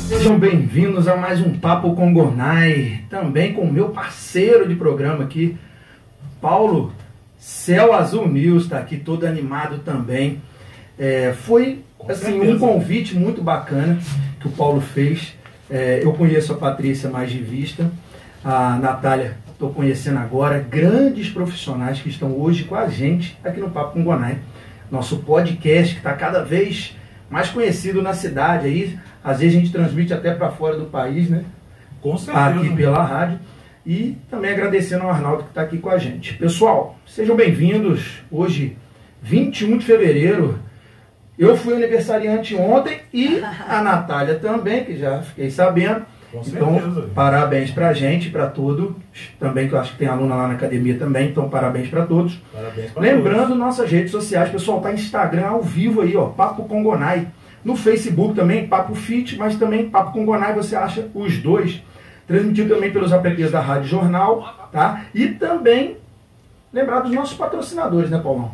Sejam bem-vindos a mais um Papo com Gonai, também com o meu parceiro de programa aqui, Paulo. Céu Azul News está aqui todo animado também. Foi assim, um convite muito bacana que o Paulo fez. Eu conheço a Patrícia mais de vista, a Natália estou conhecendo agora, grandes profissionais que estão hoje com a gente aqui no Papo com Gonai, nosso podcast que está cada vez mais conhecido na cidade aí. Às vezes a gente transmite até para fora do país, né? Com certeza. Aqui pela rádio. E também agradecendo ao Arnaldo que está aqui com a gente. Pessoal, sejam bem-vindos. Hoje, 21 de fevereiro. Eu fui aniversariante ontem e a Natália também, que já fiquei sabendo. Com então, certeza. Parabéns pra gente, para todos. Também, que eu acho que tem aluna lá na academia também. Então, parabéns para todos. Parabéns pra Lembrando, todos. nossas redes sociais, pessoal, tá Instagram ao vivo aí, ó, Papo com Gonai. No Facebook também, Papo Fit, mas também Papo com Gonai, você acha os dois. Transmitido também pelos apps da Rádio Jornal, tá? E também lembrar dos nossos patrocinadores, né, Paulão?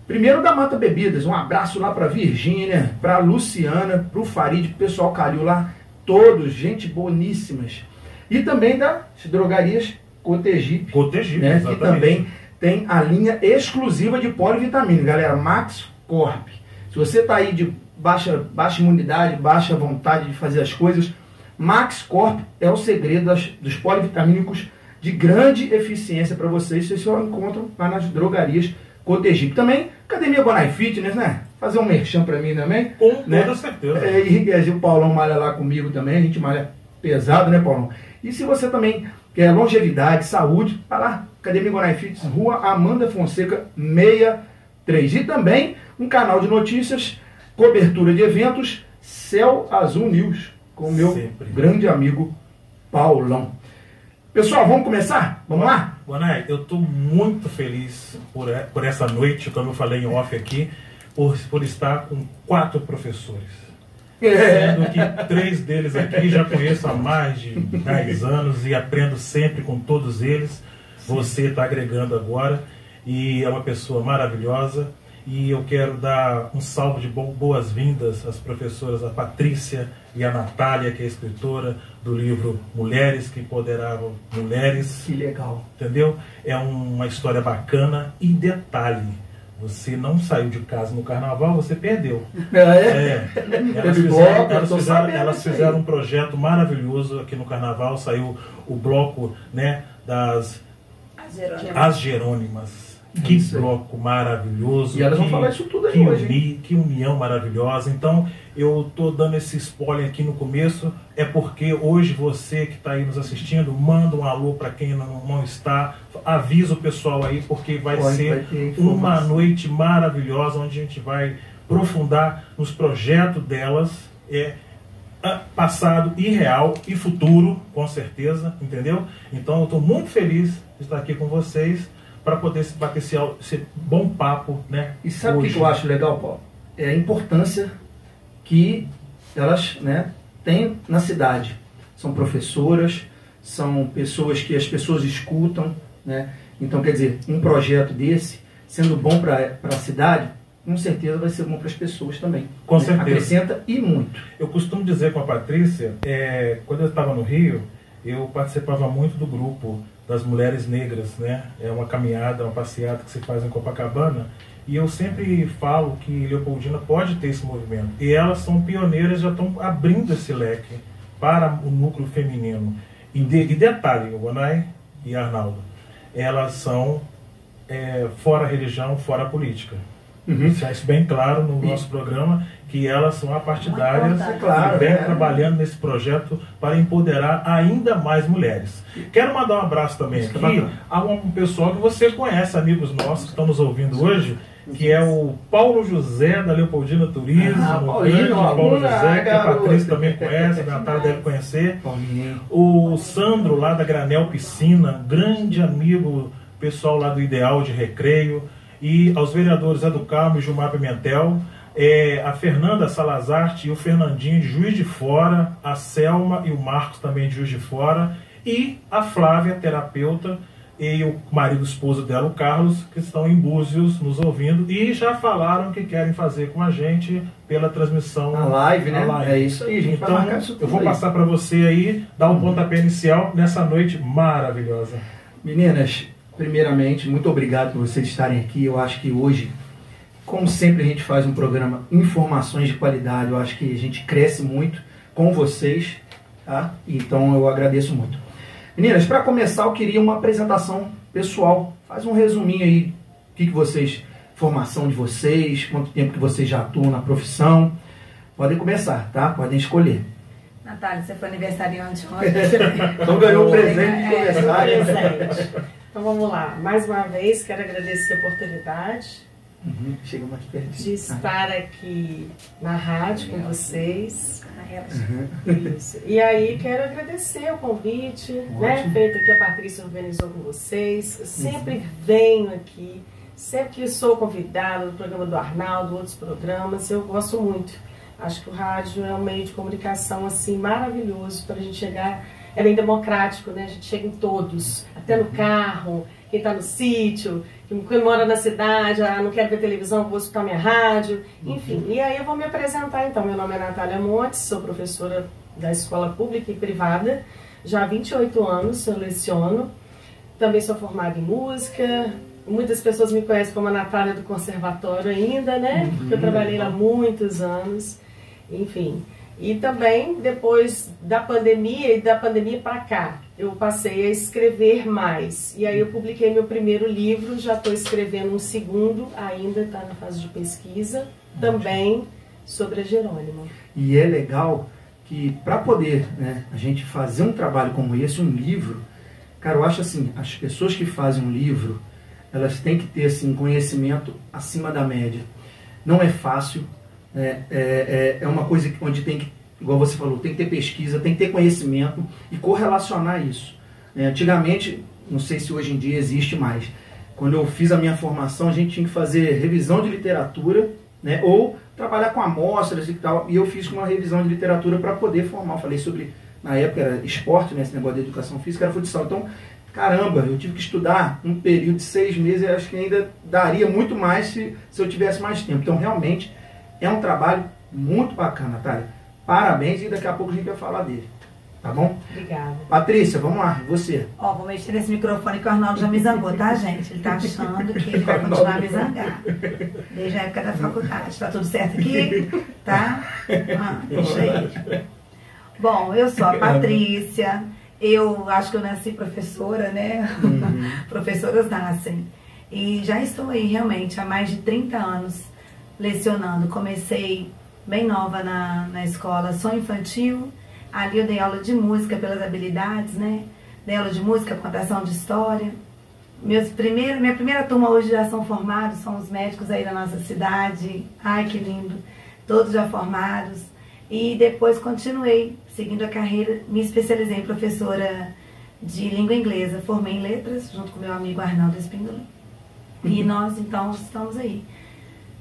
Primeiro da Mata Bebidas, um abraço lá pra Virgínia, pra Luciana, pro Farid, pro pessoal Calil lá, todos, gente boníssimas. E também das drogarias Cotegipe, né, que também tem a linha exclusiva de polivitamina, galera, Max Corp. Se você tá aí de baixa imunidade, baixa vontade de fazer as coisas, Max Corp é o segredo dos polivitamínicos de grande eficiência para vocês. Vocês só encontram lá nas drogarias Cotegipe. Também, Academia Gonai Fitness, né? Fazer um merchan para mim também. Com né? toda certeza. E o Paulão malha lá comigo também. A gente malha pesado, né, Paulão? E se você também quer longevidade, saúde, vai lá. Academia Gonai Fitness, Rua Amanda Fonseca 63. E também um canal de notícias, cobertura de eventos, Céu Azul News, com o meu grande amigo Paulão. Pessoal, vamos começar? Vamos lá? Gonai, eu estou muito feliz por essa noite, como eu falei em off aqui, por estar com 4 professores. Sendo que 3 deles aqui já conheço há mais de 10 anos e aprendo sempre com todos eles. Você está agregando agora e é uma pessoa maravilhosa. E eu quero dar um salve de boas-vindas às professoras, a Patrícia e a Natália, que é escritora do livro Mulheres que Empoderavam Mulheres. Que legal. Entendeu? É uma história bacana. E detalhe, você não saiu de casa no carnaval, você perdeu. Elas fizeram um projeto maravilhoso aqui no carnaval. Saiu o bloco, né, das As Jerônimas. Que bloco maravilhoso. E elas vão falar isso tudo aí hoje. Que união maravilhosa. Então, eu estou dando esse spoiler aqui no começo, é porque hoje você que está aí nos assistindo, manda um alô para quem não está, avisa o pessoal aí, porque vai ser uma noite maravilhosa, onde a gente vai aprofundar nos projetos delas, passado e real e futuro, com certeza, entendeu? Então, eu estou muito feliz de estar aqui com vocês, para poder bater esse bom papo, né? E sabe o que eu acho legal, Paulo? É a importância que elas, né, têm na cidade. São professoras, são pessoas que as pessoas escutam, né? Então, quer dizer, um projeto desse, sendo bom para a cidade, com certeza vai ser bom para as pessoas também. Com né? certeza. Acrescenta e muito. Eu costumo dizer com a Patrícia, quando eu estava no Rio, eu participava muito do grupo das mulheres negras, né? É uma caminhada, uma passeata que se faz em Copacabana, e eu sempre falo que Leopoldina pode ter esse movimento, e elas são pioneiras, já estão abrindo esse leque para o núcleo feminino. E detalhe, Gonai e Arnaldo, elas são fora religião, fora política. Isso bem claro no nosso programa, que elas são apartidárias e vêm trabalhando nesse projeto para empoderar ainda mais mulheres. Quero mandar um abraço também aqui a um pessoal que você conhece, amigos nossos que estão nos ouvindo hoje, que é o Paulo José da Leopoldina Turismo, Paulo José, que a Patrícia também conhece, a Natália deve conhecer, o Sandro lá da Granel Piscina, grande amigo, pessoal lá do Ideal de Recreio, e aos vereadores Edu Carmo e Gilmar Pimentel, a Fernanda Salazar e o Fernandinho de Juiz de Fora, a Selma e o Marcos também de Juiz de Fora, e a Flávia, terapeuta, e o marido e esposo dela, o Carlos, que estão em Búzios nos ouvindo e já falaram que querem fazer com a gente pela transmissão. A live, né? Live. É isso aí, a gente então, vai marcar isso tudo. Eu vou passar para você aí, dar um pontapé inicial nessa noite maravilhosa. Meninas, primeiramente, muito obrigado por vocês estarem aqui. Eu acho que hoje, como sempre a gente faz um programa Informações de Qualidade, eu acho que a gente cresce muito com vocês, tá? Então eu agradeço muito. Meninas, para começar eu queria uma apresentação pessoal. Faz um resuminho aí, o que vocês, formação de vocês, quanto tempo que vocês já atuam na profissão. Podem começar, tá? Podem escolher. Natália, você foi aniversariante ontem. Então ganhou um presente de aniversário. Então vamos lá. Mais uma vez, quero agradecer a oportunidade Chega mais perto. de estar aqui na rádio com vocês. Isso. E aí quero agradecer o convite, né, feito que a Patrícia organizou com vocês. Eu sempre venho aqui, sempre que sou convidada do programa do Arnaldo, outros programas, eu gosto muito. Acho que o rádio é um meio de comunicação assim maravilhoso para a gente chegar. É bem democrático, né? A gente chega em todos, até no carro, quem está no sítio, quem mora na cidade, não quero ver televisão, vou escutar minha rádio, enfim. E aí eu vou me apresentar então. Meu nome é Natália Montes, sou professora da escola pública e privada, já há 28 anos eu leciono. Também sou formada em música, muitas pessoas me conhecem como a Natália do conservatório ainda, né? Porque eu trabalhei lá muitos anos, enfim. E também, depois da pandemia, e da pandemia para cá, eu passei a escrever mais. E aí eu publiquei meu primeiro livro, já estou escrevendo um segundo, ainda está na fase de pesquisa, também sobre a Jerônimo. E é legal que, para poder, né, a gente fazer um trabalho como esse, um livro, cara, eu acho assim, as pessoas que fazem um livro, elas têm que ter assim, conhecimento acima da média. Não é fácil. É uma coisa onde tem que, igual você falou, tem que ter pesquisa, tem que ter conhecimento e correlacionar isso. Antigamente, não sei se hoje em dia existe mais, quando eu fiz a minha formação, a gente tinha que fazer revisão de literatura, né, ou trabalhar com amostras e tal, e eu fiz uma revisão de literatura para poder formar. Eu falei sobre, na época era esporte, né, esse negócio de educação física, era futsal. Então, caramba, eu tive que estudar um período de 6 meses, eu acho que ainda daria muito mais se eu tivesse mais tempo. Então, realmente, é um trabalho muito bacana, Natália. Parabéns e daqui a pouco a gente vai falar dele. Tá bom? Obrigada. Patrícia, vamos lá, você. Ó, vou mexer nesse microfone que o Arnaldo já me zangou, tá, gente? Ele tá achando que ele vai continuar a me zangar. Desde a época da faculdade. Tá tudo certo aqui? Tá? Deixa aí. Bom, eu sou a Patrícia. Eu acho que eu nasci professora, né? Professoras nascem. E já estou aí, realmente, há mais de 30 anos lecionando. Comecei bem nova na escola Som Infantil. Ali eu dei aula de música pelas habilidades, né? Dei aula de música, contação de história. Minha primeira turma hoje já são formados, são os médicos aí da nossa cidade. Ai, que lindo! Todos já formados. E depois continuei seguindo a carreira, me especializei em professora de língua inglesa. Formei em letras, junto com meu amigo Arnaldo Espíndola. E nós, então, estamos aí.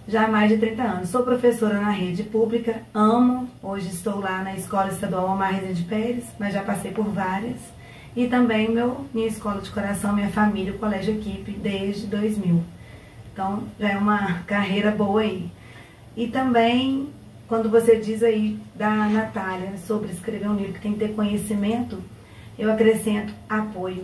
Já há mais de 30 anos. Sou professora na rede pública, amo. Hoje estou lá na Escola Estadual Omar Rezende Pérez, mas já passei por várias. E também minha escola de coração, minha família, o Colégio Equipe, desde 2000. Então, já é uma carreira boa aí. E também, quando você diz aí da Natália sobre escrever um livro que tem que ter conhecimento, eu acrescento apoio.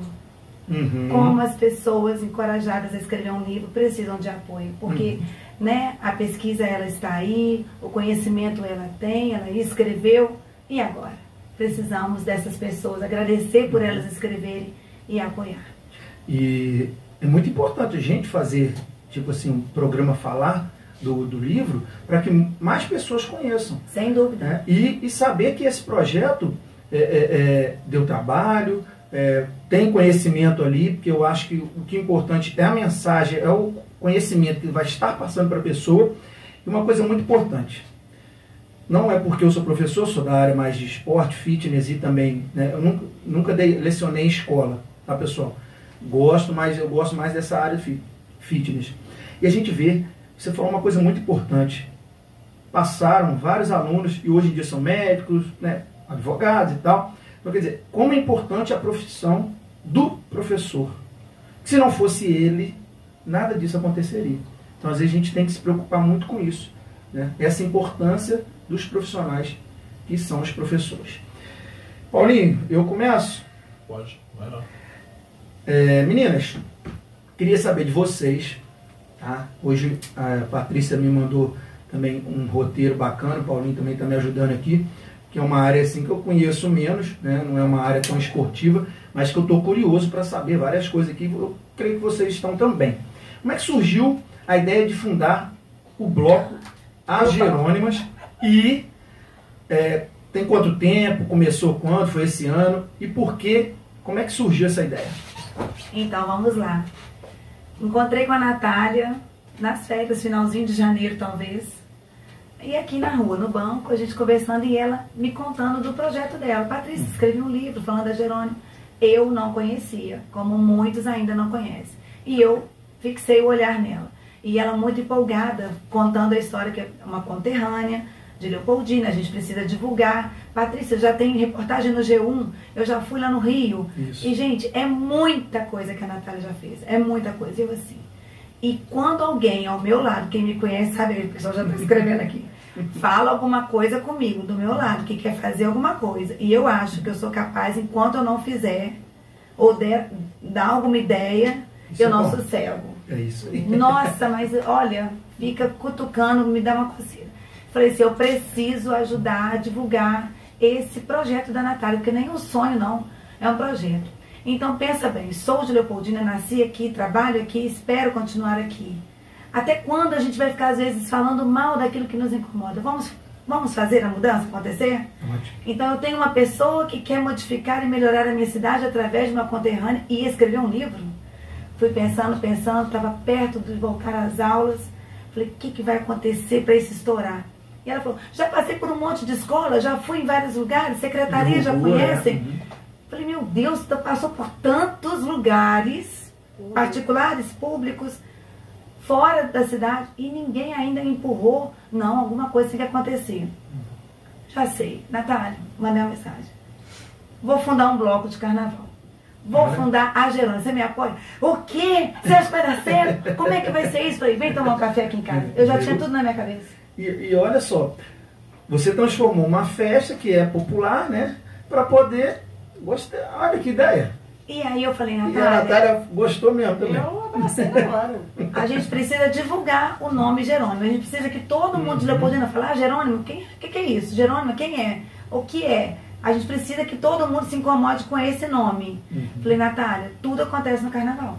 Como as pessoas encorajadas a escrever um livro precisam de apoio, porque né, a pesquisa ela está aí, o conhecimento ela tem, ela escreveu, e agora? Precisamos dessas pessoas, agradecer por elas escreverem e apoiar. E é muito importante a gente fazer, tipo assim, um programa falar do livro, para que mais pessoas conheçam. Sem dúvida. Né? E saber que esse projeto deu trabalho, tem conhecimento ali, porque eu acho que o que é importante é a mensagem, é o conhecimento que vai estar passando para a pessoa. E uma coisa muito importante, não é porque eu sou professor, sou da área mais de esporte, fitness e também, né, eu nunca lecionei em escola, tá, pessoal? Eu gosto mais dessa área de fitness. E a gente vê, você falou uma coisa muito importante, passaram vários alunos e hoje em dia são médicos, né, advogados e tal. Então, quer dizer, como é importante a profissão do professor. Se não fosse ele, nada disso aconteceria. Então, às vezes, a gente tem que se preocupar muito com isso, né? Essa importância dos profissionais que são os professores. Paulinho, eu começo? Pode, vai lá. Meninas, queria saber de vocês, tá? Hoje a Patrícia me mandou também um roteiro bacana, o Paulinho também está me ajudando aqui, que é uma área assim que eu conheço menos, né? Não é uma área tão esportiva, mas que eu estou curioso para saber várias coisas aqui, eu creio que vocês estão também. Como é que surgiu a ideia de fundar o bloco As Jerônimas e tem quanto tempo, começou quando, foi esse ano e por quê? Como é que surgiu essa ideia? Então, vamos lá. Encontrei com a Natália nas férias, finalzinho de janeiro talvez, e aqui na rua, no banco, a gente conversando e ela me contando do projeto dela. Patrícia, escreveu um livro falando da Jerônima. Eu não conhecia, como muitos ainda não conhecem. E eu fixei o olhar nela. E ela muito empolgada, contando a história, que é uma conterrânea de Leopoldina, a gente precisa divulgar. Patrícia, já tem reportagem no G1, eu já fui lá no Rio. Isso. E, gente, é muita coisa que a Natália já fez, é muita coisa. Eu assim, e quando alguém ao meu lado, quem me conhece sabe, o pessoal já está escrevendo aqui, fala alguma coisa comigo, do meu lado, que quer fazer alguma coisa, e eu acho que eu sou capaz, enquanto eu não fizer, ou dar alguma ideia, Isso eu é não bom. sossego. É isso aí. Nossa, mas olha, fica cutucando, me dá uma coceira. Falei assim, eu preciso ajudar a divulgar esse projeto da Natália, porque nem um sonho não, é um projeto. Então pensa bem, sou de Leopoldina, nasci aqui, trabalho aqui, espero continuar aqui. Até quando a gente vai ficar às vezes falando mal daquilo que nos incomoda? Vamos fazer a mudança acontecer? Ótimo. Então eu tenho uma pessoa que quer modificar e melhorar a minha cidade através de uma conterrânea e escrever um livro. Fui pensando, estava perto de voltar às aulas. Falei, o que vai acontecer para isso estourar? E ela falou, já passei por um monte de escola, já fui em vários lugares, secretaria já conhecem. Falei, meu Deus, você passou por tantos lugares, particulares, públicos, fora da cidade, e ninguém ainda empurrou. Não, alguma coisa tem que acontecer. Já sei, Natália, mandei uma mensagem. Vou fundar um bloco de carnaval. Vou fundar a Jerônima. Você me apoia? O quê? Você acha que vai dar certo? Como é que vai ser isso? Falei, vem tomar um café aqui em casa. Eu já tinha tudo na minha cabeça. E olha só, você transformou uma festa que é popular, né? Para poder... Olha que ideia. E aí eu falei, E a Natália... Natália gostou mesmo também. Eu abracei na hora. A gente precisa divulgar o nome Jerônimo. A gente precisa que todo mundo de Leopoldina fale, Jerônimo, o que é isso? Jerônimo, quem é? O que é? A gente precisa que todo mundo se incomode com esse nome. Falei, Natália, tudo acontece no carnaval.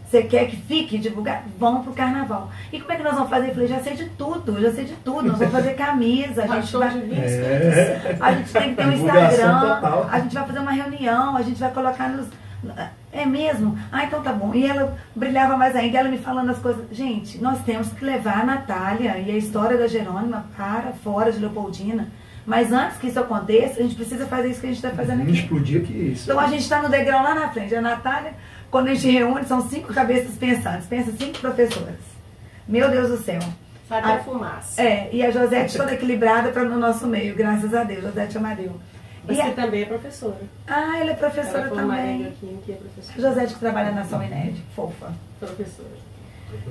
Você quer que fique divulgar? Vamos pro carnaval. E como é que nós vamos fazer? Eu falei, já sei de tudo. Nós vamos fazer camisa, a gente vai... A gente tem que ter um Instagram, total. a gente vai fazer uma reunião, a gente vai colocar nos... É mesmo? Ah, então tá bom. E ela brilhava mais ainda, ela me falando as coisas. Gente, nós temos que levar a Natália e a história da Jerônima para fora de Leopoldina. Mas antes que isso aconteça, a gente precisa fazer isso que a gente está fazendo aqui. Explodir aqui isso. Então a gente está no degrau lá na frente. A Natália, quando a gente reúne, são 5 cabeças pensantes. Pensa 5 professoras. Meu Deus do céu. Sabe a fumaça. E a Josete toda equilibrada para no nosso meio, graças a Deus. Josete Amadeu. Mas você também é professora. Ah, ela é professora ela também. Química, é professora. Josete que trabalha na São Inédito, fofa. Professora.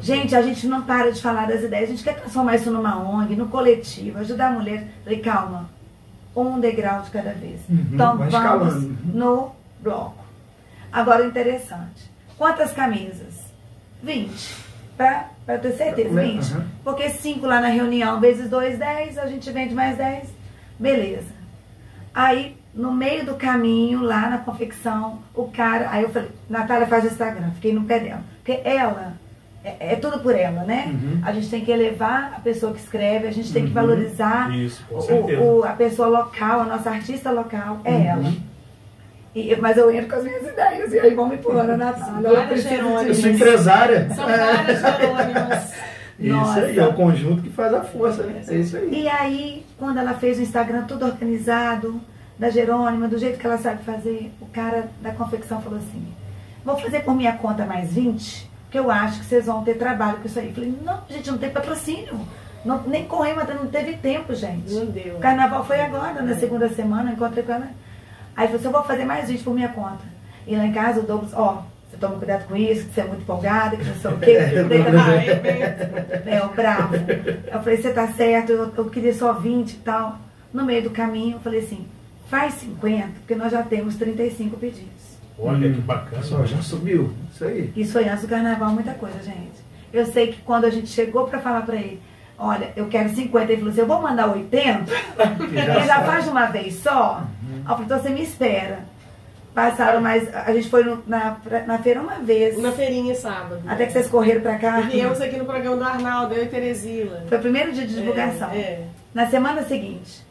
Gente, a gente não para de falar das ideias, a gente quer transformar isso numa ONG, no coletivo, ajudar a mulher. Falei, calma, um degrau de cada vez. Então vai vamos escalando. no bloco. Agora, interessante, quantas camisas? 20, para ter certeza, 20. Porque 5 lá na reunião, vezes 2, 10, a gente vende mais 10, beleza. Aí, no meio do caminho, lá na confecção, o cara... Aí eu falei, Natália faz o Instagram, fiquei no pé dela. Porque ela, é tudo por ela, né? A gente tem que elevar a pessoa que escreve, a gente tem que valorizar Isso, com certeza. a pessoa local, a nossa artista local, é ela. Mas eu entro com as minhas ideias, e aí vão me empurrando a Natália. Eu sou empresária. São várias Jerônimas. Isso aí, é o conjunto que faz a força, né? É isso aí. E aí, quando ela fez o Instagram tudo organizado, da Jerônima, do jeito que ela sabe fazer, o cara da confecção falou assim, vou fazer por minha conta mais 20, porque eu acho que vocês vão ter trabalho com isso aí. Eu falei, não, gente, não tem patrocínio. Não, nem corremos, não teve tempo, gente. Não deu. O carnaval foi agora, na segunda semana, encontrei com ela. Aí falou assim, eu vou fazer mais 20 por minha conta. E lá em casa o Douglas, você toma cuidado com isso, que você é muito empolgada, que não sei o quê. O bravo. Eu falei, você tá certo, eu queria só 20 e tal. No meio do caminho, eu falei assim, faz 50, porque nós já temos 35 pedidos. Olha que bacana. Só já subiu, isso aí. Isso foi antes do carnaval, muita coisa, gente. Eu sei que quando a gente chegou pra falar pra ele, olha, eu quero 50, ele falou assim, eu vou mandar 80, ele já faz de uma vez só. Eu falei, então você me espera. Passaram mais, a gente foi na feira uma vez. Na feirinha sábado. Até que vocês correram pra cá. Viemos aqui no programa do Arnaldo, eu e Teresila. Foi o primeiro dia de divulgação. É. Na semana seguinte,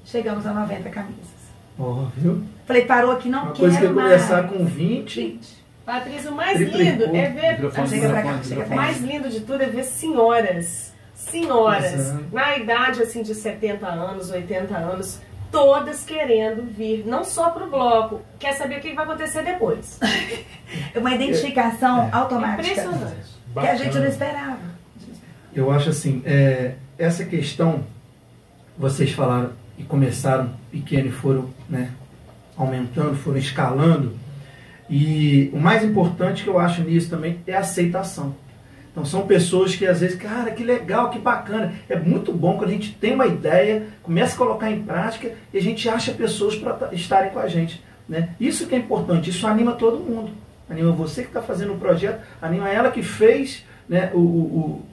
chegamos a 90 camisas. Ó, viu? Falei, parou aqui, não Uma quero coisa que ia mais. começar com 20. Patrícia, o mais Triplicou. lindo é ver. Chega pra cá, chega O pra cá. mais lindo de tudo é ver senhoras. Senhoras, Exato. na idade assim de 70 anos, 80 anos, todas querendo vir, não só pro bloco, quer saber o que vai acontecer depois. Uma identificação automática. Impressionante. Que a gente não esperava. Eu acho assim, essa questão, vocês falaram e começaram pequeno e foram, né, aumentando, foram escalando. E o mais importante que eu acho nisso também é a aceitação. Então são pessoas que às vezes, cara, que legal, que bacana. É muito bom quando a gente tem uma ideia, começa a colocar em prática e a gente acha pessoas para estarem com a gente, né? Isso que é importante, isso anima todo mundo. Anima você que está fazendo o projeto, anima ela que fez, né,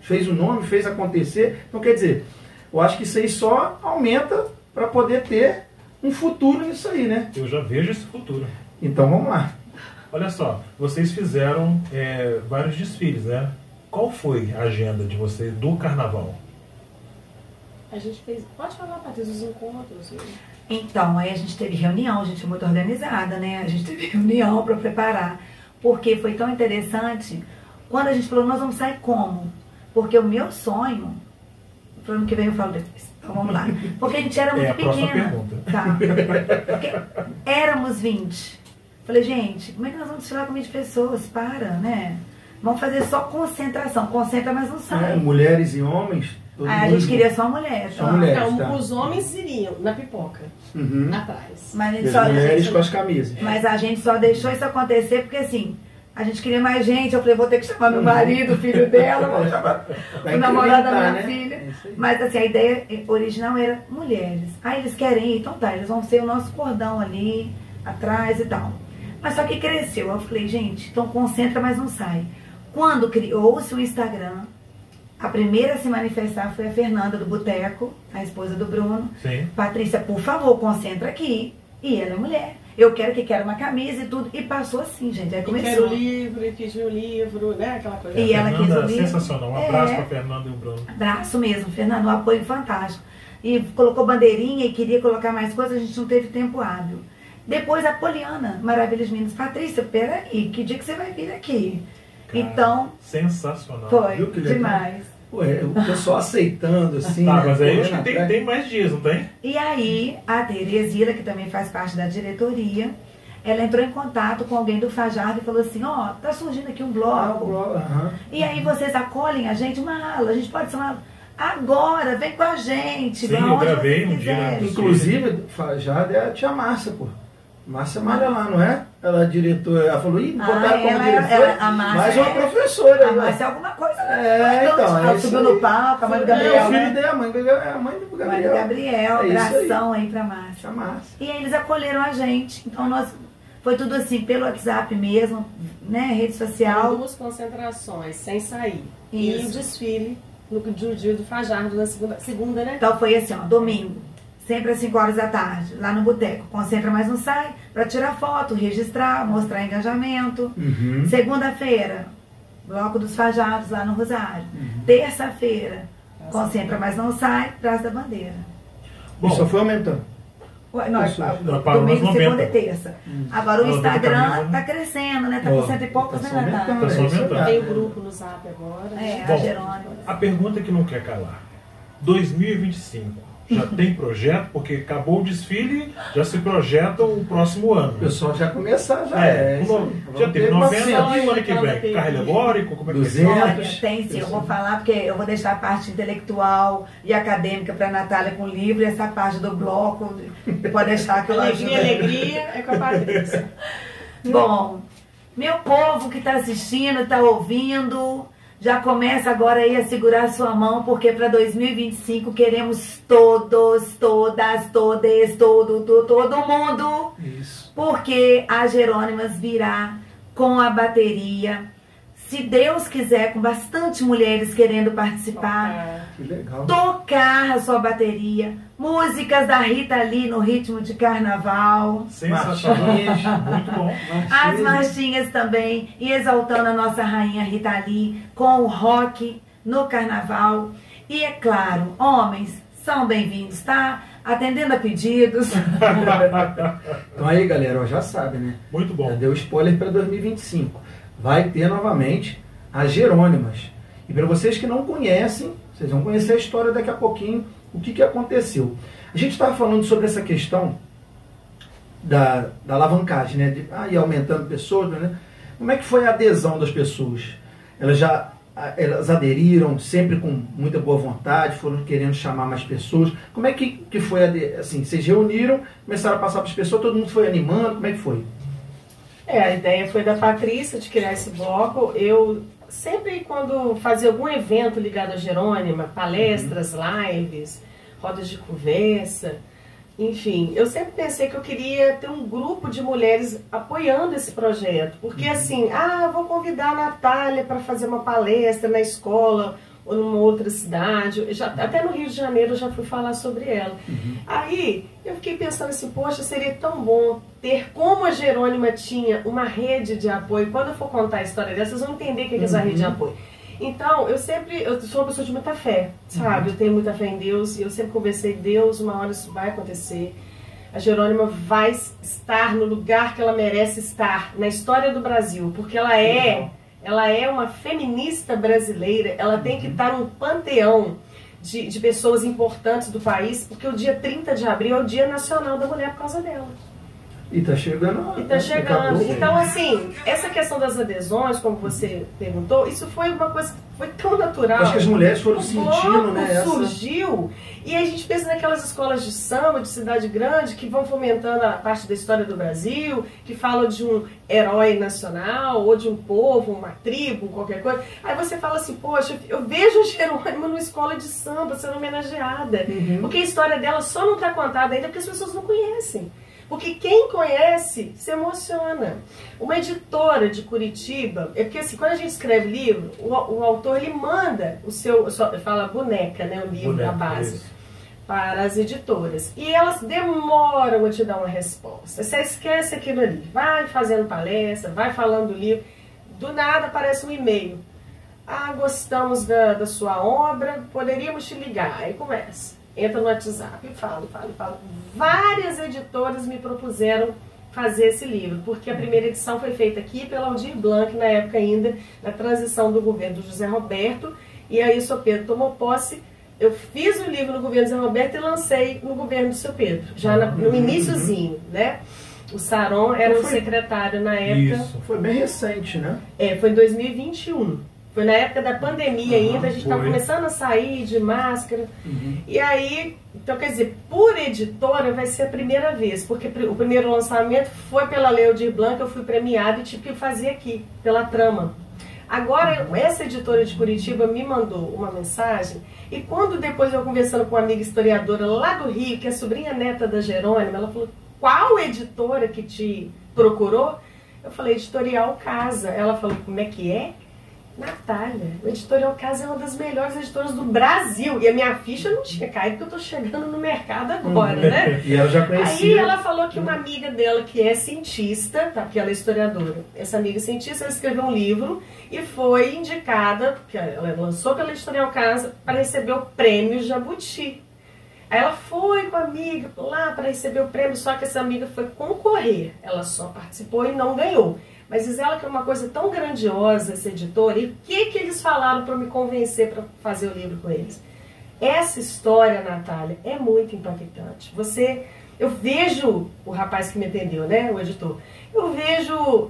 fez o nome, fez acontecer. Então quer dizer, eu acho que isso aí só aumenta para poder ter um futuro nisso aí, né? Eu já vejo esse futuro. Então vamos lá. Olha só, vocês fizeram vários desfiles, né? Qual foi a agenda de vocês do carnaval? A gente fez. Pode falar, Patrícia, os encontros. Então, aí a gente teve reunião, a gente é muito organizada, né? A gente teve reunião para preparar. Porque foi tão interessante. Quando a gente falou, nós vamos sair como? Porque o meu sonho. Pro ano que vem eu falo depois. Então vamos lá. Porque a gente era muito a próxima pequena. pergunta. Tá. Porque éramos 20. Falei, gente, como é que nós vamos desfilar com 20 pessoas? Para, né? Vamos fazer só concentração. Concentra, mas não sai. Mulheres e homens. todo Aí a mundo gente junto. queria só mulher. Só mulher. Então, tá. os homens iriam na pipoca, Uhum. atrás. Mas a E gente as só, mulheres com as camisas. mas a gente só deixou isso acontecer porque assim, a gente queria mais gente. Eu falei, vou ter que chamar meu marido, o filho dela, vou chamar Vai o namorado da minha incrementar, né? filha. É isso aí. Mas assim, a ideia original era mulheres. Aí eles querem ir, então tá, eles vão ser o nosso cordão ali, atrás e tal. Mas só que cresceu. Eu falei, gente, então concentra, mas não sai. Quando criou-se o Instagram, a primeira a se manifestar foi a Fernanda do Boteco, a esposa do Bruno. Sim. Patrícia, por favor, concentra aqui. E ela é mulher. Eu quero uma camisa e tudo. E passou assim, gente. Aí E começou. quero o livro, e pediu o livro, né? Aquela coisa. E ela quis Fernanda, o livro. sensacional. Um abraço para Fernanda e o Bruno. Abraço mesmo, Fernando, um apoio fantástico. E colocou bandeirinha e queria colocar mais coisas, a gente não teve tempo hábil. Depois a Poliana, Maravilhas Minas. Patrícia, peraí, que dia que você vai vir aqui? Cara, Então, sensacional. foi Viu que legal? demais. Ué, o pessoal aceitando, assim. Tá, né, mas aí correndo acho que atrás. tem mais dias, não tem? E aí, a Teresila, que também faz parte da diretoria, ela entrou em contato com alguém do Fajardo e falou assim, ó, tá surgindo aqui um bloco. Aham. E aí vocês acolhem a gente, uma ala, a gente pode ser uma ala. Agora, vem com a gente. Sim, aonde eu gravei vocês um dia, quiserem. Inclusive, Fajardo é a tia Márcia, pô. Márcia malha lá, não é? Ela é diretora, ela falou, ih, botaram como diretora, a Márcia mais uma é- professora. A né? Márcia é alguma coisa. Então, ela isso subiu aí. no palco, a mãe do É, Gabriel. o filho Né? dela, a mãe do Gabriel. Mãe do Gabriel, É isso aí. abração aí pra Márcia. Tia Márcia. E aí eles acolheram a gente. Então nós foi tudo assim, pelo WhatsApp mesmo, né? Rede social. Duas concentrações, sem sair. E o Isso. desfile no dia do Fajardo, na segunda, né? Então foi assim, ó, domingo, sempre às 5 horas da tarde, lá no boteco. Concentra, mas não sai, pra tirar foto, registrar, mostrar engajamento. Uhum. Segunda-feira, bloco dos Fajardos lá no Rosário. Terça-feira, concentra, mas não sai, Praça da Bandeira. E só foi aumentando. Ué, nós, Isso, não, parou domingo, nos segunda 90. e terça. Agora o Não, Instagram caminho, tá crescendo, né? Tá com Ó, cento e poucos, tá né, só aumentando, Natália? Tá só é isso aumentando. aí. Tem o grupo no Zap agora. É, a Bom, Jerônimo. a pergunta que não quer calar. 2025. Já tem projeto? Porque acabou o desfile, já se projeta o próximo ano. O pessoal já começar, já é. isso aí. já Vamos teve ter 90 e 400. o ano que vem? Carro alegórico? Como é que vai ser? 200. Olha, tem sim, eu vou falar porque eu vou deixar a parte intelectual e acadêmica para a Natália com o livro e essa parte do bloco pode deixar que eu ajudo. Alegria é com a Patrícia. Bom, Meu povo que está assistindo, está ouvindo, já começa agora aí a segurar sua mão, porque para 2025 queremos todos, todas, todes, todo mundo. Isso. Porque a Jerônimas virá com a bateria, se Deus quiser, com bastante mulheres querendo participar. Que legal. Tocar a sua bateria. Músicas da Rita Lee no ritmo de carnaval. Sensacional. Muito bom. As marchinhas também, e exaltando a nossa rainha Rita Lee com o rock no carnaval. E é claro, homens são bem-vindos, tá? Atendendo a pedidos. Então aí, galera, ó, já sabe, né? Muito bom. Já deu spoiler para 2025. Vai ter novamente as Jerônimas. E para vocês que não conhecem, vocês vão conhecer a história daqui a pouquinho, o que aconteceu. A gente estava falando sobre essa questão da alavancagem, né? De ir aumentando pessoas, né? Como é que foi a adesão das pessoas? Elas aderiram sempre com muita boa vontade, foram querendo chamar mais pessoas. Como é que foi, assim, vocês reuniram, começaram a passar para as pessoas, todo mundo foi animando, como é que foi? A ideia foi da Patrícia de criar esse bloco. Eu sempre, quando fazia algum evento ligado a Jerônima, palestras, lives, rodas de conversa, enfim, eu sempre pensei que eu queria ter um grupo de mulheres apoiando esse projeto. Porque assim, vou convidar a Natália para fazer uma palestra na escola ou numa outra cidade. Até no Rio de Janeiro eu já fui falar sobre ela. Aí eu fiquei pensando assim, poxa, seria tão bom ter, como a Jerônima tinha uma rede de apoio. Quando eu for contar a história dessa, vocês vão entender o que é essa rede de apoio. Então, eu sou uma pessoa de muita fé, sabe? Eu tenho muita fé em Deus e eu sempre conversei com Deus, uma hora isso vai acontecer. A Jerônima vai estar no lugar que ela merece estar, na história do Brasil, porque ela é uma feminista brasileira, ela tem que estar num panteão de pessoas importantes do país, porque o dia 30 de abril é o Dia Nacional da Mulher por causa dela. E tá chegando. E tá chegando. Então, assim, essa questão das adesões, como você perguntou, isso foi uma coisa que foi tão natural. Acho que as mulheres foram sentindo, né? Surgiu, e a gente pensa naquelas escolas de samba, de cidade grande, que vão fomentando a parte da história do Brasil, que falam de um herói nacional, ou de um povo, uma tribo, qualquer coisa. Aí você fala assim, poxa, eu vejo a Jerônima numa escola de samba sendo homenageada. Porque a história dela só não está contada ainda porque as pessoas não conhecem. Porque quem conhece se emociona. Uma editora de Curitiba, porque assim, quando a gente escreve livro, o autor ele manda fala boneca, né, o livro da base, isso, para as editoras. E elas demoram a te dar uma resposta. Você esquece aquilo ali, vai fazendo palestra, vai falando do livro, do nada aparece um e-mail. Gostamos da sua obra, poderíamos te ligar. Aí começa. Entra no WhatsApp e fala. Várias editoras me propuseram fazer esse livro, porque a primeira edição foi feita aqui pela Aldir Blanc, na época ainda, na transição do governo do José Roberto, e aí o Sr. Pedro tomou posse. Eu fiz o livro no governo do José Roberto e lancei no governo do Sr. Pedro, já no iniciozinho, né? O Saron era o secretário na época. Isso, foi bem recente, né? Foi em 2021. Foi na época da pandemia ainda, a gente estava começando a sair de máscara. E aí, então quer dizer, por editora vai ser a primeira vez, porque o primeiro lançamento foi pela Lei Aldir Blanc, eu fui premiada e tive que fazer aqui, pela Trama. Agora, essa editora de Curitiba me mandou uma mensagem, e quando depois eu conversando com uma amiga historiadora lá do Rio, que é sobrinha neta da Jerônima, ela falou, qual editora que te procurou? Eu falei, Editorial Casa. Ela falou, como é que é? Natália, o Editorial Casa é uma das melhores editoras do Brasil. E a minha ficha não tinha caído, porque eu estou chegando no mercado agora, né? E ela já conhecia. Aí ela falou que uma amiga dela, que é cientista, tá, porque ela é historiadora, essa amiga cientista, ela escreveu um livro e foi indicada, porque ela lançou pela Editorial Casa, para receber o prêmio Jabuti. Aí ela foi com a amiga lá para receber o prêmio, só que essa amiga foi concorrer. Ela só participou e não ganhou. Mas diz ela que é uma coisa tão grandiosa essa editora, e o que eles falaram para me convencer para fazer o livro com eles? Essa história, Natália, é muito impactante. Eu vejo, o rapaz que me atendeu, né, o editor, eu vejo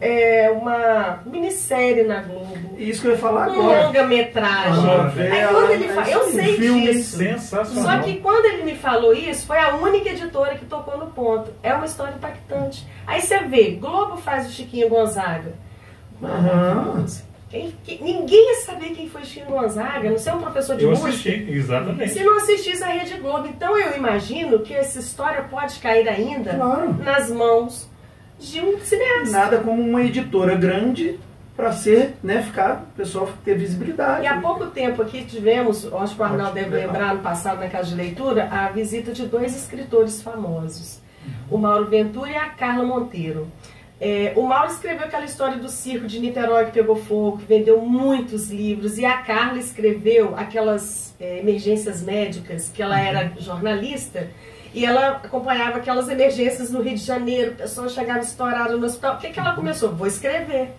uma minissérie na Globo. Isso que eu ia falar agora. Uma longa-metragem. Aí quando ele fala, eu sei disso. Sensacional. Só que quando ele me falou isso, foi a única editora que tocou no ponto. É uma história impactante. Aí você vê, Globo faz o Chiquinho Gonzaga. Maravilhoso. Ninguém ia saber quem foi Chico Gonzaga, não ser um professor de música. Eu assisti, exatamente. Se não assistisse a Rede Globo. Então eu imagino que essa história pode cair ainda nas mãos de um cineasta. Nada como uma editora grande para ser, né, ficar, o pessoal ter visibilidade. E há pouco tempo aqui tivemos, acho que o Arnaldo deve lembrar, no passado, na Casa de Leitura, a visita de 2 escritores famosos, o Mauro Ventura e a Carla Monteiro. O Mauro escreveu aquela história do circo de Niterói que pegou fogo, que vendeu muitos livros, e a Carla escreveu aquelas emergências médicas, que ela era jornalista, e ela acompanhava aquelas emergências no Rio de Janeiro, a pessoa chegava estourada no hospital. O que ela começou? Vou escrever.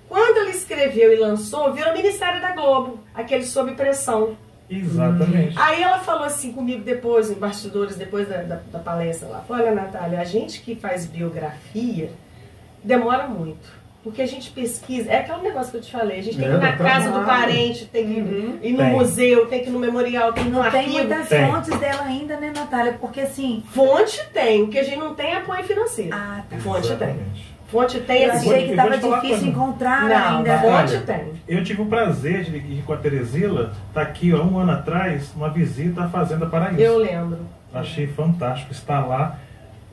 Quando ela escreveu e lançou, virou Ministério da Globo, aquele Sob Pressão. Exatamente. Aí ela falou assim comigo depois, em bastidores, depois da palestra lá, falou: olha, Natália, a gente que faz biografia demora muito, porque a gente pesquisa, é aquele negócio que eu te falei, a gente tem que ir na casa do parente, tem que ir no museu, tem que ir no memorial, tem que ir no arquivo. Tem muitas fontes dela ainda, né, Natália? Porque assim... Fonte tem, o que a gente não tem é apoio financeiro. Ah, tá. Fonte Exatamente. tem. Fonte tem, Eu assim. achei que estava difícil encontrar não, ainda. Fonte tem. Eu tive o prazer de ir com a Teresila, tá aqui há um ano atrás, uma visita à Fazenda Paraíso. Eu lembro. Achei fantástico estar lá,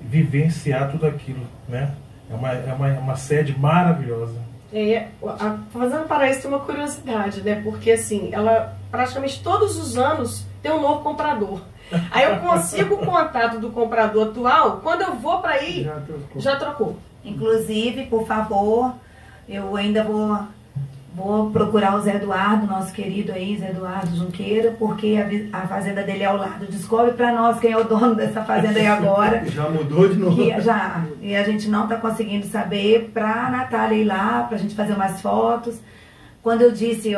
vivenciar tudo aquilo, né? É uma sede maravilhosa. A Fazenda Paraíso tem uma curiosidade, né? Porque assim, ela praticamente todos os anos tem um novo comprador. Aí eu consigo o contato do comprador atual, quando eu vou para aí, já trocou. Inclusive, por favor, eu ainda vou procurar o Zé Eduardo, nosso querido aí, Zé Eduardo Junqueira, porque a fazenda dele é ao lado. Descobre para nós quem é o dono dessa fazenda aí agora. Já mudou de novo. E a gente não está conseguindo saber, para a Natália ir lá, para a gente fazer umas fotos. Quando eu disse,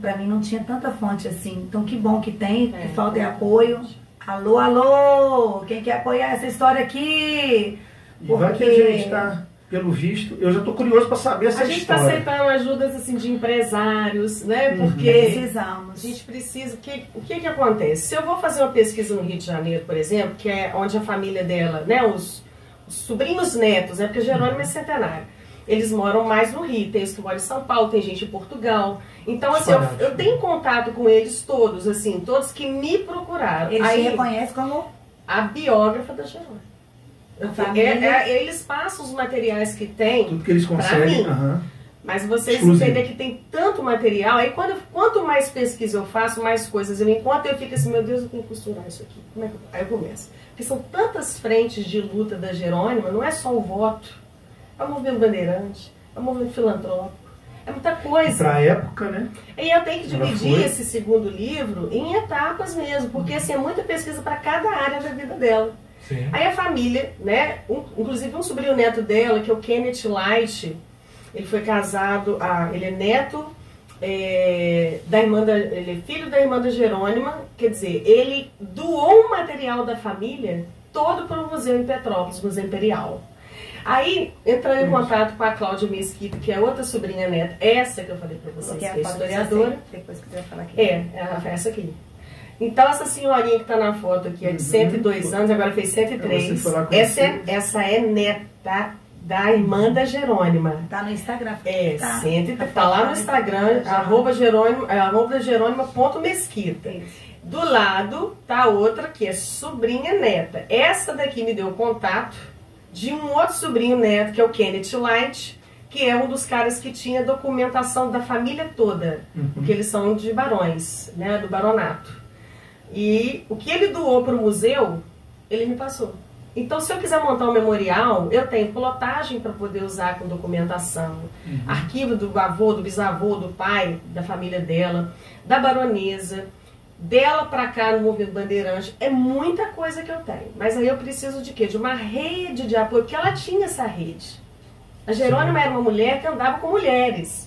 para mim não tinha tanta fonte assim. Então que bom que tem, que falta é apoio. Alô, alô, quem quer apoiar essa história aqui? E vai ter gente, tá? Pelo visto, eu já estou curioso para saber essa história. A gente está aceitando ajudas assim, de empresários, né? Porque precisamos. A gente precisa... O que acontece? Se eu vou fazer uma pesquisa no Rio de Janeiro, por exemplo, que é onde a família dela, né? Os sobrinhos netos, né? Porque Jerônimo é centenário. Eles moram mais no Rio. Tem os que moram em São Paulo, tem gente em Portugal. Então, assim, eu tenho contato com eles todos, assim, todos que me procuraram. Eles se reconhecem como a biógrafa da Jerônimo. Eles passam os materiais que tem. Tudo que eles conseguem. Mas vocês entendem que tem tanto material. Aí quanto mais pesquisa eu faço, mais coisas eu encontro, eu fico assim, meu Deus, eu tenho que costurar isso aqui. Como é que Aí eu começo. Porque são tantas frentes de luta da Jerônima, não é só o voto. É o movimento bandeirante, é o movimento filantrópico. É muita coisa. Pra época, né? E eu tenho que dividir esse segundo livro em etapas mesmo, porque assim, é muita pesquisa para cada área da vida dela. Sim. Aí a família, né? Inclusive um sobrinho neto dela, que é o Kenneth Light, ele foi casado, ele é neto da irmã ele é filho da irmã da Jerônima, quer dizer, ele doou o material da família todo para o museu em Petrópolis, Museu Imperial. Aí, entrando em contato com a Cláudia Mesquita, que é outra sobrinha neta, essa que eu falei para vocês, que é historiadora. Depois quiser falar aqui. Essa aqui. Então, essa senhorinha que está na foto aqui é de 102 anos, agora fez 103. Essa é neta da irmã da Jerônima. Tá no Instagram. Tá lá no Instagram, @jerônima.mesquita. Do lado tá outra que é sobrinha neta. Essa daqui me deu contato de um outro sobrinho neto, que é o Kenneth Light, que é um dos caras que tinha documentação da família toda, porque eles são de barões, né, do baronato. E o que ele doou para o museu, ele me passou. Então, se eu quiser montar um memorial, eu tenho plotagem para poder usar com documentação, arquivo do avô, do bisavô, do pai, da família dela, da baronesa, dela para cá no movimento bandeirante. É muita coisa que eu tenho. Mas aí eu preciso de quê? De uma rede de apoio, porque ela tinha essa rede. A Jerônima era uma mulher que andava com mulheres.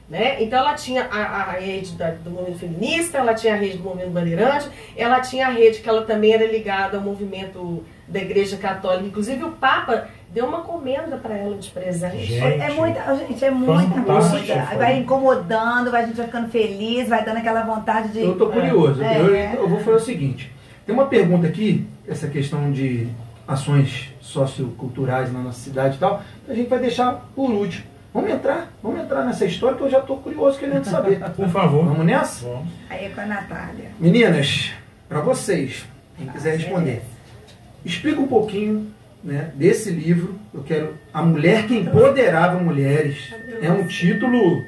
Né? Então ela tinha a rede do movimento feminista, ela tinha a rede do movimento bandeirante, ela tinha a rede que ela também era ligada ao movimento da Igreja Católica. Inclusive o Papa deu uma comenda para ela de presente. É muita coisa. Vai incomodando, a gente vai ficando feliz, vai dando aquela vontade de... Eu tô curioso. Eu vou fazer o seguinte. Tem uma pergunta aqui, essa questão de ações socioculturais na nossa cidade e tal, a gente vai deixar por último. Vamos entrar nessa história que eu já estou curioso querendo saber. Por favor. Vamos nessa? Vamos. Aí é com a Natália. Meninas, para vocês, quem quiser responder, explica um pouquinho, né, desse livro. Eu quero A Mulher que Empoderava Mulheres. É um título,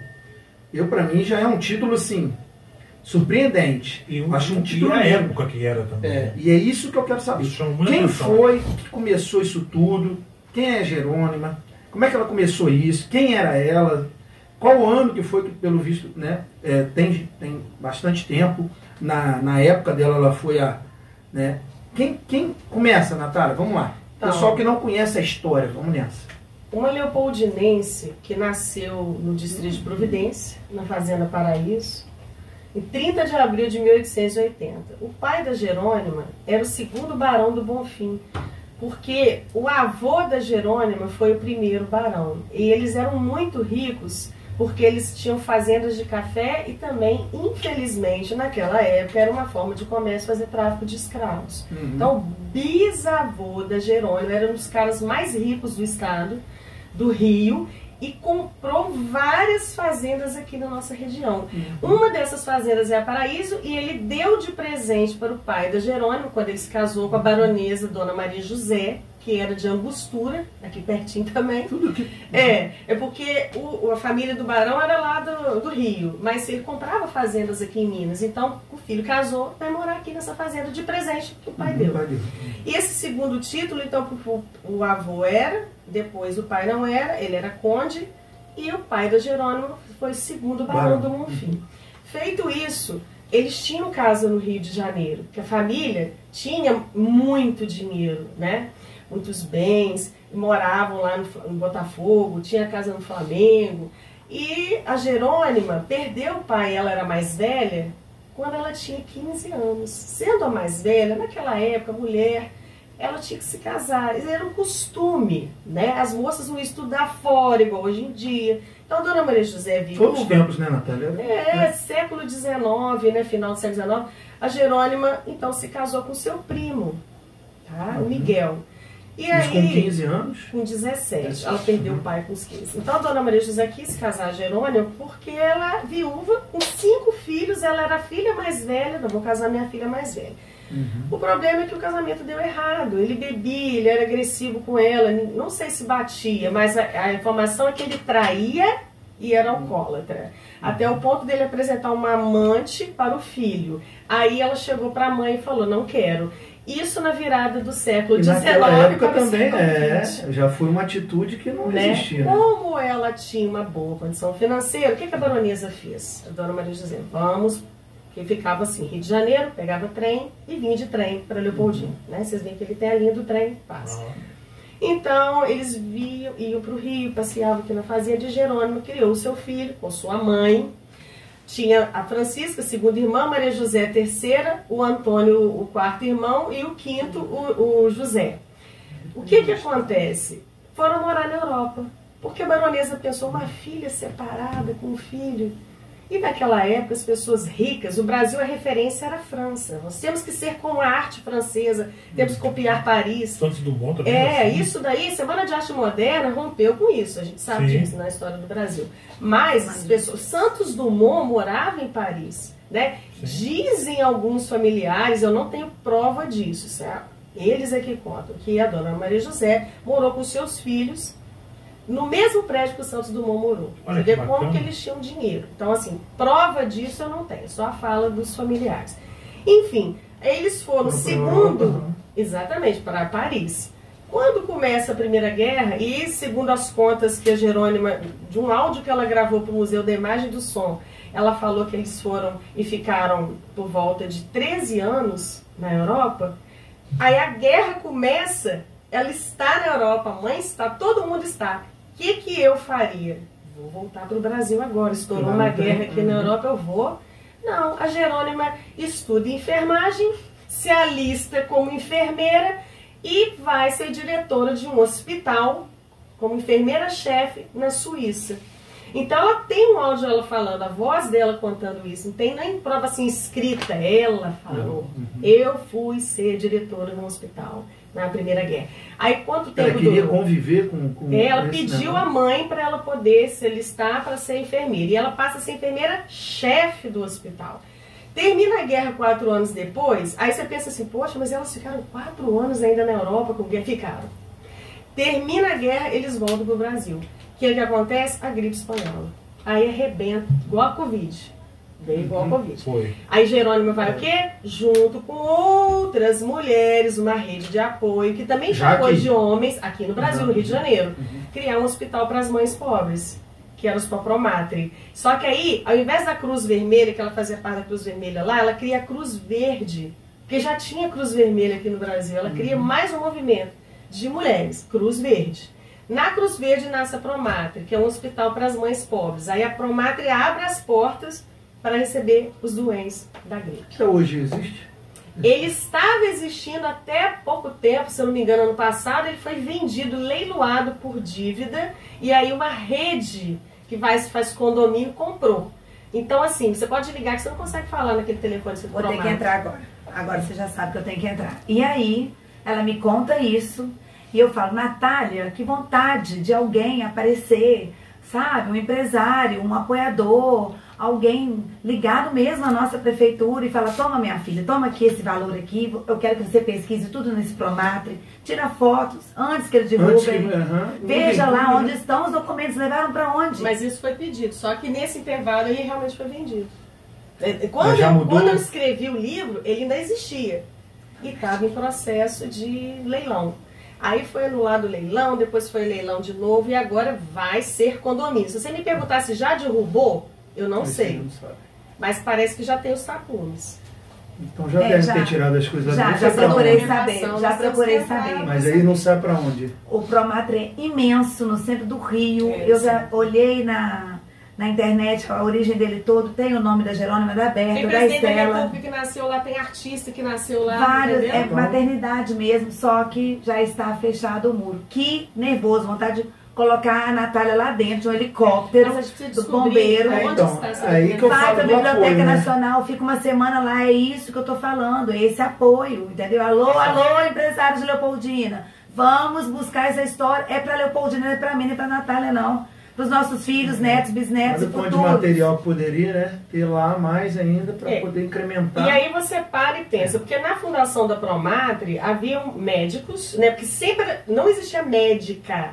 para mim já é um título assim, surpreendente. Acho um título e a lindo. época que era também. E é isso que eu quero saber. Quem foi que começou isso tudo? Quem é Jerônima? Como é que ela começou isso? Quem era ela? Qual ano que foi que, pelo visto, né, tem bastante tempo. Na época dela, ela foi a... Né, quem começa, Natália? Vamos lá. Então, pessoal que não conhece a história, vamos nessa. Uma leopoldinense que nasceu no distrito de Providência, na Fazenda Paraíso, em 30 de abril de 1880. O pai da Jerônima era o segundo barão do Bonfim, porque o avô da Jerônima foi o primeiro barão. E eles eram muito ricos, porque eles tinham fazendas de café e também, infelizmente, naquela época, era uma forma de comércio fazer tráfico de escravos. Uhum. Então, o bisavô da Jerônima era um dos caras mais ricos do estado, do Rio, e comprou várias fazendas aqui na nossa região. Uma dessas fazendas é a Paraíso, e ele deu de presente para o pai da Jerônimo, quando ele se casou com a baronesa Dona Maria José, que era de Angostura, aqui pertinho também. Tudo que... É porque a família do barão era lá do Rio, mas ele comprava fazendas aqui em Minas. Então, o filho casou, vai morar aqui nessa fazenda de presente que o pai deu. E esse segundo título, então, o avô era, depois o pai não era, ele era conde, e o pai da Jerônimo foi segundo barão do Bonfim. Feito isso, eles tinham casa no Rio de Janeiro, porque a família tinha muito dinheiro, né? Muitos bens, moravam lá no Botafogo, tinha casa no Flamengo. E a Jerônima perdeu o pai, ela era mais velha, quando ela tinha 15 anos. Sendo a mais velha, naquela época, a mulher, ela tinha que se casar. Isso era um costume, né? As moças não iam estudar fora, igual hoje em dia. Então, a Dona Maria José viu... Todos os tempos, né, Natália? Século XIX, né? Final do século XIX. A Jerônima, então, se casou com seu primo, tá? O Miguel. E aí, com 15 anos? Com 17. Ela perdeu o pai com os 15. Então a Dona Maria José quis casar a Jerônimo porque ela, viúva, com 5 filhos, ela era a filha mais velha, não vou casar minha filha mais velha. O problema é que o casamento deu errado. Ele bebia, ele era agressivo com ela, não sei se batia, mas a informação é que ele traía e era alcoólatra. Até o ponto dele apresentar uma amante para o filho. Aí ela chegou para a mãe e falou, não quero. Isso na virada do século XIX. Naquela época também, já foi uma atitude que não existia. Né? Como ela tinha uma boa condição financeira, o que a baronesa fez? A Dona Maria José, vamos, que ficava assim, Rio de Janeiro, pegava trem e vinha de trem para Leopoldina. Né? Vocês veem que ele tem a linha do trem, passa. Então, eles iam para o Rio, passeavam aqui na fazenda de Jerônimo, criou o seu filho com sua mãe. Tinha a Francisca, segunda irmã, Maria José, terceira, o Antônio, o quarto irmão, e o quinto, o José. O que acontece? Foram morar na Europa, porque a baronesa pensou, uma filha separada com um filho. E naquela época, as pessoas ricas, o Brasil, a referência era a França. Nós temos que ser como a arte francesa, temos que copiar Paris. Santos Dumont também. Isso daí, Semana de Arte Moderna rompeu com isso, a gente sabe disso na história do Brasil. Mas as pessoas, Santos Dumont morava em Paris, né? Dizem alguns familiares, eu não tenho prova disso, certo? Eles é que contam, que a Dona Maria José morou com seus filhos no mesmo prédio que o Santos Dumont morou. Olha, você vê como que eles tinham dinheiro. Então, assim, prova disso eu não tenho, só a fala dos familiares. Enfim, eles foram exatamente, para Paris. Quando começa a Primeira Guerra, e segundo as contas que a Jerônima, de um áudio que ela gravou para o Museu da Imagem e do Som, ela falou que eles foram e ficaram por volta de 13 anos na Europa. Aí a guerra começa, ela está na Europa, a mãe está, todo mundo está. O que eu faria? Vou voltar para o Brasil agora, estourou uma guerra aqui na Europa, eu vou? Não, a Jerônima estuda enfermagem, se alista como enfermeira e vai ser diretora de um hospital como enfermeira-chefe na Suíça. Então ela tem um áudio dela falando, a voz dela contando isso, não tem nem prova assim escrita, ela falou, eu fui ser diretora no hospital. na Primeira Guerra. Aí quanto Ela tempo queria durou? conviver com Ela esse pediu negócio. a mãe para ela poder se alistar para ser enfermeira. E ela passa a ser enfermeira-chefe do hospital. Termina a guerra 4 anos depois, aí você pensa assim, poxa, mas elas ficaram 4 anos ainda na Europa com guerra. Ficaram. Termina a guerra, eles voltam para o Brasil. O que acontece? A gripe espanhola. Aí arrebenta, igual a Covid. Veio igual a Covid. Foi. Aí Jerônimo vai o quê? Junto com outras mulheres, uma rede de apoio, que também Já tinha apoio aqui? de homens, aqui no Brasil, no Rio de Janeiro, criar um hospital para as mães pobres, que era o Hospital Promatre. Só que aí, ao invés da Cruz Vermelha, que ela fazia parte da Cruz Vermelha lá, ela cria a Cruz Verde, porque já tinha Cruz Vermelha aqui no Brasil. Ela cria mais um movimento de mulheres, Cruz Verde. Na Cruz Verde nasce a Promatre, que é um hospital para as mães pobres. Aí a Promatre abre as portas para receber os doentes da gripe. Até hoje existe? Ele estava existindo até pouco tempo, se eu não me engano, ano passado. Ele foi vendido, leiloado por dívida, e aí uma rede que faz condomínio comprou. Então, assim, você pode ligar que você não consegue falar naquele telefone. Vou ter que entrar agora. Agora você já sabe que eu tenho que entrar. E aí, ela me conta isso, e eu falo, Natália, que vontade de alguém aparecer, sabe? Um empresário, um apoiador, alguém ligado mesmo à nossa prefeitura e fala, toma minha filha, toma aqui esse valor aqui, eu quero que você pesquise tudo nesse Promatre, tira fotos antes que eles divulguem, veja lá onde estão os documentos, levaram para onde? Mas isso foi pedido, só que nesse intervalo ele realmente foi vendido. Mas já mudou? Quando eu escrevi o livro, ele ainda existia e estava em processo de leilão. Aí foi anulado o leilão, depois foi leilão de novo e agora vai ser condomínio. Se você me perguntar se já derrubou, eu não sei. Não sabe. Mas parece que já tem os tapumes. Então já deve ter tirado as coisas já dele. procurei Onde? saber, já procurei saber. Mas aí não sabe pra onde. O Promatre é imenso, no centro do Rio. É, eu já olhei na internet a origem dele todo, tem o nome da Jerônima, da Tem Berta, da presidente da Estela. República que nasceu lá, tem artista que nasceu lá. Vários, entendeu? é maternidade mesmo, só que já está fechado o muro. Que nervoso, vontade de colocar a Natália lá dentro de um helicóptero Mas a gente precisa do descobrir bombeiro. onde Então, está essa aí que eu Vai falo para a do Biblioteca apoio, né? Nacional, fica uma semana lá, é isso que eu tô falando, é esse apoio, entendeu? Alô, empresários de Leopoldina, vamos buscar essa história, é para Leopoldina, não é para mim, não é para Natália, não. Para os nossos filhos, netos, bisnetos Olha e o quanto de futuros. material que poderia, né, ter lá mais ainda para poder incrementar. E aí você para e pensa, porque na fundação da Promatre haviam médicos, né? Porque sempre não existia médica.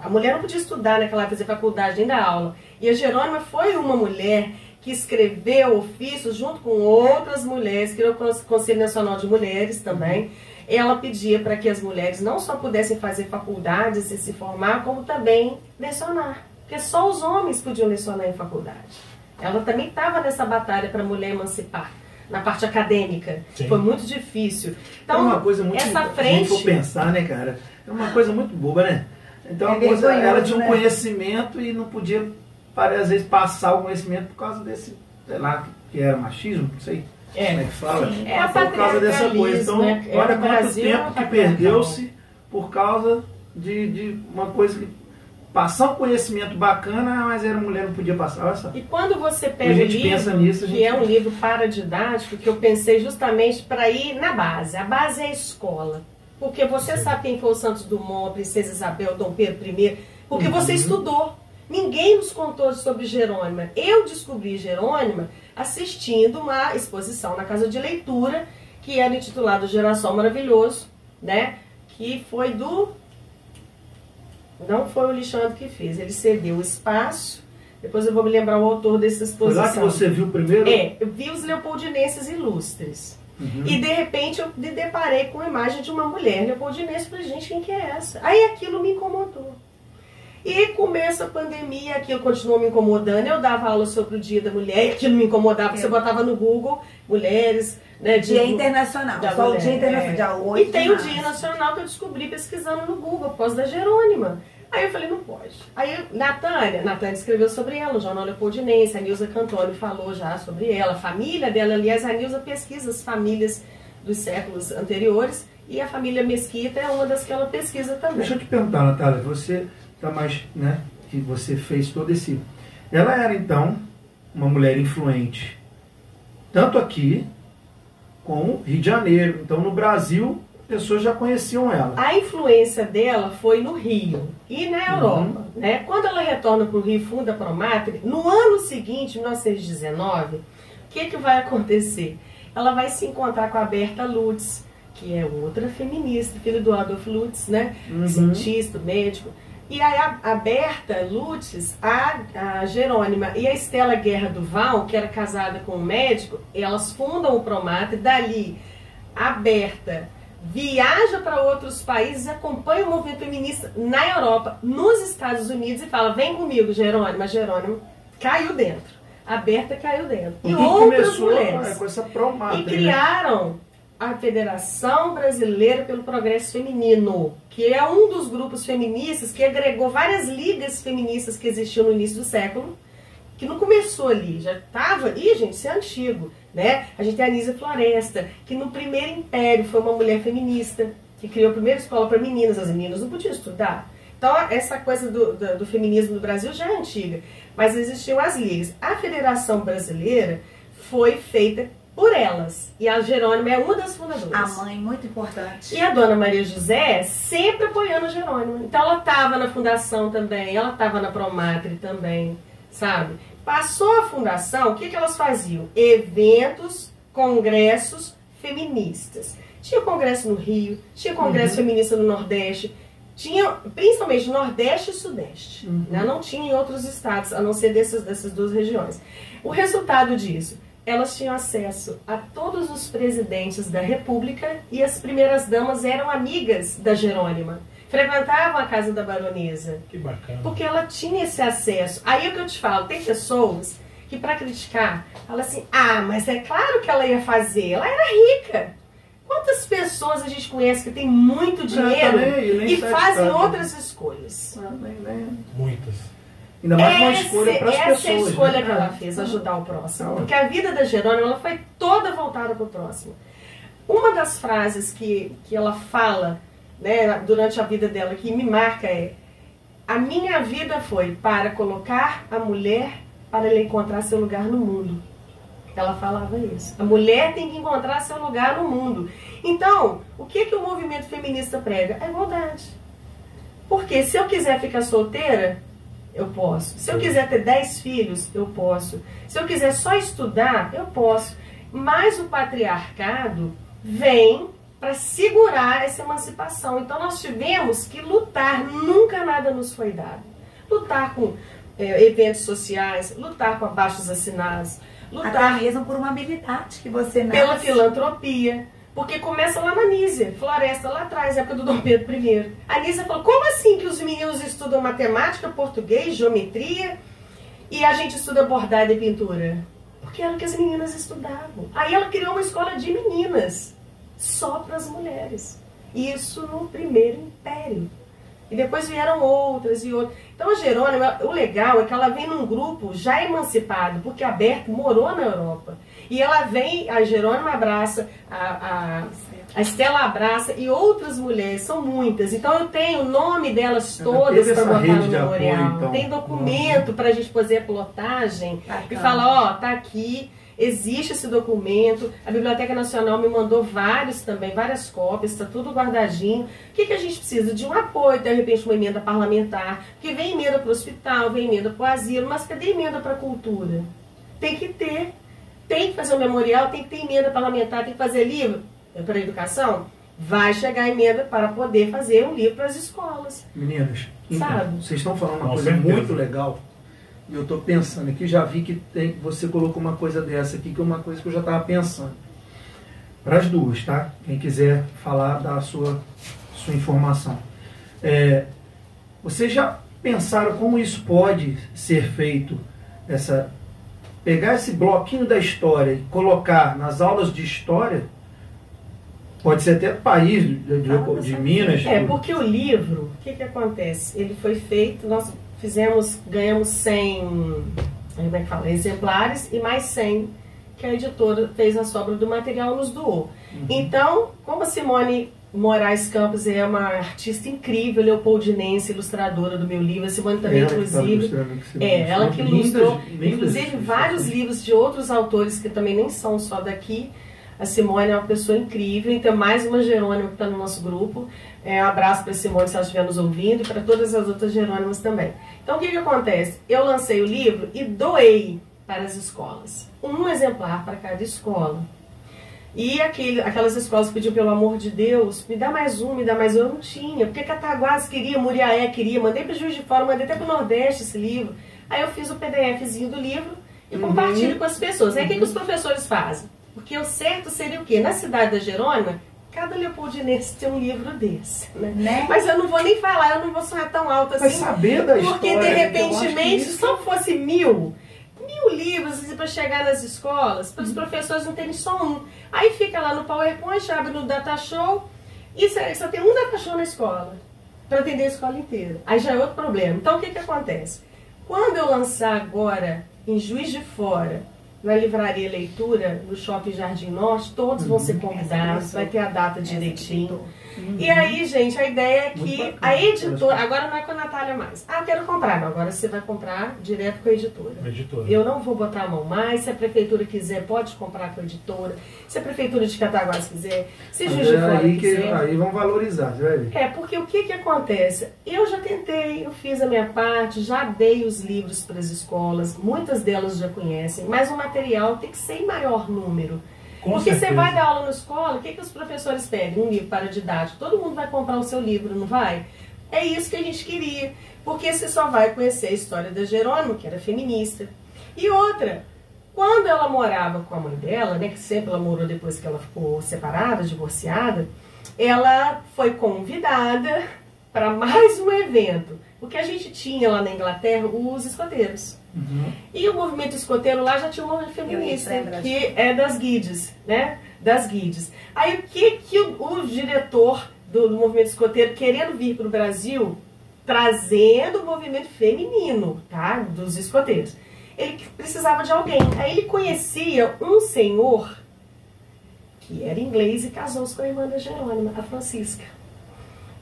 A mulher não podia estudar naquela fazer faculdade nem dar aula. E a Jerônima foi uma mulher que escreveu ofícios junto com outras mulheres, criou o Conselho Nacional de Mulheres também. Ela pedia para que as mulheres não só pudessem fazer faculdades e se formar, como também lecionar. Porque só os homens podiam lecionar em faculdade. Ela também estava nessa batalha para a mulher emancipar, na parte acadêmica. Sim. Foi muito difícil. É uma coisa muito essa Se a gente frente... for pensar, né, cara, é uma coisa muito boba, né? Então, É uma coisa, vergonhoso, ela tinha um né? conhecimento e não podia, às vezes, passar o conhecimento por causa desse, sei lá, que era machismo, não sei como é que fala. Sim. É, Por causa dessa coisa. Então, né? olha No quanto Brasil, tempo é que patriarcal. perdeu-se por causa de uma coisa que passar um conhecimento bacana, mas era mulher, não podia passar. Olha só. E quando você pega A o gente livro, pensa nisso, a que gente- é um livro paradidático, que eu pensei justamente para ir na base. A base é a escola. Porque você sabe quem foi o Santos Dumont, a Princesa Isabel, Dom Pedro I, porque você estudou. Ninguém nos contou sobre Jerônima. Eu descobri Jerônima assistindo uma exposição na Casa de Leitura, que era intitulada Girassol Maravilhoso, né? Que foi do... Não foi o Alexandre que fez, ele cedeu o espaço. Depois eu vou me lembrar o autor dessa Foi exposição. lá que você viu primeiro? É, eu vi os leopoldinenses ilustres. E de repente eu me deparei com a imagem de uma mulher leopoldinense. Falei, gente, quem que é essa? Aí aquilo me incomodou. E começa a pandemia, aquilo continuou me incomodando. Eu dava aula sobre o Dia da Mulher, e aquilo me incomodava, porque você botava no Google mulheres, né? Dia Internacional, da só o mulher, Dia Internacional, dia 8 E tem de o março. Dia Nacional que eu descobri pesquisando no Google, após da Jerônima. Aí eu falei, não pode. Aí Natânia escreveu sobre ela, o Jornal Leopoldinense, a Nilza Cantoni falou já sobre ela, a família dela, aliás, a Nilza pesquisa as famílias dos séculos anteriores, e a família Mesquita é uma das que ela pesquisa também. Deixa eu te perguntar, Natália, você tá mais, né, que você fez todo esse... Ela era, então, uma mulher influente, tanto aqui como Rio de Janeiro. Então, no Brasil, pessoas já conheciam ela. A influência dela foi no Rio e na Europa. Né? Quando ela retorna para o Rio e funda a Promatre, no ano seguinte, 1919, o que vai acontecer? Ela vai se encontrar com a Berta Lutz, que é outra feminista, filha do Adolf Lutz, né? Cientista, médico. E aí a Berta Lutz, a Jerônima e a Estela Guerra Duval, que era casada com um médico, elas fundam o Promatre. Dali, a Berta viaja para outros países, acompanha o movimento feminista na Europa, nos Estados Unidos, e fala: vem comigo, Jerônima. A Jerônima caiu dentro. A Berta caiu dentro. E outras mulheres. Com essa Promatre, e criaram a Federação Brasileira pelo Progresso Feminino, que é um dos grupos feministas que agregou várias ligas feministas que existiam no início do século, que não começou ali, já estava... Ih, gente, isso é antigo, né? A gente tem a Anísia Floresta, que no primeiro império foi uma mulher feminista, que criou a primeira escola para meninas. As meninas não podiam estudar. Então, essa coisa do feminismo no Brasil já é antiga, mas existiam as ligas. A Federação Brasileira foi feita por elas, e a Jerônima é uma das fundadoras. A mãe, muito importante. E a dona Maria José sempre apoiando a Jerônima. Então ela estava na fundação também, ela estava na Promatre também, sabe? Passou a fundação, o que elas faziam? Eventos, congressos feministas. Tinha congresso no Rio, tinha congresso feminista no Nordeste, tinha principalmente Nordeste e Sudeste, né? Não tinha em outros estados, a não ser dessas duas regiões. O resultado disso: elas tinham acesso a todos os presidentes da República, e as primeiras damas eram amigas da Jerônima. Frequentavam a casa da baronesa. Que bacana. Porque ela tinha esse acesso. Aí é o que eu te falo, tem pessoas que, para criticar, falam assim: ah, mas é claro que ela ia fazer, ela era rica. Quantas pessoas a gente conhece que tem muito dinheiro e fazem outras escolhas? Muitas. Ainda mais uma escolha para as pessoas. Essa é a escolha que ela fez, ajudar o próximo. Porque a vida da Jerônima, ela foi toda voltada para o próximo. Uma das frases que ela fala, né, durante a vida dela, que me marca, é: a minha vida foi para colocar a mulher para ela encontrar seu lugar no mundo. Ela falava isso. A mulher tem que encontrar seu lugar no mundo. Então, o que o movimento feminista prega? A igualdade. Porque se eu quiser ficar solteira, eu posso. Se eu quiser ter 10 filhos, eu posso. Se eu quiser só estudar, eu posso. Mas o patriarcado vem para segurar essa emancipação. Então nós tivemos que lutar. Nunca nada nos foi dado. Lutar com eventos sociais, lutar com abaixos assinados, lutar até mesmo por uma habilidade que você nasce. Pela filantropia. Porque começa lá na Anísia Floresta, lá atrás, época do Dom Pedro I. A Anísia falou: como assim que os meninos estudam matemática, português, geometria, e a gente estuda bordado e pintura? Porque era o que as meninas estudavam. Aí ela criou uma escola de meninas, só para as mulheres. Isso no primeiro império. E depois vieram outras e outras. Então a Jerônima, o legal é que ela vem num grupo já emancipado, porque a Berta morou na Europa. E ela vem, a Jerônima abraça, a Estela abraça, e outras mulheres, são muitas. Então eu tenho o nome delas todas para botar no memorial. Apoio, então. Tem documento para a gente fazer a plotagem e falar: ó, tá aqui. Existe esse documento, a Biblioteca Nacional me mandou vários também, várias cópias, está tudo guardadinho. O que a gente precisa? De um apoio, de repente uma emenda parlamentar, porque vem emenda para o hospital, vem emenda para o asilo, mas cadê emenda para a cultura? Tem que ter, tem que fazer um memorial, tem que ter emenda parlamentar, tem que fazer livro para a educação. Vai chegar a emenda para poder fazer um livro para as escolas. Meninas, sabe? Vocês estão falando uma coisa muito legal. E eu estou pensando aqui, já vi que você colocou uma coisa dessa aqui, que é uma coisa que eu já estava pensando. Para as duas, tá? Quem quiser falar da sua informação. Vocês já pensaram como isso pode ser feito? Pegar esse bloquinho da história e colocar nas aulas de história, pode ser até do país, de Minas. Porque o livro, o que acontece? Ele foi feito, nós ganhamos 100 exemplares e mais 100 que a editora fez a sobra do material, nos doou. Então, como a Simone Moraes Campos é uma artista incrível, leopoldinense, ilustradora do meu livro, a Simone também, inclusive, ela que ilustrou, inclusive, vários livros de outros autores que também nem são só daqui. A Simone é uma pessoa incrível, então mais uma Jerônima que está no nosso grupo. Um abraço para a Simone se ela estiver nos ouvindo e para todas as outras Jerônimas também. Então o que acontece? Eu lancei o livro e doei para as escolas. Um exemplar para cada escola. E aquelas escolas pediam, pelo amor de Deus, me dá mais um, me dá mais um. Eu não tinha, porque Cataguases queria, Muriaé queria, mandei para o Juiz de Fora, mandei até para o Nordeste esse livro. Aí eu fiz o PDFzinho do livro e compartilho com as pessoas. Aí o que os professores fazem? Porque o certo seria o quê? Na cidade da Jerônima, cada leopoldinense tem um livro desse, né? Mas eu não vou nem falar, eu não vou sonhar tão alto assim. Mas saber da porque história, de repentemente, se só fosse 1000 livros para chegar nas escolas, para os professores não terem só um. Aí fica lá no PowerPoint, abre no Datashow e só tem um Datashow na escola, para atender a escola inteira. Aí já é outro problema. Então o que acontece? Quando eu lançar agora em Juiz de Fora, na Livraria Leitura, no Shopping Jardim Norte, todos vão ser convidados, vai ter a data direitinho. E aí, gente, a ideia é que a editora, agora não é com a Natália mais. Ah, eu quero comprar. Não, agora você vai comprar direto com a editora. Eu não vou botar a mão mais. Se a prefeitura quiser, pode comprar com a editora. Se a prefeitura de Cataguases quiser, se Juiz de Fora quiser. Aí vão valorizar, você vai ver. Porque o que acontece? Eu já tentei, eu fiz a minha parte, já dei os livros para as escolas, muitas delas já conhecem, mas o material tem que ser em maior número. Porque você vai dar aula na escola, o que os professores pedem? Um livro para didático. Todo mundo vai comprar o seu livro, não vai? É isso que a gente queria. Porque você só vai conhecer a história da Jerônima, que era feminista. E outra, quando ela morava com a mãe dela, né, que sempre ela morou depois que ela ficou separada, divorciada, ela foi convidada para mais um evento. Porque a gente tinha lá na Inglaterra os escoteiros. E o movimento escoteiro lá já tinha um movimento feminista, que é das guides, né? Das guides. Aí o que o diretor do movimento escoteiro, querendo vir para o Brasil, trazendo o movimento feminino, tá? Dos escoteiros. Ele precisava de alguém. Aí ele conhecia um senhor que era inglês e casou-se com a irmã da Jerônima, a Francisca.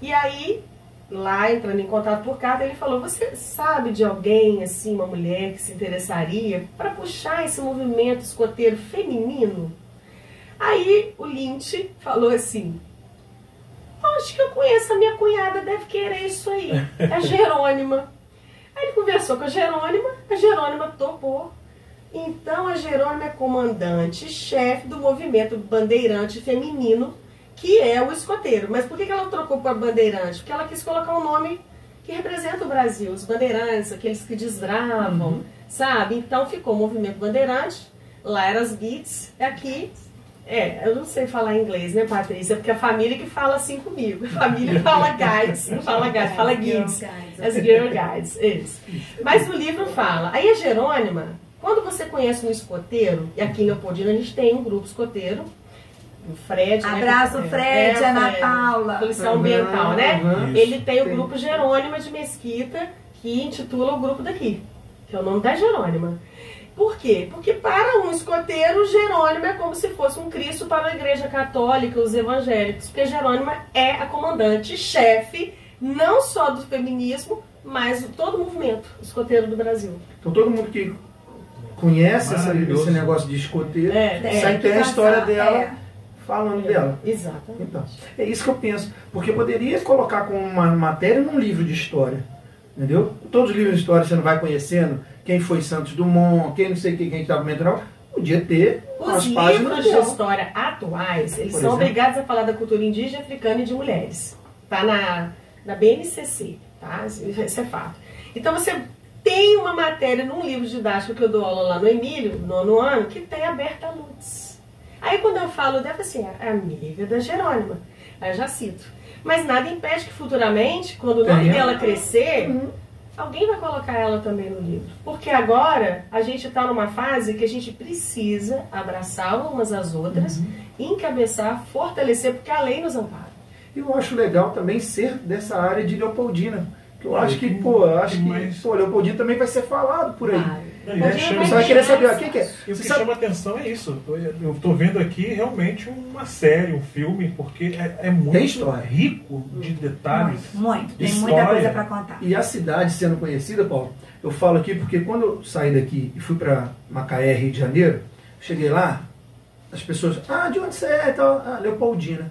E aí, lá entrando em contato por carta, ele falou: você sabe de alguém, assim, uma mulher que se interessaria para puxar esse movimento escoteiro feminino? Aí o Lynch falou assim: acho que eu conheço, a minha cunhada deve querer isso aí, a Jerônima. Aí ele conversou com a Jerônima topou. Então a Jerônima é comandante, chefe do movimento bandeirante feminino, que é o escoteiro. Mas por que ela trocou para bandeirante? Porque ela quis colocar um nome que representa o Brasil, os bandeirantes, aqueles que desbravam, sabe? Então ficou o movimento bandeirante, lá eram as guides, aqui, eu não sei falar inglês, né, Patrícia? Porque a família que fala assim comigo. A família fala guides, não fala guides, fala guides. As girl guides, isso. Mas o livro fala. Aí a Jerônima, quando você conhece um escoteiro, e aqui em Leopoldina a gente tem um grupo escoteiro, o Fred, abraço, né? Fred, Ana Paula. Poluição ambiental, né? Ele tem o grupo Jerônima de Mesquita, que intitula o grupo daqui, que é o nome da Jerônima. Por quê? Porque para um escoteiro, Jerônima é como se fosse um Cristo para a Igreja Católica, os evangélicos, porque Jerônima é a comandante, chefe, não só do feminismo, mas de todo o movimento escoteiro do Brasil. Então todo mundo que conhece esse negócio de escoteiro, sabe tem a história dela falando dela. Exatamente. Então, é isso que eu penso. Porque poderia colocar como uma matéria num livro de história. Entendeu? Todos os livros de história você não vai conhecendo quem foi Santos Dumont, quem não sei quem estava no metrô. Podia ter os livros de história atuais, eles são obrigados a falar da cultura indígena, africana e de mulheres. Tá na BNCC, tá? Isso é fato. Então você tem uma matéria num livro didático que eu dou aula lá no Emílio, no nono ano, que tem a Berta Lutz. Aí quando eu falo dela, assim, é amiga da Jerônima. Aí eu já cito. Mas nada impede que futuramente, quando o nome dela crescer, alguém vai colocar ela também no livro. Porque agora a gente está numa fase que a gente precisa abraçar umas às outras, encabeçar, fortalecer, porque a lei nos ampara. Eu acho legal também ser dessa área de Leopoldina. Eu acho que, Leopoldina também vai ser falado por aí. Você vai querer saber o que é. E o que chama atenção é isso. Eu estou vendo aqui realmente uma série, um filme, porque é muito rico de detalhes. Muito. Tem muita coisa para contar. E a cidade sendo conhecida, Paulo, eu falo aqui porque quando eu saí daqui e fui para Macaé, Rio de Janeiro, cheguei lá, as pessoas, de onde você é? Então, Leopoldina.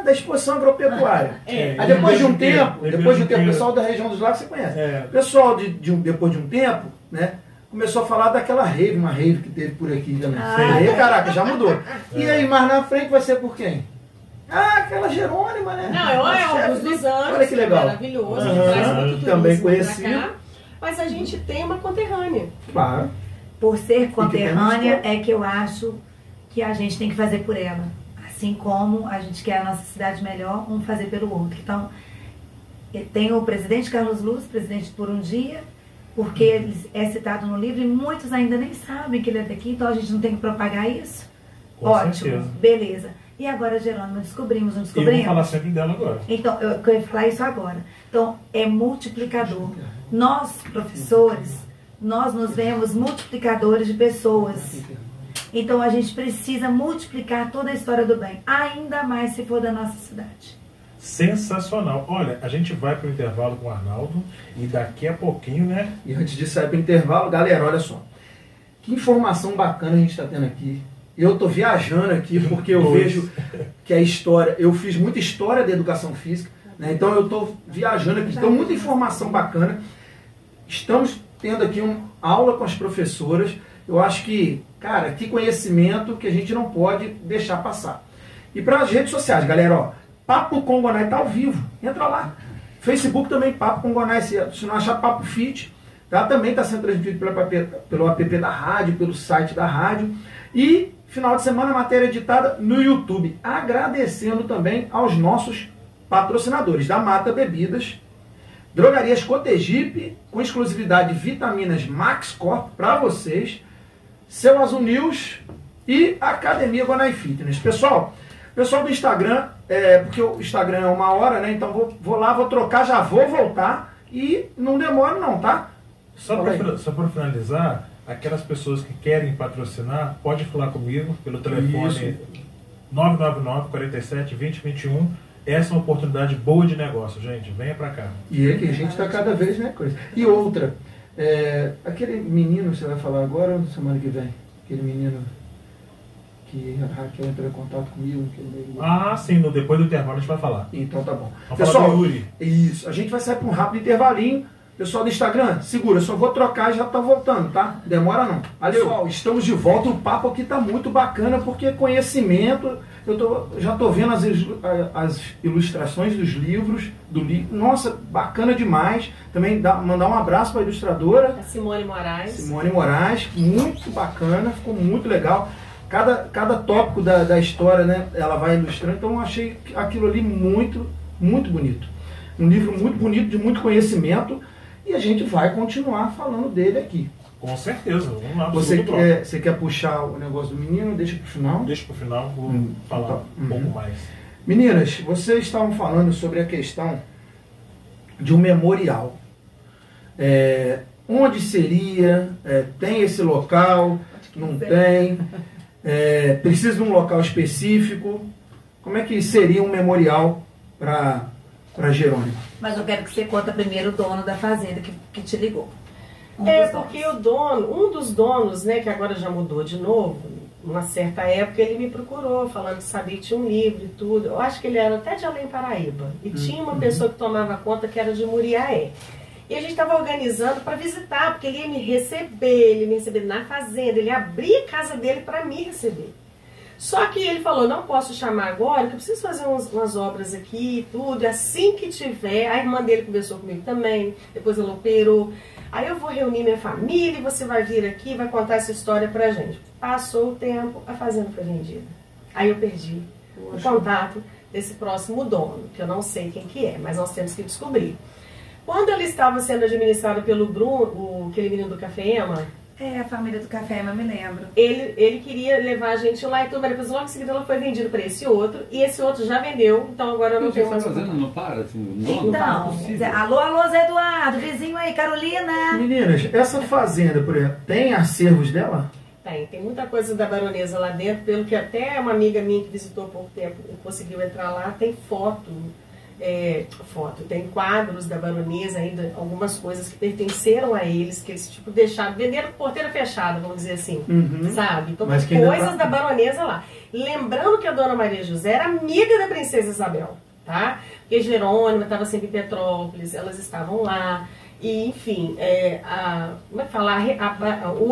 Da exposição agropecuária. Aí depois de um tempo, o pessoal da região dos lagos você conhece. O pessoal, depois de um tempo, né, começou a falar daquela rave, uma rave que teve por aqui também. Aí, caraca, já mudou. E aí, mais na frente vai ser por quem? Aquela Jerônima, né? Não, é o Augusto dos Anjos, olha que legal. Maravilhoso, traz muito também turismo conheci. pra cá. Mas a gente tem uma conterrânea. Claro. Por ser conterrânea, é que eu acho que a gente tem que fazer por ela. Assim como a gente quer a nossa cidade melhor, um fazer pelo outro. Então, tem o presidente Carlos Luz, presidente por um dia, porque ele é citado no livro e muitos ainda nem sabem que ele é daqui, então a gente não tem que propagar isso. Com Ótimo, certeza. beleza. E agora, Jerônimo, descobrimos, não E eu descobrimos? vou falar sempre dela agora. Então, eu ia falar isso agora. Então, é multiplicador. Nós, professores, nós nos vemos multiplicadores de pessoas. Então, a gente precisa multiplicar toda a história do bem, ainda mais se for da nossa cidade. Sensacional. Olha, a gente vai para o intervalo com o Arnaldo e daqui a pouquinho, né? E antes de sair para o intervalo, galera, olha só. Que informação bacana a gente está tendo aqui. Eu estou viajando aqui porque eu vejo que a história... Eu fiz muita história da educação física, né? Então eu estou viajando aqui. Então, muita informação bacana. Estamos tendo aqui uma aula com as professoras. Eu acho que, cara, que conhecimento que a gente não pode deixar passar. E para as redes sociais, galera, ó, Papo Congonai está ao vivo. Entra lá. Facebook também, Papo Congonai. Se não achar Papo Fit, tá? Também está sendo transmitido pelo app da rádio, pelo site da rádio. E, final de semana, matéria editada no YouTube. Agradecendo também aos nossos patrocinadores da Mata Bebidas, Drogarias Cotegipe, com exclusividade vitaminas Max Corp para vocês, Seu Azul News e Academia Gonai Fitness. Pessoal do Instagram, porque o Instagram é 1 hora, né? Então vou lá, vou trocar, já vou voltar e não demora não, tá? Só para finalizar, aquelas pessoas que querem patrocinar, pode falar comigo pelo telefone 999-47-2021. Essa é uma oportunidade boa de negócio, gente. Venha para cá. E é que a gente está cada vez, né, coisa. E outra, aquele menino, você vai falar agora ou semana que vem? Aquele menino que a Raquel entrou em contato comigo. Sim, depois do intervalo a gente vai falar. Então tá bom. Vamos falar do Yuri. Isso, a gente vai sair para um rápido intervalinho. Pessoal do Instagram, segura, só vou trocar e já tá voltando, tá? Demora não. Pessoal, estamos de volta, o papo aqui tá muito bacana, porque conhecimento, já tô vendo as ilustrações dos livros, nossa, bacana demais. Também mandar um abraço para a ilustradora. A Simone Moraes, muito bacana, ficou muito legal. Cada tópico da história, né, ela vai ilustrando, então eu achei aquilo ali muito, muito bonito. Um livro muito bonito, de muito conhecimento. E a gente vai continuar falando dele aqui. Com certeza, vamos lá. Você quer puxar o negócio do menino? Deixa pro final? Deixa pro final, vou falar um pouco mais. Meninas, vocês estavam falando sobre a questão de um memorial. Onde seria? Tem esse local? Não tem? Precisa de um local específico? Como é que seria um memorial para Jerônimo? Mas eu quero que você conta primeiro o dono da fazenda que te ligou. Porque um dos donos, né, que agora já mudou de novo, numa certa época ele me procurou, falando que sabia que tinha um livro e tudo. Eu acho que ele era até de Além Paraíba. E tinha uma pessoa que tomava conta que era de Muriaé. E a gente estava organizando para visitar, porque ele ia me receber na fazenda, ele abria a casa dele para me receber. Só que ele falou, não posso chamar agora, que eu preciso fazer umas obras aqui e tudo, e assim que tiver, a irmã dele conversou comigo também, depois ela operou, aí eu vou reunir minha família e você vai vir aqui, vai contar essa história pra gente. Passou o tempo, a fazenda foi vendida. Aí eu perdi o contato desse próximo dono, que eu não sei quem que é, mas nós temos que descobrir. Quando ele estava sendo administrado pelo Bruno, aquele menino do Café Ema, a família do Café Ema, me lembro. Ele queria levar a gente lá e tudo, mas depois logo em seguida ela foi vendida para esse outro, e esse outro já vendeu, então agora eu não tenho mais. Não para, assim, então, alô, Zé Eduardo, vizinho aí, Carolina. Meninas, essa fazenda, por exemplo, tem acervos dela? Tem muita coisa da baronesa lá dentro, pelo que até uma amiga minha que visitou há pouco tempo conseguiu entrar lá, tem foto tem quadros da baronesa ainda, algumas coisas que pertenceram a eles, que eles tipo deixaram, venderam porteira fechada, vamos dizer assim, sabe? Então tem coisas da baronesa lá. Lembrando que a dona Maria José era amiga da princesa Isabel, tá? Porque Jerônima estava sempre em Petrópolis, elas estavam lá. E, enfim, como é que fala?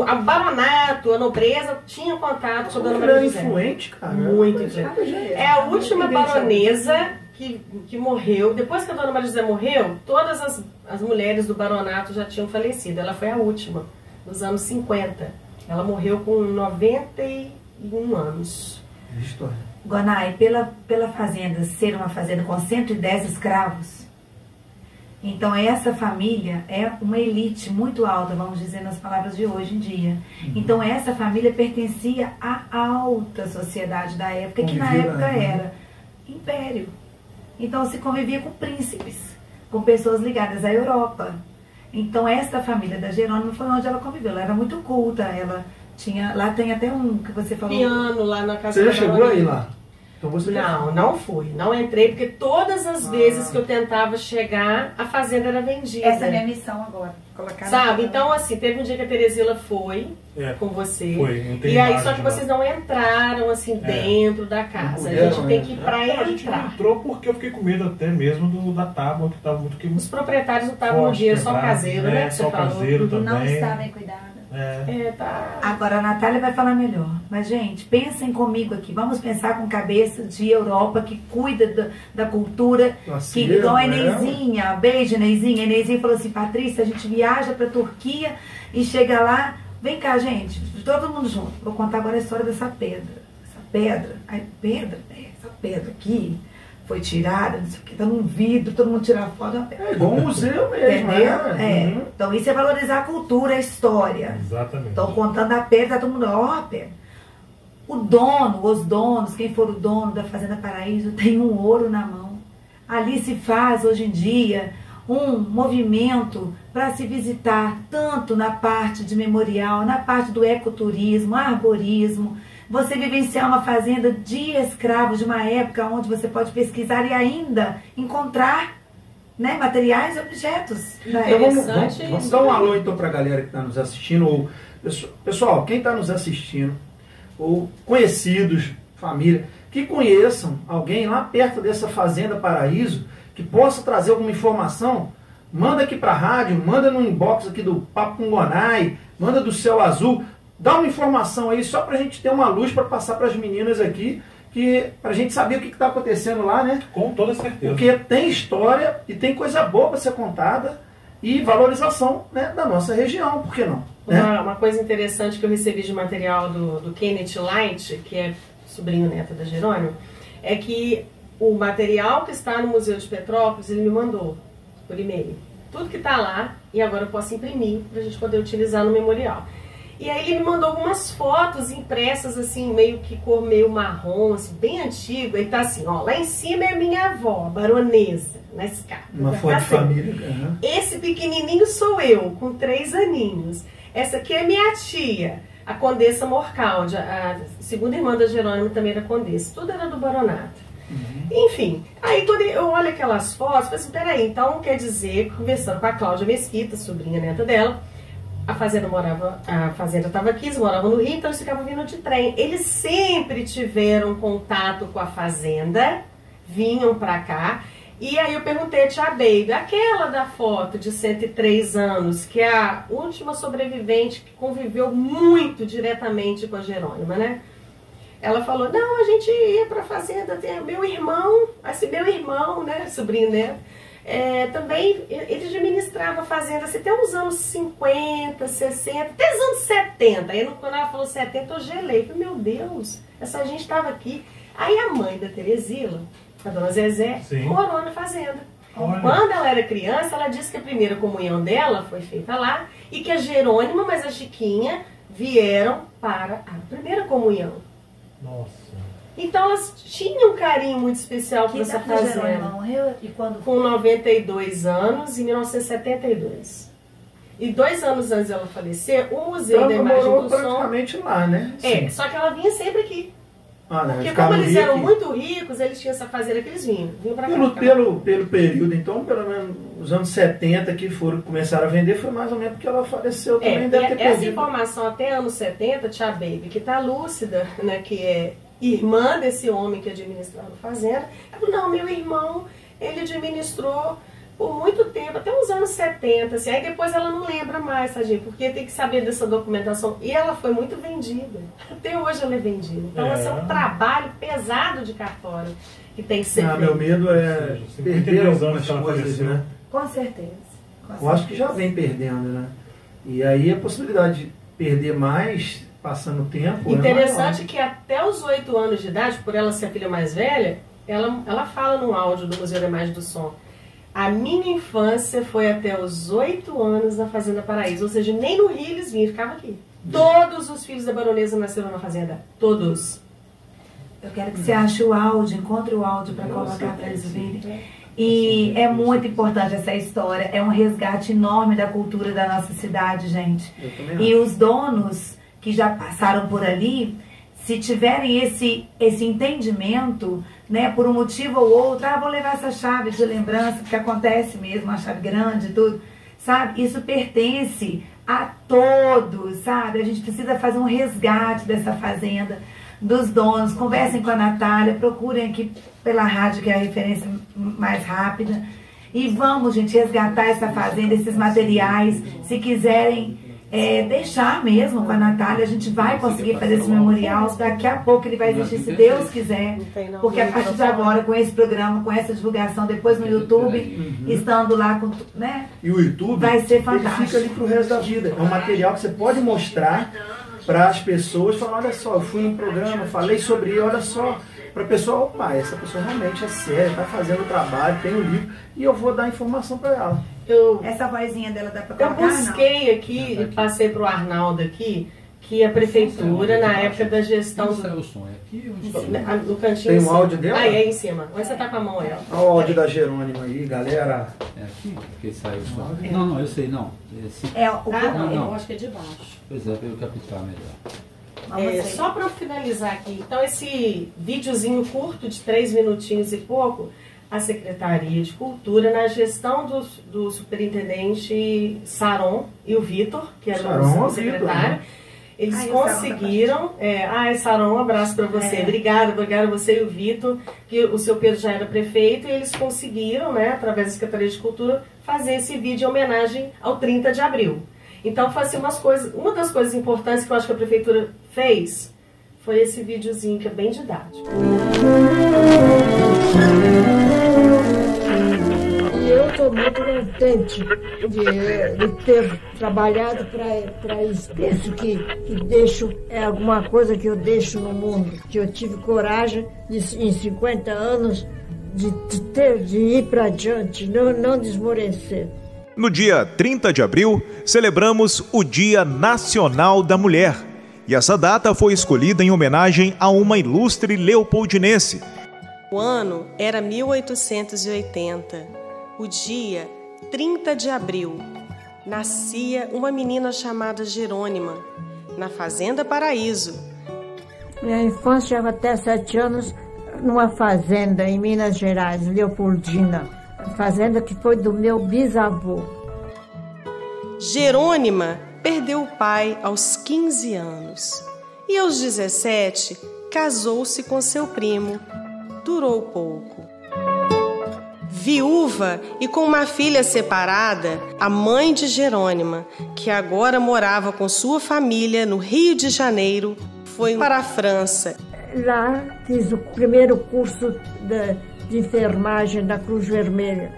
A baronato, a nobreza tinha contato com a dona Maria José. Influente, cara. Muito influente. É a última baronesa que morreu. Depois que a dona Maria José morreu, todas as mulheres do baronato já tinham falecido. Ela foi a última, nos anos 50. Ela morreu com 91 anos. História. Gonai, pela fazenda ser uma fazenda com 110 escravos, então essa família é uma elite muito alta, vamos dizer nas palavras de hoje em dia. Então essa família pertencia à alta sociedade da época, que na época era império. Então se convivia com príncipes, com pessoas ligadas à Europa. Então essa família da Jerônima foi onde ela conviveu. Ela era muito culta, ela tinha... Lá tem até um que você falou... Piano lá na casa Você da já chegou aí lá? Então você não fui. Não entrei, porque todas as vezes que eu tentava chegar, a fazenda era vendida. Essa é a minha missão agora. Colocar sabe? Então, assim, teve um dia que a Teresila foi com você. Foi, e aí, só que vocês não entraram, assim, dentro da casa. A gente tem que ir pra entrar. A gente não entrou porque eu fiquei com medo até mesmo da tábua, que estava muito queimada. Os proprietários não estavam no dia, só caseiro, né? Só caseiro também. Não está bem cuidado. Tá. Agora a Natália vai falar melhor. Mas, gente, pensem comigo aqui. Vamos pensar com cabeça de Europa, que cuida da cultura. Que igual a Enezinha. Beijo, Enezinha. A Enezinha falou assim: Patrícia, a gente viaja pra Turquia e chega lá. Vem cá, gente, todo mundo junto. Vou contar agora a história dessa pedra. Essa pedra. Essa pedra aqui foi tirada, não sei o que, tá num vidro, todo mundo tira foto. É igual um museu mesmo, entendeu? Então isso é valorizar a cultura, a história. Exatamente. Estão contando a pedra, tá todo mundo, ó, a pedra. O dono, os donos, quem for o dono da Fazenda Paraíso, tem um ouro na mão. Ali se faz, hoje em dia, um movimento para se visitar, tanto na parte de memorial, na parte do ecoturismo, arborismo, você vivenciar uma fazenda de escravos de uma época onde você pode pesquisar e ainda encontrar, né, materiais e objetos da época. Vamos dar um alô então para a galera que está nos assistindo. Ou, pessoal, quem está nos assistindo, ou conhecidos, família, que conheçam alguém lá perto dessa Fazenda Paraíso, que possa trazer alguma informação, manda aqui para a rádio, manda no inbox aqui do Papo com Gonai, manda do Céu Azul. Dá uma informação aí, só pra gente ter uma luz para passar para as meninas aqui, pra gente saber o que está acontecendo lá, né? Com toda certeza. Porque tem história e tem coisa boa para ser contada e valorização, né, da nossa região, por que não? Né? Uma coisa interessante que eu recebi de material do Kenneth Light, que é sobrinho neto da Jerônimo, é que o material que está no Museu de Petrópolis, ele me mandou por e-mail. Tudo que está lá, e agora eu posso imprimir para a gente poder utilizar no memorial. E aí ele me mandou algumas fotos impressas, assim, meio que cor meio marrom, assim, bem antigo. E tá assim, ó, lá em cima é minha avó, baronesa, na escada. Uma foto de família. Esse pequenininho sou eu, com 3 aninhos. Essa aqui é minha tia, a Condessa Morcaldi, a segunda irmã da Jerônimo também era condessa. Tudo era do baronato. Enfim, aí quando eu olho aquelas fotos, eu falei assim, peraí, então quer dizer, conversando com a Cláudia Mesquita, sobrinha neta dela, a fazenda estava aqui, eles moravam no Rio, então eles ficavam vindo de trem. Eles sempre tiveram contato com a fazenda, vinham pra cá, e aí eu perguntei a tia Baby, aquela da foto de 103 anos, que é a última sobrevivente que conviveu muito diretamente com a Jerônima, né? Ela falou, não, a gente ia pra fazenda, tem meu irmão, né, sobrinho neto, também ele administrava a fazenda assim, até uns anos 50, 60, até os anos 70. Aí quando ela falou 70, eu gelei. Falei, meu Deus, essa gente estava aqui. Aí a mãe da Teresila, a dona Zezé, morou na fazenda. Olha. Quando ela era criança, ela disse que a primeira comunhão dela foi feita lá e que a Jerônima, mas a Chiquinha vieram para a primeira comunhão. Nossa. Então elas tinham um carinho muito especial por essa fazenda. Jerônima morreu e quando? Com 92 anos, em 1972. E 2 anos antes dela falecer, o Museu da Imagem do Som... praticamente lá, né? Sim. Só que ela vinha sempre aqui. Porque como eles eram muito ricos, eles tinham essa fazenda que eles vinham pra cá. Pelo período, então, pelo menos os anos 70 que começaram a vender, foi mais ou menos porque ela faleceu também. Deve ter essa perdido. informação até anos 70, tia Baby, que tá lúcida, né, que é irmã desse homem que administrava a fazenda, ela falou, não, meu irmão, ele administrou por muito tempo, até uns anos 70, assim, aí depois ela não lembra mais, tadinha, porque tem que saber dessa documentação. E ela foi muito vendida, até hoje ela é vendida. Então esse é um trabalho pesado de cartório que tem que ser feito. Meu medo é perder algumas coisas, né? Com certeza. Eu acho que já vem perdendo, né? E aí a possibilidade de perder mais, passando o tempo... Interessante que até os 8 anos de idade, por ela ser a filha mais velha, ela fala no áudio do Museu da Imagem do Som, a minha infância foi até os 8 anos na Fazenda Paraíso, ou seja, nem no Rio eles vinham, ficavam aqui. Todos os filhos da baronesa nasceram na fazenda, todos. Eu quero que você ache o áudio, encontre o áudio para colocar para eles verem. E é muito importante essa história, é um resgate enorme da cultura da nossa cidade, gente. E os donos que já passaram por ali, se tiverem esse entendimento, né, por um motivo ou outro, vou levar essa chave de lembrança, porque acontece mesmo, uma chave grande e tudo, sabe? Isso pertence a todos, sabe? A gente precisa fazer um resgate dessa fazenda, dos donos. Conversem com a Natália, procurem aqui pela rádio, que é a referência mais rápida, e vamos, gente, resgatar essa fazenda, esses materiais. Se quiserem deixar mesmo com a Natália, a gente vai conseguir fazer esse memorial. Daqui a pouco ele vai existir, se Deus quiser, porque a partir de agora, com esse programa, com essa divulgação, depois no YouTube, estando lá, né? E o YouTube vai ser fantástico. Ele fica ali pro resto da vida. É um material que você pode mostrar para as pessoas, falar, olha só, eu fui num programa, falei sobre ele, olha só, para a pessoa, opa, essa pessoa realmente é séria, está fazendo o trabalho, tem o livro, e eu vou dar informação para ela. Essa vozinha dela dá para colocar? Eu busquei aqui, e passei para o Arnaldo aqui, que a prefeitura, na época da gestão do... No cantinho. Tem um áudio dela? É em cima. Onde você tá com a mão, ela? Olha o áudio da Jerônima aí, galera. É aqui que saiu o som. Não, eu sei, não. Eu acho que é de baixo. Pois é, para eu captar melhor. Só para finalizar aqui, então esse videozinho curto de 3 minutinhos e pouco, a Secretaria de Cultura, na gestão do superintendente Saron e o Vitor, que era o secretário, eles conseguiram... Saron, um abraço para você. Obrigada a você e o Vitor, que o seu Pedro já era prefeito, e eles conseguiram, né, através da Secretaria de Cultura, fazer esse vídeo em homenagem ao 30 de abril. Então, foi assim, uma das coisas importantes que eu acho que a prefeitura fez foi esse videozinho, que é bem didático. E eu estou muito contente de ter trabalhado para isso. Penso que deixo, é alguma coisa que eu deixo no mundo, que eu tive coragem em 50 anos de ir para adiante, não desmorecer. No dia 30 de abril, celebramos o Dia Nacional da Mulher. E essa data foi escolhida em homenagem a uma ilustre leopoldinense. O ano era 1880. O dia 30 de abril. Nascia uma menina chamada Jerônima, na Fazenda Paraíso. Minha infância, até 7 anos, numa fazenda em Minas Gerais, Leopoldina. Fazenda que foi do meu bisavô. Jerônima perdeu o pai aos 15 anos e aos 17 casou-se com seu primo. Durou pouco. Viúva e com uma filha separada, a mãe de Jerônima, que agora morava com sua família no Rio de Janeiro, foi para a França. Lá fiz o primeiro curso de enfermagem da Cruz Vermelha.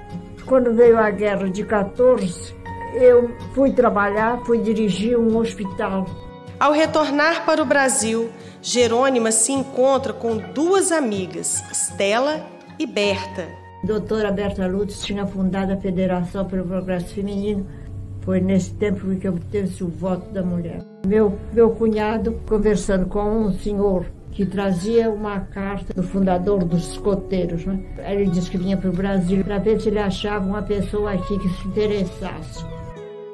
Quando veio a guerra de 14, eu fui trabalhar, fui dirigir um hospital. Ao retornar para o Brasil, Jerônima se encontra com 2 amigas, Estela e Berta. A doutora Berta Lutz tinha fundado a Federação pelo Progresso Feminino. Foi nesse tempo que obteve-se o voto da mulher. Meu cunhado, conversando com um senhor que trazia uma carta do fundador dos escoteiros, né? Ele disse que vinha para o Brasil para ver se ele achava uma pessoa aqui que se interessasse.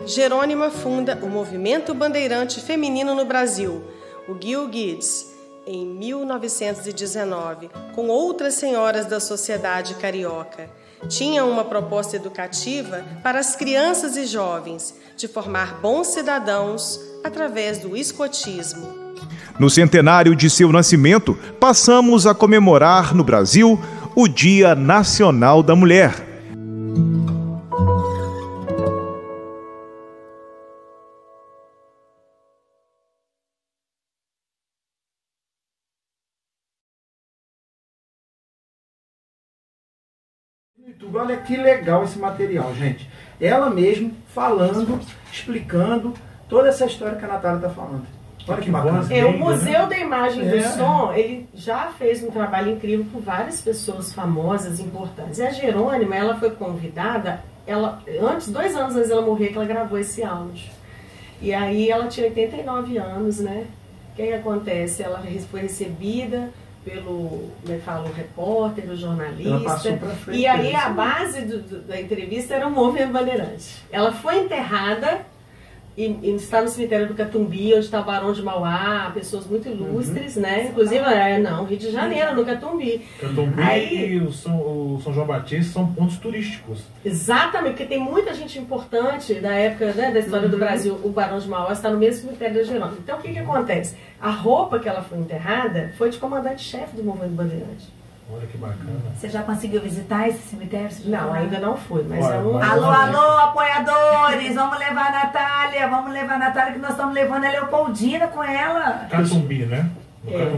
Jerônima funda o Movimento Bandeirante Feminino no Brasil, o Gil Guides, em 1919, com outras senhoras da sociedade carioca. Tinha uma proposta educativa para as crianças e jovens, de formar bons cidadãos através do escotismo. No centenário de seu nascimento, passamos a comemorar no Brasil o Dia Nacional da Mulher. Olha que legal esse material, gente. Ela mesmo falando, explicando toda essa história que a Natália está falando. Olha que bacana. O Museu da Imagem e do Som, ele já fez um trabalho incrível com várias pessoas famosas, importantes. E a Jerônima, ela foi convidada, antes, 2 anos antes dela morrer, que ela gravou esse áudio. E aí ela tinha 89 anos, né? O que acontece? Ela foi recebida pelo, como é que fala, o repórter, o jornalista. E aí a base da entrevista era o Movimento Bandeirante. Ela foi enterrada e está no cemitério do Catumbi, onde está o Barão de Mauá, pessoas muito ilustres, né? Inclusive, Rio de Janeiro, no Catumbi. Catumbi e o São João Batista são pontos turísticos. Exatamente, porque tem muita gente importante da época, né, da história do Brasil. O Barão de Mauá está no mesmo cemitério da Jerônima. Então, o que acontece? A roupa que ela foi enterrada foi de comandante-chefe do Movimento Bandeirante. Olha que bacana. Você já conseguiu visitar esse cemitério? Não, ainda não fui, mas Olha, é um... Alô, apoiadores, vamos levar a Natália, que nós estamos levando a Leopoldina com ela. Catumbi, né?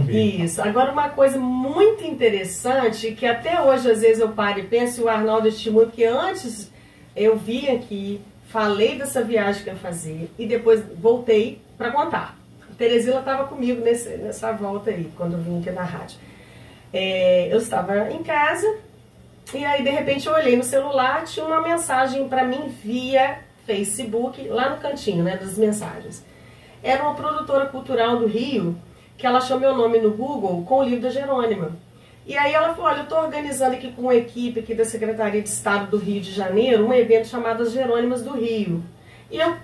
Isso. Agora, uma coisa muito interessante, que até hoje, às vezes, eu paro e penso, e o Arnaldo estimula, porque antes eu vim aqui, falei dessa viagem que eu ia fazer, e depois voltei para contar. A Teresila estava comigo nessa volta aí, quando eu vim aqui na rádio. Eu estava em casa, e aí, de repente, eu olhei no celular, tinha uma mensagem para mim via Facebook, lá no cantinho, né, das mensagens. Era uma produtora cultural do Rio, que ela achou meu nome no Google com o livro da Jerônima. E aí ela falou, olha, eu estou organizando aqui com uma equipe aqui da Secretaria de Estado do Rio de Janeiro, um evento chamado As Jerônimas do Rio. E eu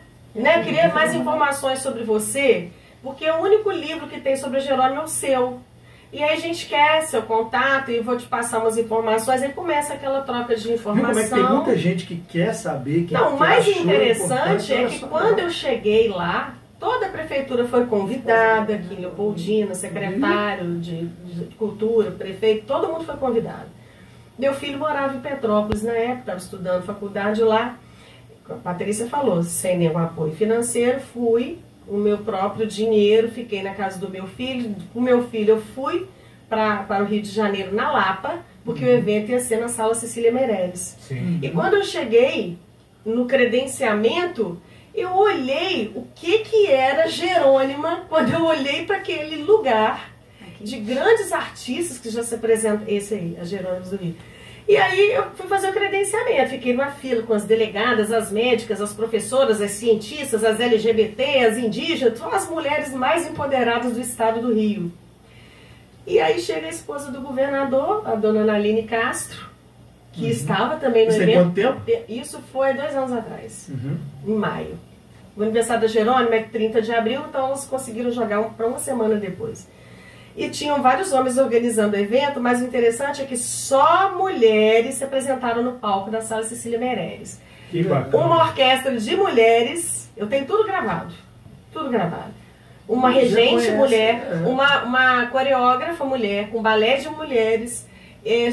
queria mais informações sobre você, porque o único livro que tem sobre a Jerônima é o seu. E aí a gente quer seu contato e vou te passar umas informações. Aí começa aquela troca de informação. Como é que tem muita gente que quer saber, que o mais interessante é que quando eu cheguei lá, toda a prefeitura foi convidada, aqui em Leopoldina, secretário de cultura, prefeito, todo mundo foi convidado. Meu filho morava em Petrópolis na época, estava estudando faculdade lá. A Patrícia falou, sem nenhum apoio financeiro, fui, o meu próprio dinheiro, fiquei na casa do meu filho. Com o meu filho eu fui para o Rio de Janeiro, na Lapa, porque o evento ia ser na Sala Cecília Meirelles. Sim. E quando eu cheguei no credenciamento, eu olhei o que era Jerônima, quando eu olhei para aquele lugar de grandes artistas que já se apresentam, esse aí, a Jerônima do Rio. E aí eu fui fazer o credenciamento, fiquei numa fila com as delegadas, as médicas, as professoras, as cientistas, as LGBT, as indígenas, todas as mulheres mais empoderadas do estado do Rio. E aí chega a esposa do governador, a dona Naline Castro, que estava também no evento. Isso tem quanto tempo? Isso foi 2 anos atrás, em maio. O aniversário da Jerônima é 30 de abril, então eles conseguiram jogar para uma semana depois. E tinham vários homens organizando o evento, mas o interessante é que só mulheres se apresentaram no palco da Sala Cecília Meirelles. Que bacana. Uma orquestra de mulheres, eu tenho tudo gravado, uma regente mulher, uma coreógrafa mulher, com balé de mulheres,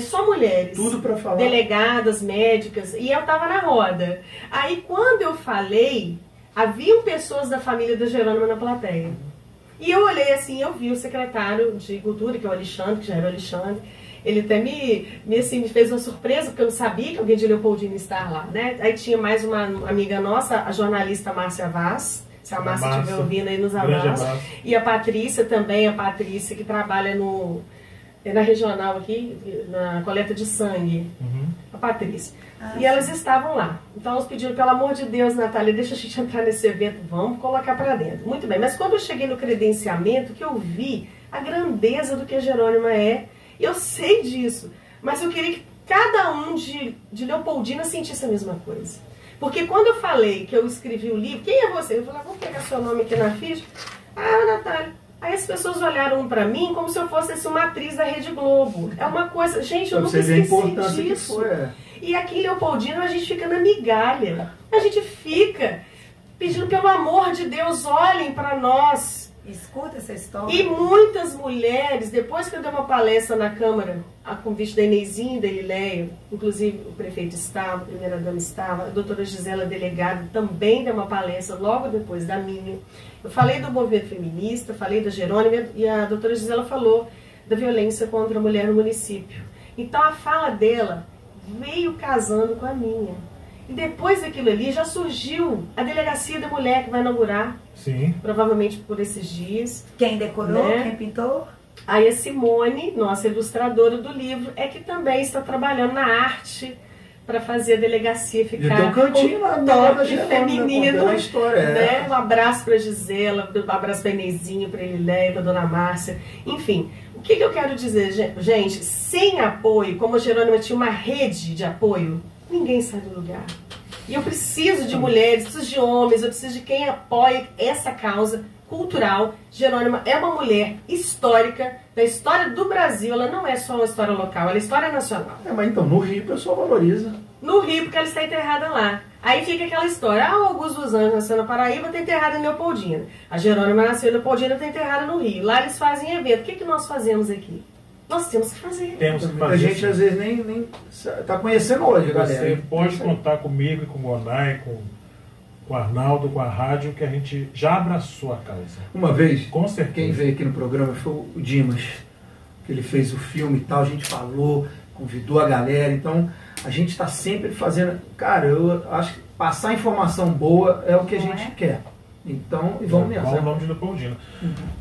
só mulheres. Tudo para falar. Delegadas, médicas, e eu estava na roda. Aí quando eu falei, haviam pessoas da família da Jerônima na plateia. E eu olhei assim, eu vi o secretário de Cultura, que é o Alexandre, que já era o Alexandre. Ele até me fez uma surpresa, porque eu não sabia que alguém de Leopoldina ia estar lá, né? Aí tinha mais uma amiga nossa, a jornalista Márcia Vaz, se a Márcia estiver ouvindo aí, nos abraça. E a Patrícia também, que trabalha na regional aqui, na coleta de sangue. A Patrícia. E elas estavam lá. Então elas pediram, pelo amor de Deus, Natália, deixa a gente entrar nesse evento, vamos colocar para dentro. Muito bem, mas quando eu cheguei no credenciamento, que eu vi a grandeza do que a Jerônima é, eu sei disso, mas eu queria que cada um de Leopoldina sentisse a mesma coisa. Porque quando eu falei que eu escrevi o livro, quem é você? Eu falei, vou pegar seu nome aqui na ficha. Ah, Natália. Aí as pessoas olharam pra mim como se eu fosse assim, uma atriz da Rede Globo. É uma coisa... Gente, eu nunca esqueci disso. E aqui em Leopoldina a gente fica na migalha. A gente fica pedindo, pelo amor de Deus, olhem pra nós. Escuta essa história. E muitas mulheres, depois que eu dei uma palestra na Câmara, a convite da Inezinha e da Lileia, inclusive o prefeito estava, a primeira-dama estava, a doutora Gisela, delegada, também deu uma palestra logo depois da minha. Eu falei do movimento feminista, falei da Jerônima, e a doutora Gisela falou da violência contra a mulher no município. Então a fala dela veio casando com a minha. E depois daquilo ali já surgiu a Delegacia da Mulher, que vai inaugurar. Sim. Provavelmente por esses dias. Quem decorou, né? Quem pintou? Aí a Simone, nossa ilustradora do livro, é que também está trabalhando na arte para fazer a delegacia ficar tem um cantinho lá com da toque feminino. A história, né? Um abraço para Gisela, um abraço para Inezinha, para Elileia, para Dona Márcia. Enfim, o que eu quero dizer, gente? Sem apoio, como a Jerônima tinha uma rede de apoio, ninguém sai do lugar. E eu preciso de mulheres, preciso de homens, eu preciso de quem apoie essa causa cultural. Jerônima é uma mulher histórica, da história do Brasil. Ela não é só uma história local, ela é história nacional. Mas então, no Rio o pessoal valoriza. No Rio, porque ela está enterrada lá. Aí fica aquela história, o Augusto dos Anjos nasceu na Paraíba, está enterrada em Leopoldina. A Jerônima nasceu em Leopoldina, está enterrada no Rio. Lá eles fazem evento. O que nós fazemos aqui? Nós temos que fazer. A gente às vezes nem está conhecendo hoje, galera. Você pode contar comigo e com o Gonai, com o Arnaldo, com a rádio, que a gente já abraçou a causa. Uma vez, com certeza, quem veio aqui no programa foi o Dimas, que ele fez o filme e tal, a gente falou, convidou a galera, então a gente está sempre fazendo... Cara, eu acho que passar informação boa é o que a gente quer. Então, e vamos nessa. Qual o nome de Leopoldina?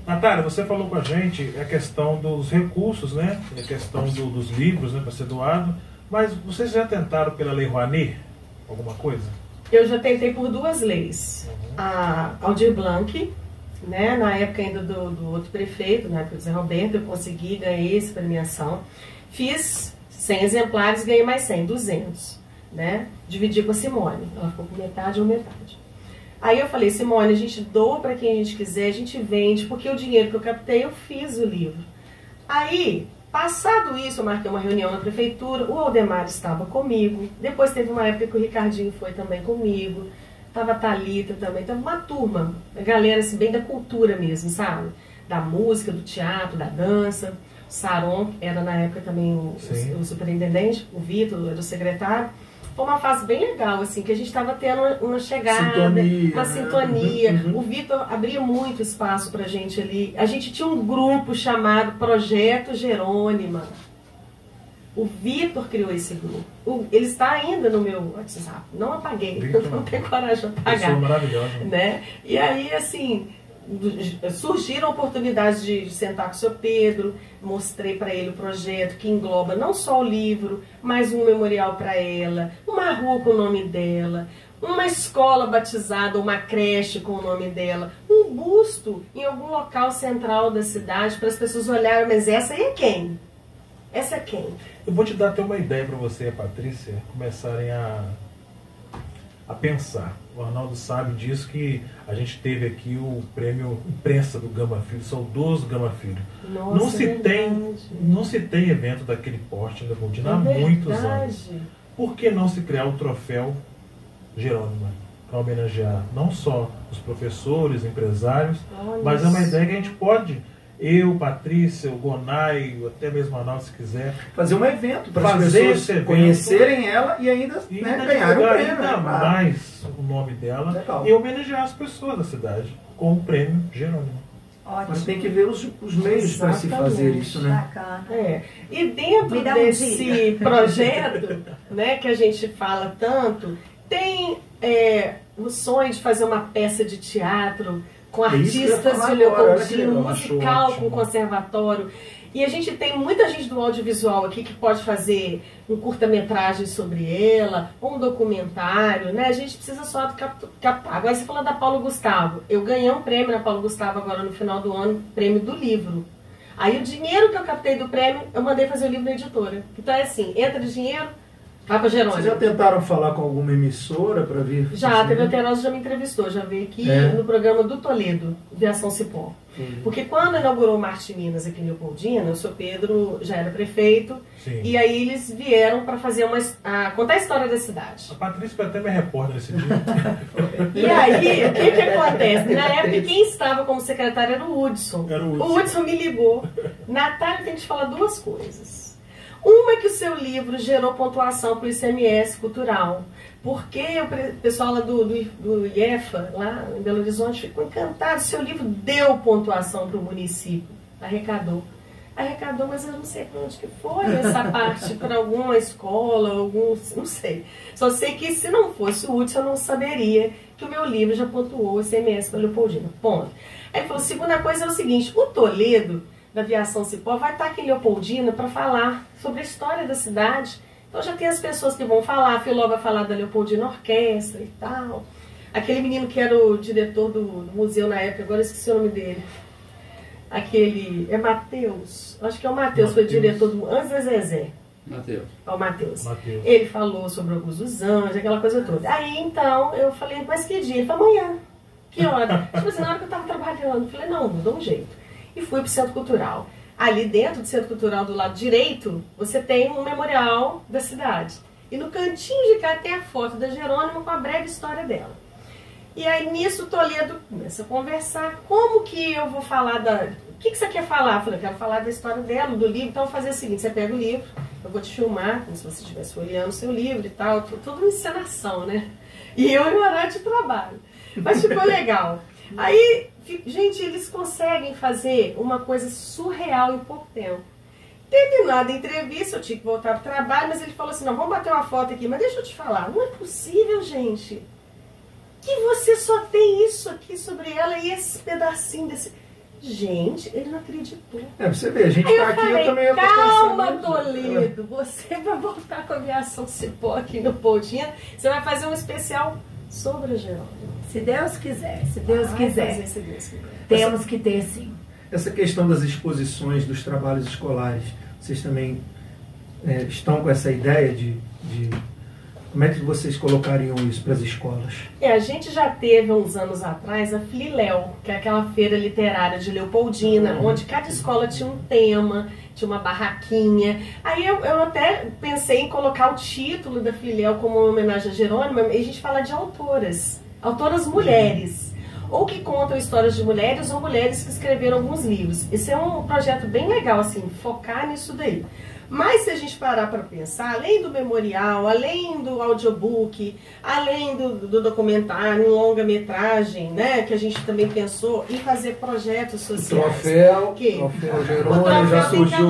Natália, você falou com a gente a questão dos recursos, né? A questão dos livros, né, para ser doado. Mas vocês já tentaram pela Lei Rouanet alguma coisa? Eu já tentei por 2 leis. A Aldir Blanc, né? Na época ainda do outro prefeito, na época do Zé Roberto, eu consegui, ganhei essa premiação. Fiz 100 exemplares, ganhei mais 100, 200. Né? Dividi com a Simone. Ela ficou com metade ou metade. Aí eu falei, Simone, a gente doa para quem a gente quiser, a gente vende, porque o dinheiro que eu captei, eu fiz o livro. Aí, passado isso, eu marquei uma reunião na prefeitura, o Aldemar estava comigo, depois teve uma época que o Ricardinho foi também comigo, estava a Thalita também, estava uma turma, a galera assim, bem da cultura mesmo, sabe? Da música, do teatro, da dança. O Saron era na época também o superintendente, o Vitor era o secretário. Foi uma fase bem legal, assim, que a gente estava tendo uma chegada, uma sintonia. O Vitor abria muito espaço pra gente ali. A gente tinha um grupo chamado Projeto Jerônima. O Vitor criou esse grupo. Ele está ainda no meu WhatsApp. Não apaguei, eu não tenho coragem de apagar. Pessoa maravilhosa. Né? E aí, assim... surgiram oportunidades de sentar com o seu Pedro, mostrei para ele o projeto que engloba não só o livro, mas um memorial para ela, uma rua com o nome dela, uma escola batizada, uma creche com o nome dela, um busto em algum local central da cidade para as pessoas olharem, mas essa aí é quem? Essa é quem? Eu vou te dar até uma ideia para você e a Patrícia começarem a pensar. O Arnaldo sabe disso, que a gente teve aqui o prêmio imprensa do Gama Filho, saudoso Gama Filho. Nossa, não se tem evento daquele porte em Leopoldina há muitos anos. Por que não se criar o troféu Jerônima para homenagear não só os professores, empresários, mas é uma ideia que a gente pode, eu, Patrícia, o Gonai, até mesmo a Arnaldo, se quiser, fazer um evento para as pessoas conhecerem ela e ainda ganharem o prêmio. Ainda mais o nome dela. Legal. E homenagear as pessoas da cidade com o prêmio Jerônimo. Ótimo. Mas tem que ver os meios para se fazer isso, né? Bacana. E dentro desse projeto, né, que a gente fala tanto, tem o sonho de fazer uma peça de teatro com artistas de Leopoldina, musical com conservatório. E a gente tem muita gente do audiovisual aqui que pode fazer um curta-metragem sobre ela, ou um documentário, né? A gente precisa só captar. Agora você falou da Paulo Gustavo. Eu ganhei um prêmio na Paulo Gustavo agora no final do ano, prêmio do livro. Aí o dinheiro que eu captei do prêmio, eu mandei fazer o livro na editora. Então é assim, entra dinheiro, Papa Jerônimo. Vocês já tentaram falar com alguma emissora para ver? Já, teve até nós já me entrevistou, já veio aqui no programa do Toledo, Viação Cipó. Porque quando inaugurou o Marte Minas aqui em Leopoldina, o seu Pedro já era prefeito. Sim. E aí eles vieram para fazer contar a história da cidade. A Patrícia foi até minha repórter nesse dia. E aí, o que acontece? Na época, quem estava como secretário era o Hudson. O Hudson me ligou. Natália, tem que te falar duas coisas. Uma é que o seu livro gerou pontuação para o ICMS cultural. Porque o pessoal lá do IEFA, lá em Belo Horizonte, ficou encantado. O seu livro deu pontuação para o município. Arrecadou, mas eu não sei para onde que foi essa parte, para alguma escola, não sei. Só sei que se não fosse o Hudson, eu não saberia que o meu livro já pontuou o ICMS para Leopoldina. Ponto. Aí ele falou, segunda coisa é o seguinte, o Toledo, da Viação Cipó, vai estar aqui em Leopoldina para falar sobre a história da cidade. Então já tem as pessoas que vão falar, a Filó vai falar da Leopoldina Orquestra e tal. Aquele menino que era o diretor do museu na época, agora eu esqueci o nome dele. É Matheus, acho que é o Matheus, foi diretor antes da Zezé. Matheus. É o Matheus. Ele falou sobre Augusto dos Anjos, aquela coisa toda. Aí então eu falei, mas que dia? Ele falou, amanhã. Que hora? Tipo assim, na hora que eu estava trabalhando. Eu falei, não, vou dar um jeito. E fui para o Centro Cultural. Ali dentro do Centro Cultural, do lado direito, você tem um memorial da cidade. E no cantinho de cá tem a foto da Jerônimo com a breve história dela. E aí nisso o Toledo começa a conversar. Como que eu vou falar O que você quer falar? Eu falei, eu quero falar da história dela, do livro. Então eu vou fazer o seguinte, você pega o livro, eu vou te filmar, como se você estivesse folheando o seu livro e tal. Tudo uma encenação, né? E eu em horário de trabalho. Mas ficou legal. Aí, gente, eles conseguem fazer uma coisa surreal em pouco tempo. Terminada a entrevista, eu tinha que voltar para o trabalho, mas ele falou assim, não, vamos bater uma foto aqui. Mas deixa eu te falar, não é possível, gente, que você só tem isso aqui sobre ela e esse pedacinho desse... Gente, ele não acreditou. Pra você ver, a gente tá aqui, eu também... Calma, Toledo, você vai voltar com a Viação Cipó aqui no Leopoldina, você vai fazer um especial sobre a Jerônimo. Se Deus quiser, se Deus quiser. Temos que ter, sim. Essa questão das exposições dos trabalhos escolares, vocês também estão com essa ideia de como é que vocês colocariam isso para as escolas? A gente já teve uns anos atrás a Fliléu, que é aquela feira literária de Leopoldina, onde cada escola tinha um tema, tinha uma barraquinha. Aí eu até pensei em colocar o título da Fliléu como uma homenagem a Jerônimo, e a gente fala de autoras mulheres, ou que contam histórias de mulheres, ou mulheres que escreveram alguns livros. Esse é um projeto bem legal, assim, focar nisso daí. Mas se a gente parar para pensar, além do memorial, além do audiobook, além do documentário, longa-metragem, né, que a gente também pensou em fazer projetos sociais. Troféu Jerônimo já surgiu.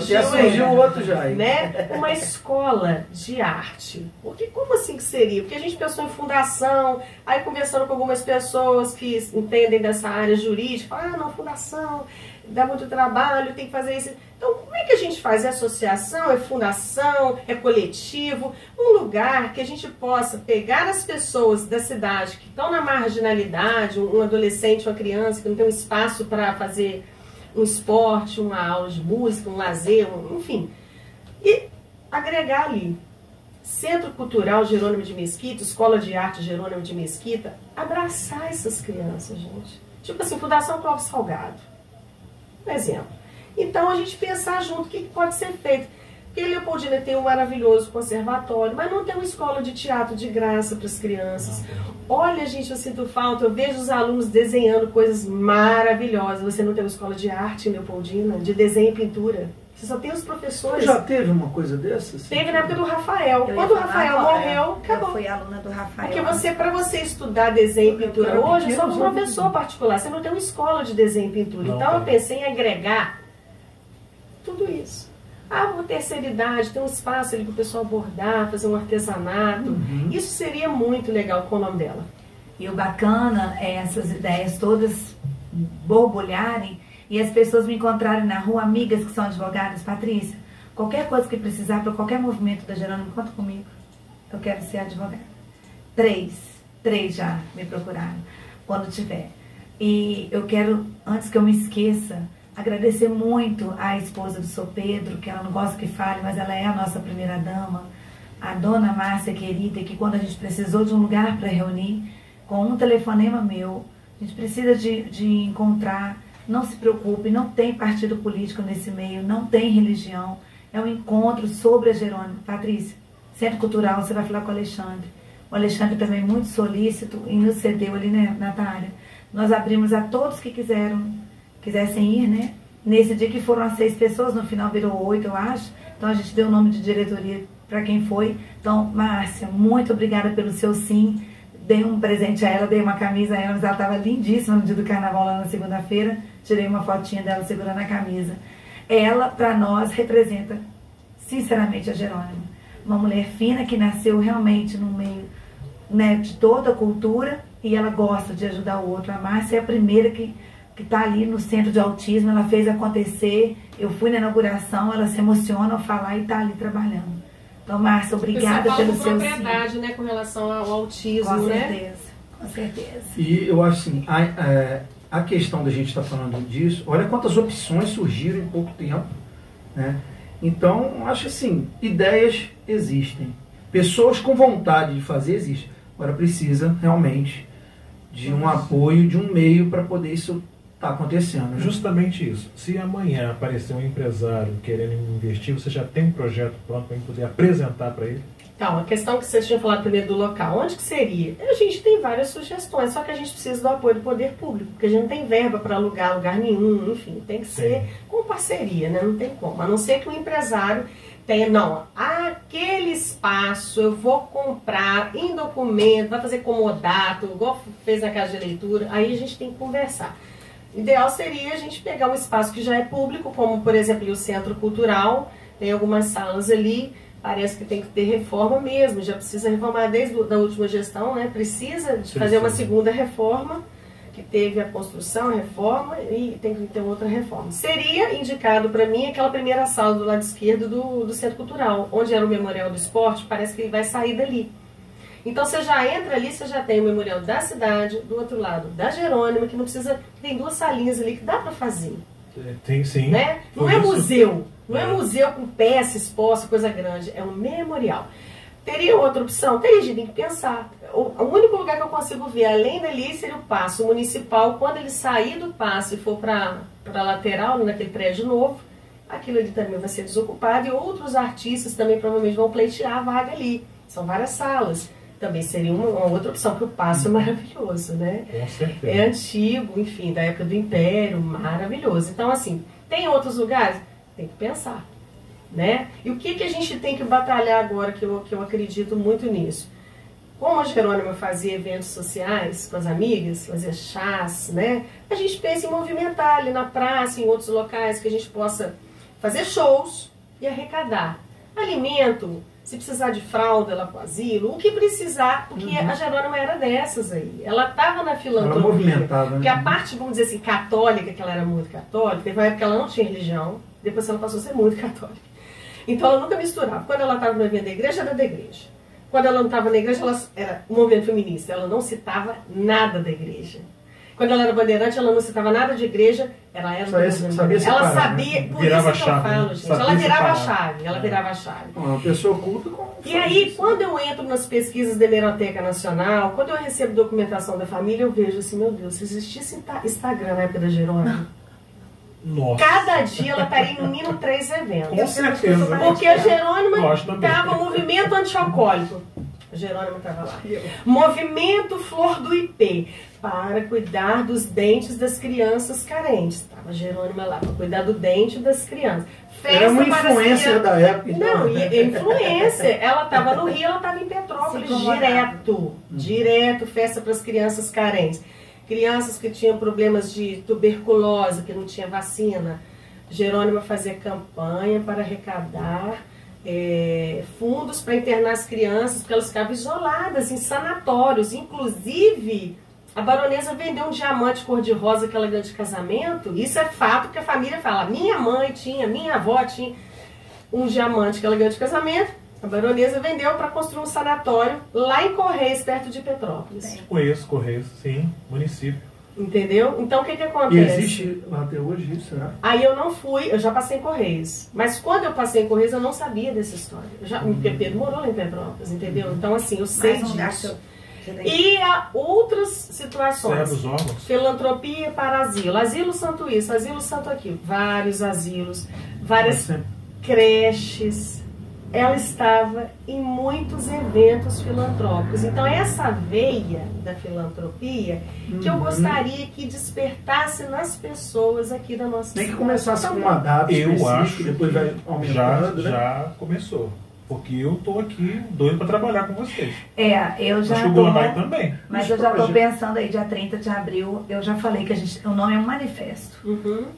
Já surgiu outro já. Né? Uma escola de arte. Porque como assim que seria? Porque a gente pensou em fundação, aí conversando com algumas pessoas que entendem dessa área jurídica, não, fundação, dá muito trabalho, tem que fazer isso. Então, como é que a gente faz? É associação, é fundação, é coletivo, um lugar que a gente possa pegar as pessoas da cidade que estão na marginalidade, um adolescente, uma criança que não tem um espaço para fazer um esporte, uma aula de música, um lazer, enfim, e agregar ali. Centro Cultural Jerônimo de Mesquita, Escola de Arte Jerônimo de Mesquita, abraçar essas crianças, gente. Tipo assim, Fundação Clóvis Salgado, por exemplo. Então a gente pensar junto o que pode ser feito. Porque Leopoldina tem um maravilhoso conservatório, mas não tem uma escola de teatro de graça para as crianças. Olha, gente, eu sinto falta, eu vejo os alunos desenhando coisas maravilhosas. Você não tem uma escola de arte em Leopoldina, de desenho e pintura. Você só tem os professores. Já teve uma coisa dessas? Teve na época do Rafael. Quando o Rafael morreu, acabou. Eu fui aluna do Rafael. Porque para você estudar desenho e pintura hoje, é só um professor particular. Você não tem uma escola de desenho e pintura. Então eu pensei em agregar tudo isso. Uma terceira idade, tem um espaço ali para o pessoal bordar, fazer um artesanato. Isso seria muito legal com o nome dela. E o bacana é essas ideias todas borbulharem e as pessoas me encontrarem na rua, amigas que são advogadas. Patrícia, qualquer coisa que precisar para qualquer movimento da Jerônimo, conta comigo. Eu quero ser advogada. 3 já me procuraram, quando tiver. E eu quero, antes que eu me esqueça, agradecer muito à esposa do Sr. Pedro, que ela não gosta que fale, mas ela é a nossa primeira dama, a dona Márcia querida, que quando a gente precisou de um lugar para reunir, com um telefonema meu, a gente precisa de encontrar, não se preocupe, não tem partido político nesse meio, não tem religião, é um encontro sobre a Jerônimo. Patrícia, Centro Cultural, você vai falar com o Alexandre. O Alexandre também muito solícito e nos cedeu ali, né, Natália? Nós abrimos a todos que quisessem ir, né? Nesse dia que foram as 6 pessoas, no final virou 8, eu acho. Então a gente deu o nome de diretoria para quem foi. Então, Márcia, muito obrigada pelo seu sim. Dei um presente a ela, dei uma camisa a ela, mas ela estava lindíssima no dia do carnaval lá na segunda-feira. Tirei uma fotinha dela segurando a camisa. Ela, para nós, representa, sinceramente, a Jerônimo. Uma mulher fina que nasceu realmente no meio, né, de toda a cultura, e ela gosta de ajudar o outro. A Márcia é a primeira que está ali no centro de autismo, ela fez acontecer. Eu fui na inauguração, ela se emociona ao falar e está ali trabalhando. Então, Márcia, obrigada pelo seu propriedade, né, com relação ao autismo, com né? certeza, com certeza. E eu acho assim, a questão da gente estar falando disso, olha quantas opções surgiram em pouco tempo, né? Então, acho assim, ideias existem, pessoas com vontade de fazer existem. Agora precisa realmente de um apoio, de um meio para poder isso estar acontecendo. Né? Justamente isso. Se amanhã aparecer um empresário querendo investir, você já tem um projeto pronto para poder apresentar para ele? Então, a questão que vocês tinham falado primeiro do local, onde que seria? A gente tem várias sugestões, só que a gente precisa do apoio do poder público, porque a gente não tem verba para alugar lugar nenhum, enfim, tem que ser com parceria, né? Não tem como. A não ser que o empresário tenha, não, aquele espaço eu vou comprar em documento, vai fazer comodato, igual fez na casa de leitura, aí a gente tem que conversar. O ideal seria a gente pegar um espaço que já é público, como por exemplo o Centro Cultural, tem algumas salas ali, parece que tem que ter reforma mesmo, já precisa reformar desde a última gestão, né? Precisa de fazer uma segunda reforma, que teve a construção, a reforma, e tem que ter outra reforma. Seria indicado para mim aquela primeira sala do lado esquerdo do Centro Cultural, onde era o Memorial do Esporte, parece que ele vai sair dali. Então você já entra ali, você já tem o Memorial da Cidade, do outro lado da Jerônimo, que não precisa, tem 2 salinhas ali que dá para fazer. Tem sim. Né? Não é museu. Não é museu com peça exposta, coisa grande. É um memorial. Teria outra opção? Teria, a gente tem que pensar. O único lugar que eu consigo ver, além dali, seria o Paço Municipal. Quando ele sair do Paço e for para a lateral, naquele prédio novo, aquilo ali também vai ser desocupado. E outros artistas também provavelmente vão pleitear a vaga ali. São várias salas. Também seria uma outra opção, porque o Paço é maravilhoso, né? Com certeza. É antigo, enfim, da época do Império, maravilhoso. Então, assim, tem outros lugares? Tem que pensar, né? E o que a gente tem que batalhar agora, que eu acredito muito nisso? Como a Jerônimo fazia eventos sociais com as amigas, fazia chás, né? A gente pensa em movimentar ali na praça, em outros locais, que a gente possa fazer shows e arrecadar alimento. Se precisar de fralda, ela para o asilo, o que precisar, porque a Jerônimo era dessas aí. Ela estava na filantropia. Ela movimentava, né? Porque a parte, vamos dizer assim, católica, que ela era muito católica, teve uma época que ela não tinha religião, depois ela passou a ser muito católica. Então ela nunca misturava. Quando ela estava no evento da igreja, era da igreja. Quando ela não estava na igreja, ela era um movimento feminista. Ela não citava nada da igreja. Quando ela era bandeirante, ela não citava nada de igreja, ela era sabia separar, ela sabia, né? por Virava isso que eu falo, gente. Ela virava a chave, ela virava a chave. Uma pessoa culta com... E aí, quando eu entro nas pesquisas da Hemeroteca Nacional, quando eu recebo documentação da família, eu vejo assim, meu Deus, se existisse Instagram na época da Jerônimo, Nossa. cada dia ela estaria no mínimo 3 eventos. Com certeza. Porque a Jerônimo Gosto também. estava movimento antialcoólico. A Jerônimo estava lá. Movimento Flor do IP, para cuidar dos dentes das crianças carentes. Estava Jerônimo lá, para cuidar do dente das crianças. Era uma influencer da época. Então. Não, e influencer. Ela estava no Rio, ela estava em Petrópolis direto, festa para as crianças carentes. Crianças que tinham problemas de tuberculose, que não tinha vacina. Jerônimo fazia campanha para arrecadar fundos para internar as crianças, porque elas ficavam isoladas em sanatórios. Inclusive, a baronesa vendeu um diamante cor-de-rosa que ela ganhou de casamento. Isso é fato que a família fala. Minha mãe tinha, minha avó tinha um diamante que ela ganhou de casamento. A baronesa vendeu para construir um sanatório lá em Correios, perto de Petrópolis. Conheço Correios, sim, município. Entendeu? Então o que E acontece? existe lá até hoje isso, será? Aí eu não fui, eu já passei em Correios. Mas quando eu passei em Correios, eu não sabia dessa história. Porque Pedro morou lá em Petrópolis, entendeu? Então, assim, eu sei disso. E há outras situações. Filantropia para asilo. Asilo santo isso, asilo santo aquilo. Vários asilos, várias creches. Ela estava em muitos eventos filantrópicos. Então, essa veia da filantropia que eu gostaria que despertasse nas pessoas aqui da nossa cidade. Tem que começar com uma data eu acho que depois vai aumentando. Já começou. Porque eu tô aqui doido para trabalhar com vocês. Eu já acho que o Gonai também. Mas eu já estou pensando aí, dia 30 de abril, eu já falei que o nome é um manifesto.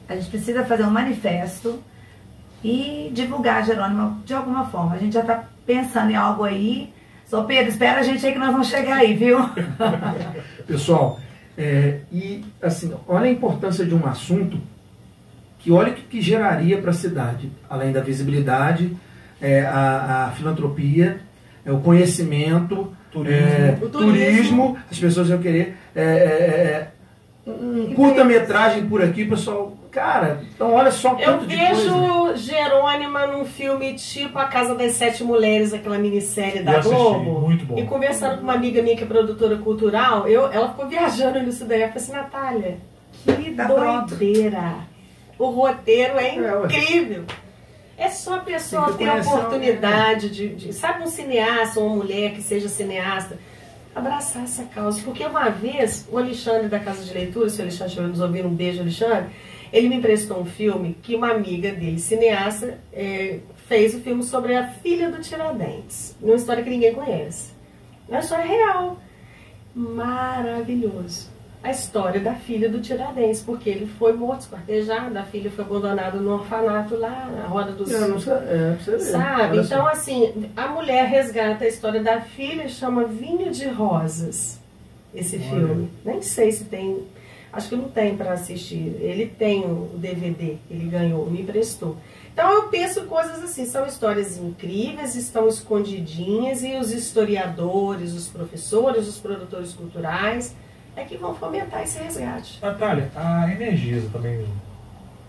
A gente precisa fazer um manifesto e divulgar a Jerônima de alguma forma. A gente já está pensando em algo aí. Sô Pedro, espera a gente aí que nós vamos chegar aí, viu? Pessoal, e assim, olha a importância de um assunto que olha o que geraria para a cidade, além da visibilidade, a filantropia, o conhecimento, turismo, as pessoas vão querer curta-metragem por aqui, pessoal. Cara, então olha só quanto de coisa. Eu vejo Jerônima num filme tipo A Casa das 7 Mulheres, aquela minissérie da Globo. Muito bom. E conversando com uma amiga minha que é produtora cultural, ela ficou viajando nisso daí. Eu falei assim, Natália, que doideira. O roteiro é incrível. É só a pessoa ter a oportunidade de, sabe, um cineasta ou uma mulher que seja cineasta, abraçar essa causa. Porque uma vez, o Alexandre da Casa de Leitura, se o Alexandre estiver nos ouvindo, um beijo, Alexandre, ele me emprestou um filme que uma amiga dele, cineasta, fez o filme sobre a filha do Tiradentes. Uma história que ninguém conhece. É uma história real. Maravilhoso. A história da filha do Tiradentes, porque ele foi morto, esquartejado, a filha foi abandonada no orfanato lá, na roda dos... sabe? Então, assim, a mulher resgata a história da filha, chama Vinho de Rosas, esse filme. Nem sei se tem... Acho que não tem para assistir. Ele tem o DVD, ele ganhou, me emprestou. Então eu penso coisas assim, são histórias incríveis, estão escondidinhas, e os historiadores, os professores, os produtores culturais que vão fomentar esse resgate. Natália, a Energisa também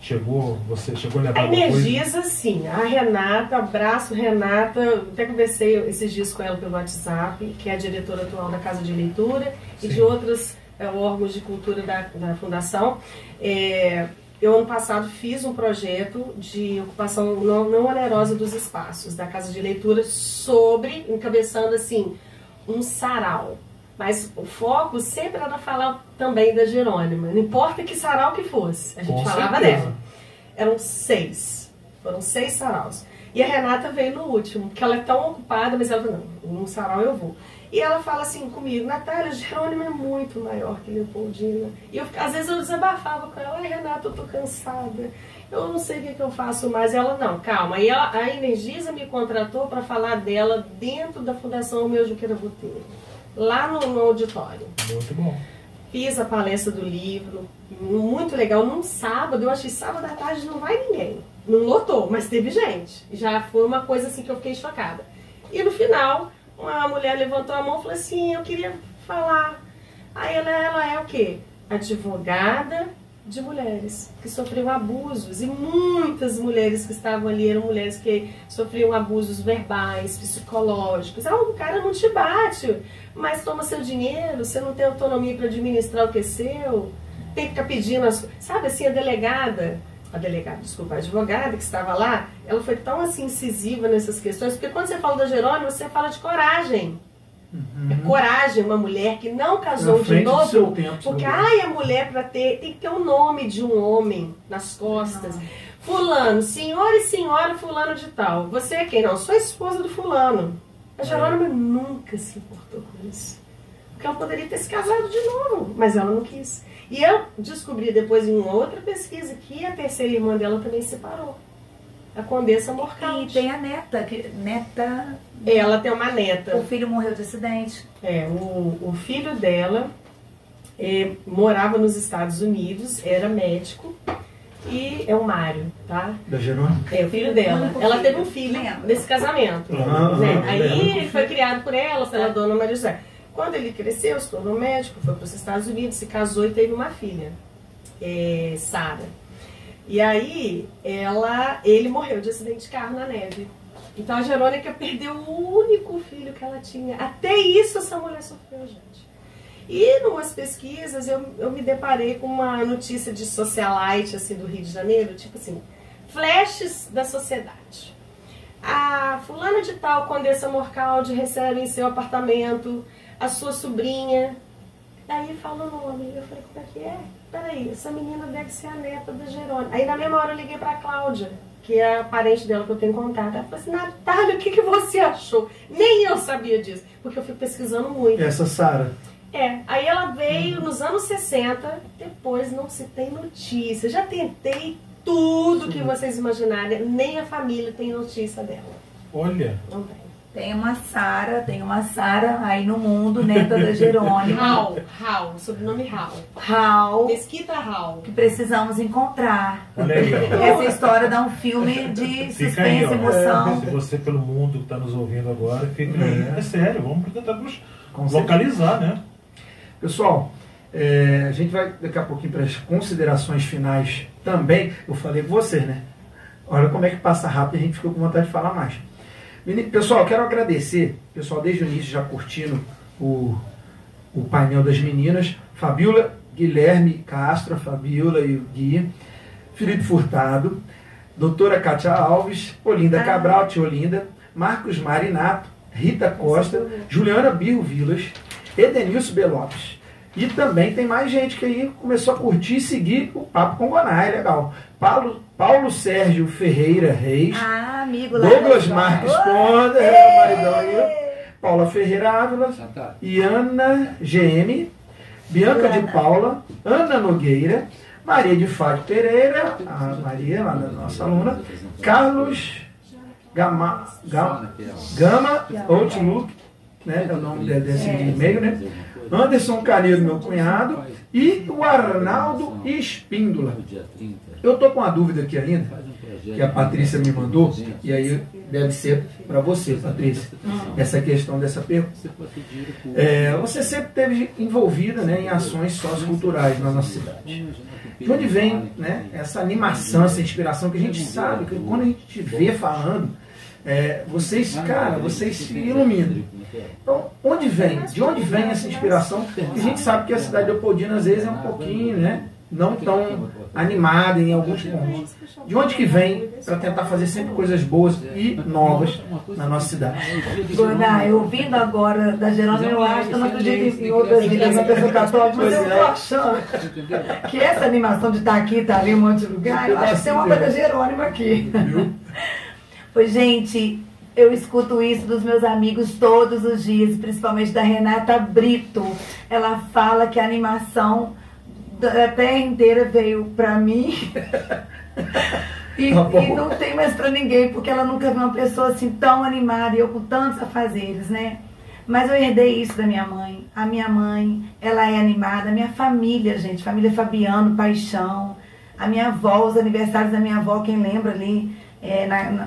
chegou, você chegou a levar a alguma coisa? Energisa, sim. A Renata, abraço Renata, até conversei esses dias com ela pelo WhatsApp, que é a diretora atual da Casa de Leitura e de outros órgãos de cultura da Fundação. Eu, ano passado, fiz um projeto de ocupação não onerosa dos espaços da Casa de Leitura encabeçando, assim, um sarau. Mas o foco sempre era falar também da Jerônima. Não importa que sarau que fosse, a gente falava dela. Foram 6 saraus. E a Renata veio no último, porque ela é tão ocupada, mas ela falou, não, num sarau eu vou. E ela fala assim comigo, Natália, Jerônima é muito maior que Leopoldina. E às vezes eu desabafava com ela, ai Renata, eu tô cansada, eu não sei o que eu faço mais. E ela, não, calma. E a Energisa me contratou para falar dela dentro da Fundação Meu Juqueira Botelho, lá no auditório. Muito bom. Fiz a palestra do livro, muito legal. Num sábado, eu achei sábado à tarde não vai ninguém. Não lotou, mas teve gente. Já foi uma coisa assim que eu fiquei chocada. E no final, uma mulher levantou a mão e falou assim, eu queria falar. Aí ela é o quê? Advogada de mulheres que sofriam abusos. E muitas mulheres que estavam ali eram mulheres que sofriam abusos verbais, psicológicos. O cara não te bate, mas toma seu dinheiro, você não tem autonomia para administrar o que é seu, tem que ficar pedindo, sabe assim, a advogada que estava lá, ela foi tão assim incisiva nessas questões, porque quando você fala da Jerônima, você fala de coragem. É coragem, uma mulher que não casou de novo, porque a mulher tem que ter o nome de um homem nas costas. Fulano, senhor e senhora fulano de tal. Você é quem? Não, sou a esposa do fulano. A Jerônima nunca se importou com isso. Porque ela poderia ter se casado de novo, mas ela não quis. E eu descobri depois em uma outra pesquisa que a terceira irmã dela também se separou. A Condessa Morcante. E tem a neta. Ela tem uma neta. O filho morreu de acidente. O filho dela morava nos Estados Unidos, era médico. E é o Mário, tá? Da Jerônima? O filho dela. Ela teve um filho nesse casamento. Aí ele foi criado por ela, pela dona Maria José. Quando ele cresceu, se tornou médico, foi para os Estados Unidos, se casou e teve uma filha, Sara. E aí, ele morreu de acidente de carro na neve. Então a Jerônica perdeu o único filho que ela tinha. Até isso essa mulher sofreu, gente. E em umas pesquisas eu me deparei com uma notícia de socialite assim, do Rio de Janeiro, tipo assim, flashes da sociedade. A fulana de tal, Condessa Morcalde, recebe em seu apartamento a sua sobrinha. Daí falou o nome. Eu falei, como é que é? Peraí, essa menina deve ser a neta da Jerônica. Aí na mesma hora eu liguei pra Cláudia, que é a parente dela que eu tenho contato. Ela falou assim, Natália, o que você achou? Nem eu sabia disso, porque eu fui pesquisando muito. Essa Sara? Aí ela veio nos anos 60, depois não se tem notícia. Já tentei tudo que vocês imaginarem, nem a família tem notícia dela. Olha. Não tem. Tem uma Sara aí no mundo, neta da Jerônima. Raul, sobrenome Raul. Raul. Mesquita Raul. Que precisamos encontrar. Olha aí, ó. Essa história dá um filme de suspense, emoção. Se você pelo mundo que está nos ouvindo agora, fica aí. É sério, vamos tentar localizar, né? Pessoal, a gente vai daqui a pouquinho para as considerações finais também. Eu falei com vocês, né? Olha como é que passa rápido e a gente ficou com vontade de falar mais. Pessoal, quero agradecer, pessoal, desde o início já curtindo o painel das meninas. Fabiola, Guilherme Castro, a Fabiola e o Gui, Felipe Furtado, doutora Kátia Alves, Olinda Cabral, tia Olinda, Marcos Marinato, Rita Costa, Juliana Birro Vilas, Edenilson Belopes. E também tem mais gente que aí começou a curtir e seguir o Papo Congonai, legal. Paulo Sérgio Ferreira Reis, amigo lá Douglas Marques Ponda, o maridão aí, Paula Ferreira Ávila, Iana GM, Bianca de Paula, Ana Nogueira, Maria de Fátima Pereira, a Maria, lá da nossa aluna, Carlos Gama Outlook, né, é o nome desse e-mail, né? Anderson Canedo, meu cunhado, e o Arnaldo Espíndola. Eu estou com uma dúvida aqui ainda, que a Patrícia me mandou, e aí deve ser para você, Patrícia, essa questão dessa pergunta. Você sempre esteve envolvida, né, em ações socioculturais na nossa cidade. De onde vem, né, essa animação, essa inspiração que a gente sabe, que quando a gente te vê falando, vocês se iluminam. Então, de onde vem essa inspiração? Porque a gente sabe que a cidade de Leopoldina às vezes é um pouquinho, né, não tão animada em alguns pontos. De onde que vem para tentar fazer sempre coisas boas e novas na nossa cidade? Eu ouvindo agora da Jerônima, eu acho que eu não acredito em outras vidas na pessoa católica, mas eu estou achando que essa animação de estar aqui, estar ali em um monte de lugar, eu acho que tem uma coisa da Jerônima aqui. Pois, gente, eu escuto isso dos meus amigos todos os dias, principalmente da Renata Brito. Ela fala que a animação da terra inteira veio para mim e não tem mais para ninguém, porque ela nunca viu uma pessoa assim tão animada e eu com tantos afazeres, né? Mas eu herdei isso da minha mãe. A minha mãe, ela é animada. A minha família, gente, família Fabiano, Paixão. A minha avó, os aniversários da minha avó, quem lembra ali,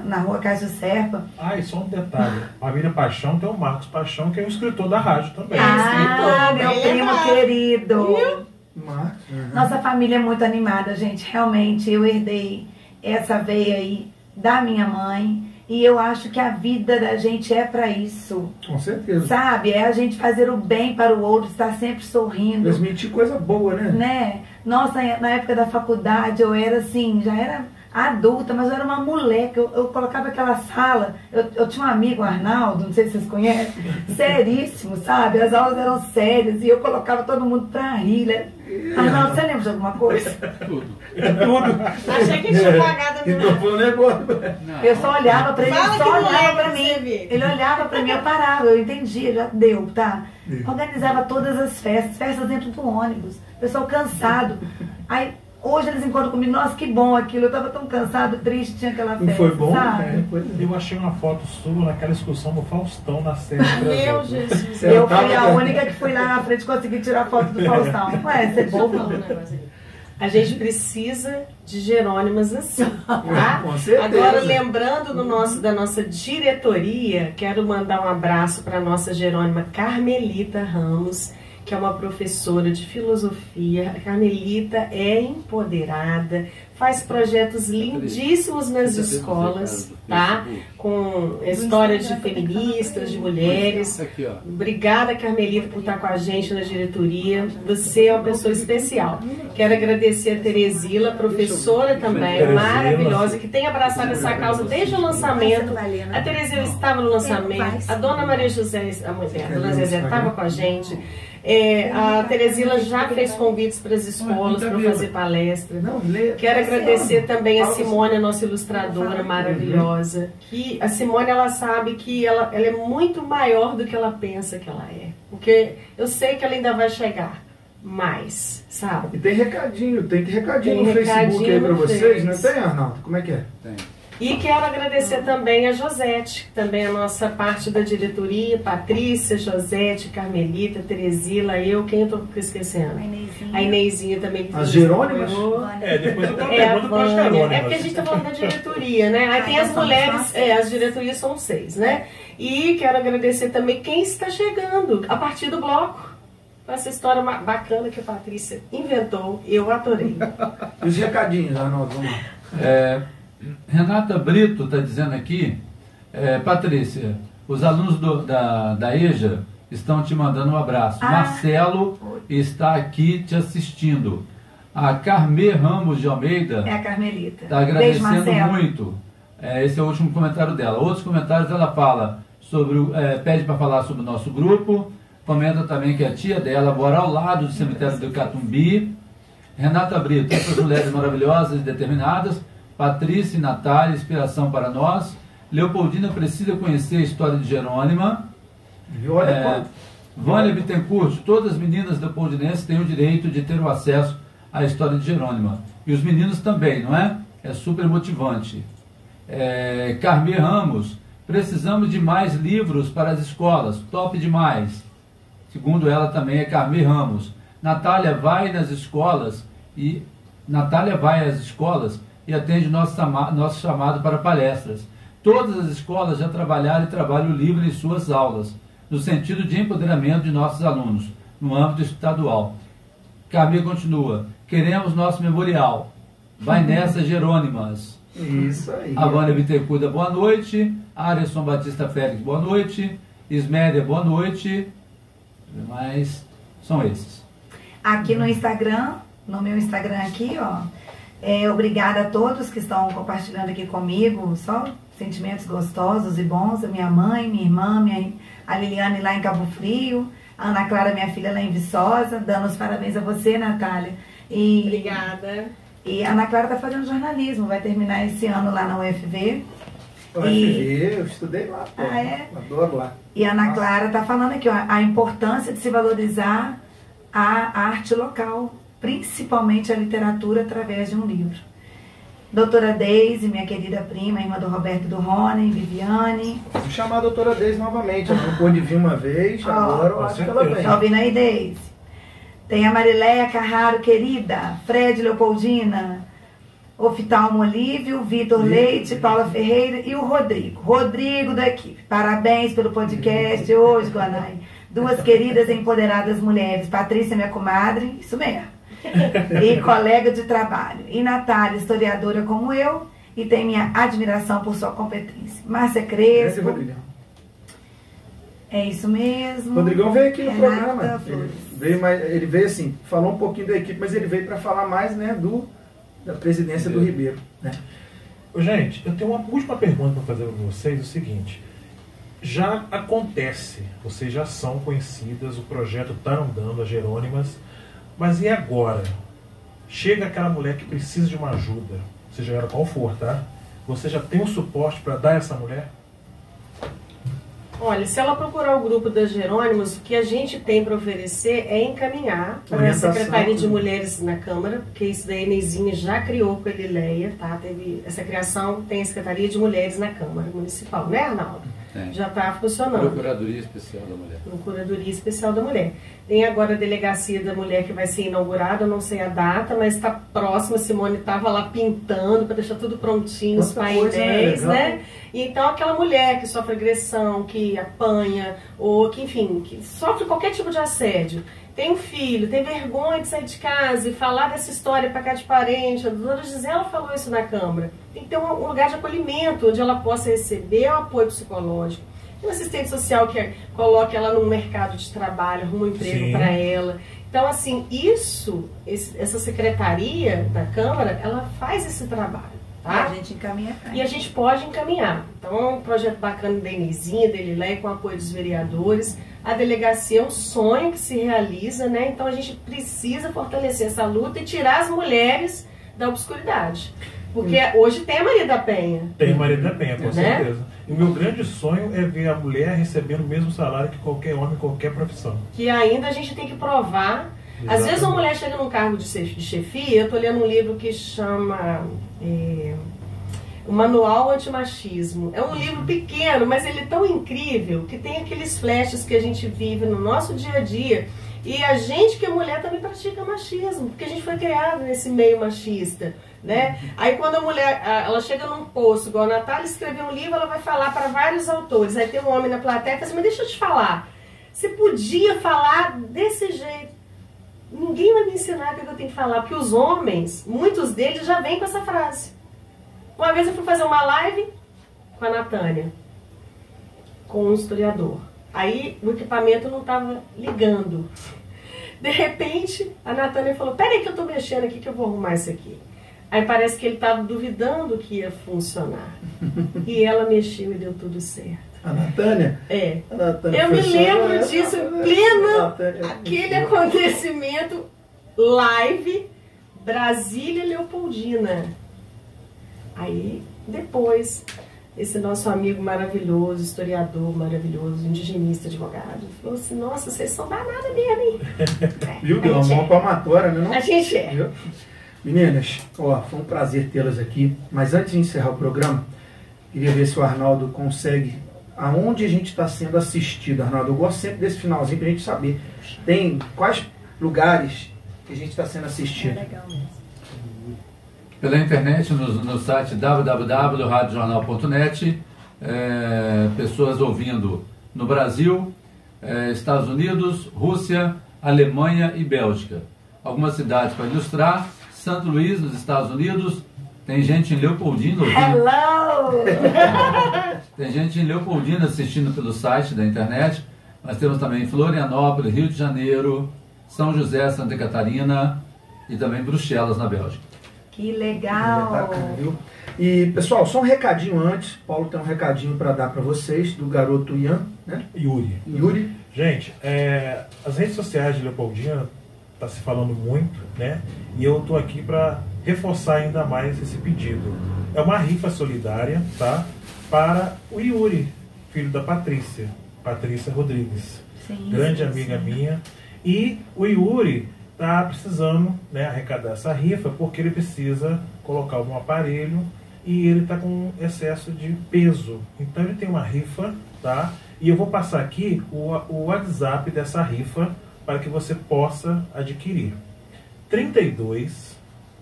na rua Cássio Serpa. E só um detalhe. A família Paixão tem o Marcos Paixão, que é um escritor da rádio também. Meu primo querido. Nossa família é muito animada, gente. Realmente, eu herdei essa veia aí da minha mãe. E eu acho que a vida da gente é para isso. Com certeza. Sabe? É a gente fazer o bem para o outro, estar sempre sorrindo. Transmitir coisa boa, né? Nossa, na época da faculdade eu era assim, já era adulta, mas eu era uma moleque. Eu colocava aquela sala, eu tinha um amigo, Arnaldo, não sei se vocês conhecem, seríssimo, sabe? As aulas eram sérias e eu colocava todo mundo pra rir, né? Arnaldo, você lembra de alguma coisa? Tudo. Achei que tinha pagado um negócio. Eu só olhava pra ele, Ele olhava pra mim, eu parava, eu entendia, já deu, tá? Organizava todas as festas dentro do ônibus, pessoal cansado. Aí, hoje eles encontram comigo, nossa, que bom aquilo, eu tava tão cansado, triste, tinha aquela festa, foi bom, sabe? Eu achei uma foto sua naquela excursão no Faustão, na série. Meu Jesus. Eu fui a única que fui lá na frente e consegui tirar foto do Faustão. Ué, você é bobo. A gente precisa de Jerônimas assim, tá? Com certeza. Agora, lembrando da nossa diretoria, quero mandar um abraço para a nossa Jerônima Carmelita Ramos, que é uma professora de filosofia. A Carmelita é empoderada, faz projetos lindíssimos nas escolas, tá? Com histórias de feministas, de mulheres. Obrigada, Carmelita, por estar com a gente na diretoria. Você é uma pessoa especial. Quero agradecer a Teresila, professora também, maravilhosa, que tem abraçado essa causa desde o lançamento. A Teresila estava no lançamento, a dona Maria José, a mulher, a dona Zezé, estava com a gente. A Teresila já fez convites para as escolas para fazer palestra. Quero agradecer também a Simone, a nossa ilustradora maravilhosa. Que a Simone, ela sabe que ela é muito maior do que ela pensa que ela é. Porque eu sei que ela ainda vai chegar mais, sabe? E tem recadinho no Facebook aí para vocês, não tem, Arnaldo? Como é que é? Tem. E quero agradecer também a Josete, também a nossa parte da diretoria, Patrícia, Josete, Carmelita, Teresila, eu, quem eu estou esquecendo? A Inezinha também. Que as Jerônimas? Depois eu tenho uma pergunta para as Jerônimas. É porque a gente está falando da diretoria, né? Aí tem as mulheres, as diretorias são 6, né? E quero agradecer também quem está chegando a partir do bloco. Essa história bacana que a Patrícia inventou, eu adorei. E os recadinhos, Arnaldo, vamos lá. Renata Brito está dizendo aqui, Patrícia, os alunos da EJA estão te mandando um abraço. Marcelo está aqui te assistindo. A Carmê Ramos de Almeida é a Carmelita. Está agradecendo muito. Esse é o último comentário dela. Outros comentários ela fala sobre pede para falar sobre o nosso grupo. Comenta também que a tia dela mora ao lado do cemitério do Catumbi. Renata Brito, essas mulheres maravilhosas e determinadas. Patrícia e Natália, inspiração para nós. Leopoldina precisa conhecer a história de Jerônima. Vânia Bittencourt, todas as meninas leopoldinenses têm o direito de ter o acesso à história de Jerônima. E os meninos também, não é? É super motivante. Carmê Ramos, precisamos de mais livros para as escolas. Top demais. Segundo ela também é Carmê Ramos. Natália vai às escolas e atende nosso chamado para palestras. Todas as escolas já trabalharam e trabalham o livro em suas aulas, no sentido de empoderamento de nossos alunos, no âmbito estadual. Carmê continua, queremos nosso memorial. Vai nessa, Jerônimas. Isso aí. A Vânia Bittencourt, boa noite. Arisson Batista Félix, boa noite. Isméria, boa noite. Mas são esses. Aqui no Instagram, no meu Instagram aqui, ó. Obrigada a todos que estão compartilhando aqui comigo, só sentimentos gostosos e bons. A minha mãe, minha irmã, a Liliane lá em Cabo Frio, a Ana Clara, minha filha lá em Viçosa, dando os parabéns a você, Natália. Obrigada. E a Ana Clara está fazendo jornalismo, vai terminar esse ano lá na UFV. Eu estudei lá, pô. Adoro lá. E a Ana Clara está falando aqui, ó, a importância de se valorizar a arte local, principalmente a literatura através de um livro. Doutora Deise, minha querida prima, irmã do Roberto e do Rony, Viviane. Vou chamar a doutora Deise novamente. Ela não pôde vir uma vez, agora eu acho que ela vem. Tá ouvindo aí, Deise? Tem a Marileia Carraro, querida, Fred Leopoldina, Oftalmo Olívio, Vitor Leite, Paula Ferreira e o Rodrigo. Rodrigo da equipe. Parabéns pelo podcast hoje, Guanai. Duas queridas e empoderadas mulheres. Patrícia, minha comadre, isso mesmo. E colega de trabalho. E Natália, historiadora como eu, e tem minha admiração por sua competência. Márcia Crespo. É isso mesmo. Rodrigão veio aqui no programa. Ele veio assim, falou um pouquinho da equipe, mas ele veio para falar mais, né, da presidência do Ribeiro. Né? Gente, eu tenho uma última pergunta para fazer para vocês, o seguinte. Já acontece, vocês já são conhecidas, o projeto está andando, as Jerônimas, mas e agora? Chega aquela mulher que precisa de uma ajuda, seja ela qual for, tá? Você já tem um suporte para dar a essa mulher? Olha, se ela procurar o grupo das Jerônimas, o que a gente tem para oferecer é encaminhar para a Secretaria de Mulheres na Câmara, porque isso daí a Neizinha já criou com a Elileia, tá? Teve essa criação, tem a Secretaria de Mulheres na Câmara Municipal, né, Arnaldo? já está funcionando. Procuradoria Especial da Mulher. Procuradoria Especial da Mulher. Tem agora a Delegacia da Mulher que vai ser inaugurada, eu não sei a data, mas está próxima. A Simone estava lá pintando para deixar tudo prontinho, os painéis, né? E então aquela mulher que sofre agressão, que apanha, ou que, enfim, que sofre qualquer tipo de assédio, tem um filho, tem vergonha de sair de casa e falar dessa história para cá de parente. A doutora Gisela falou isso na Câmara. Tem que ter um lugar de acolhimento, onde ela possa receber o apoio psicológico. Tem um assistente social que coloque ela no mercado de trabalho, arruma um emprego para ela. Então, assim, essa secretaria da Câmara, ela faz esse trabalho. Tá? E a gente encaminha. E a gente pode encaminhar. Então, é um projeto bacana da Enizinha, da Elilé, com o apoio dos vereadores. A delegacia é um sonho que se realiza, né? Então, a gente precisa fortalecer essa luta e tirar as mulheres da obscuridade. Porque hoje tem a Maria da Penha. Tem a Maria da Penha, com certeza. E o meu grande sonho é ver a mulher recebendo o mesmo salário que qualquer homem, qualquer profissão. Que ainda a gente tem que provar. Exatamente. Às vezes uma mulher chega num cargo de chefia, eu estou lendo um livro que chama O Manual Antimachismo. É um livro pequeno, mas ele é tão incrível que tem aqueles flashes que a gente vive no nosso dia a dia. E a gente que é mulher também pratica machismo, porque a gente foi criado nesse meio machista, né? Aí quando a mulher, ela chega num posto, igual a Natália escreveu um livro, ela vai falar para vários autores. Aí tem um homem na plateia e fala assim, mas deixa eu te falar, você podia falar desse jeito. Ninguém vai me ensinar o que eu tenho que falar, porque os homens, muitos deles já vêm com essa frase. Uma vez eu fui fazer uma live com a Natânia, com um historiador. Aí o equipamento não estava ligando. De repente, a Natânia falou, peraí que eu estou mexendo aqui que eu vou arrumar isso aqui. Aí parece que ele estava duvidando que ia funcionar. E ela mexeu e deu tudo certo. A Natânia? É. A Natânia eu me lembro disso em plena aquele acontecimento live Brasília Leopoldina. Aí, depois, esse nosso amigo maravilhoso, historiador maravilhoso, indigenista, advogado, falou assim, nossa, vocês são danadas mesmo, hein? Viu? Deu uma mão palmatória, né? Não? A gente é. Viu? Meninas, ó, foi um prazer tê-las aqui, mas antes de encerrar o programa, queria ver se o Arnaldo consegue, aonde a gente está sendo assistido, Arnaldo. Eu gosto sempre desse finalzinho para a gente saber. Tem quais lugares que a gente está sendo assistido? É legal mesmo. Pela internet, no site www.radiojornal.net, pessoas ouvindo no Brasil, Estados Unidos, Rússia, Alemanha e Bélgica. Algumas cidades para ilustrar, Santo Luís, nos Estados Unidos, tem gente em Leopoldina ouvindo. Hello! Tem gente em Leopoldina assistindo pelo site da internet. Nós temos também Florianópolis, Rio de Janeiro, São José, Santa Catarina e também Bruxelas, na Bélgica. Que legal! Bacana, viu? E, pessoal, só um recadinho antes. Paulo tem um recadinho para dar para vocês, do garoto Ian, né? Yuri. Gente, as redes sociais de Leopoldina tá se falando muito, né? E eu tô aqui para reforçar ainda mais esse pedido. É uma rifa solidária, tá? Para o Yuri, filho da Patrícia Rodrigues. Sim, grande amiga minha. E o Yuri está precisando, né, arrecadar essa rifa porque ele precisa colocar algum aparelho e ele está com excesso de peso. Então ele tem uma rifa, tá? E eu vou passar aqui o WhatsApp dessa rifa para que você possa adquirir. 32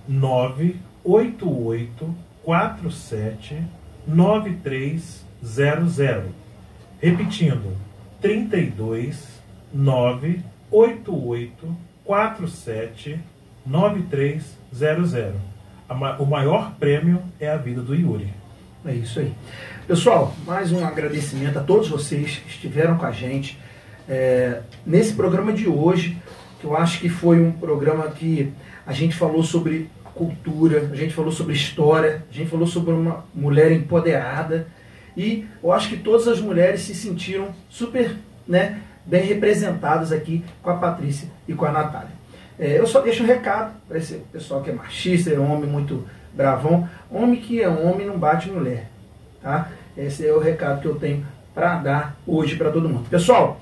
988 47 9300. Repetindo, 32 988 47 9300. O maior prêmio é a vida do Yuri. É isso aí. Pessoal, mais um agradecimento a todos vocês que estiveram com a gente nesse programa de hoje, que eu acho que foi um programa que a gente falou sobre cultura, a gente falou sobre história, a gente falou sobre uma mulher empoderada, e eu acho que todas as mulheres se sentiram super, né, bem representadas aqui com a Patrícia e com a Natália. Eu só deixo um recado para esse pessoal que é machista, é homem muito bravão. Homem que é homem não bate mulher, tá? Esse é o recado que eu tenho para dar hoje para todo mundo. Pessoal,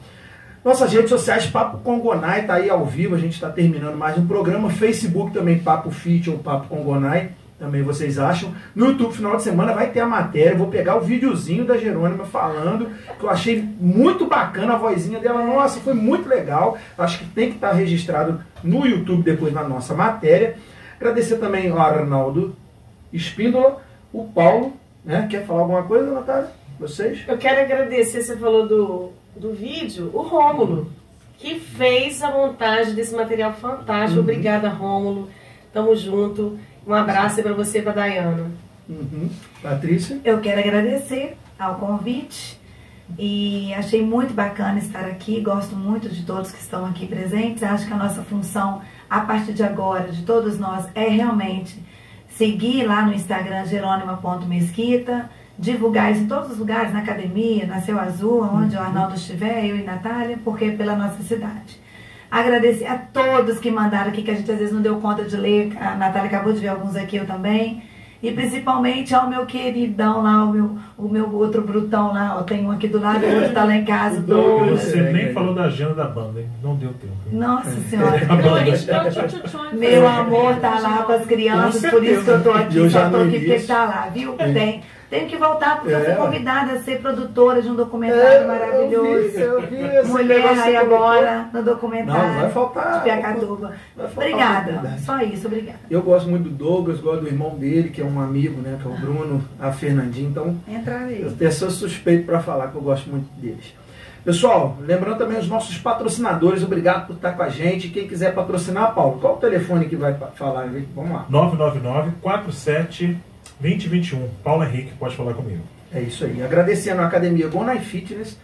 nossas redes sociais, Papo Congonai, está aí ao vivo, a gente está terminando mais um programa. Facebook também, Papo Fit ou Papo Congonai. também vocês acham. No YouTube, final de semana, vai ter a matéria. Eu vou pegar o videozinho da Jerônima falando, que eu achei muito bacana a vozinha dela. Nossa, foi muito legal. Acho que tem que estar registrado no YouTube depois na nossa matéria. Agradecer também ao Arnaldo Espíndola, o Paulo, né? Quer falar alguma coisa, Natália? Vocês? Eu quero agradecer, você falou do vídeo, o Rômulo, que fez a montagem desse material fantástico. Obrigada, Rômulo. Tamo junto. Um abraço para você e para a Dayana. Patrícia? Eu quero agradecer ao convite e achei muito bacana estar aqui. Gosto muito de todos que estão aqui presentes. Acho que a nossa função, a partir de agora, de todos nós, é realmente seguir lá no Instagram jerônima.mesquita, divulgar isso em todos os lugares, na academia, na Céu Azul, onde o Arnaldo estiver, eu e Natália, porque é pela nossa cidade. Agradecer a todos que mandaram aqui, que a gente às vezes não deu conta de ler, a Natália acabou de ver alguns aqui, eu também. E principalmente ao meu queridão lá, o meu outro brutão lá, ó, tem um aqui do lado, o outro tá lá em casa. Você nem falou da agenda da banda, hein? Não deu tempo. Nossa Senhora. Meu amor tá lá para as crianças, por isso que eu tô aqui, só tô aqui porque tá lá, viu? Tenho que voltar, porque eu fui convidada a ser produtora de um documentário maravilhoso. Eu vi esse Mulher aí agora, no documentário. Não vai faltar. De Piacaduba. Obrigada. Só isso, obrigada. Eu gosto muito do Douglas, gosto do irmão dele, que é um amigo, né? Que é o Bruno, a Fernandinha. Então, eu sou suspeito para falar que eu gosto muito deles. Pessoal, lembrando também os nossos patrocinadores, obrigado por estar com a gente. Quem quiser patrocinar, Paulo, qual o telefone que vai falar? Vamos lá. 999-47-2021. Paulo Henrique, pode falar comigo. É isso aí. Agradecendo a Academia Gonai Fitness,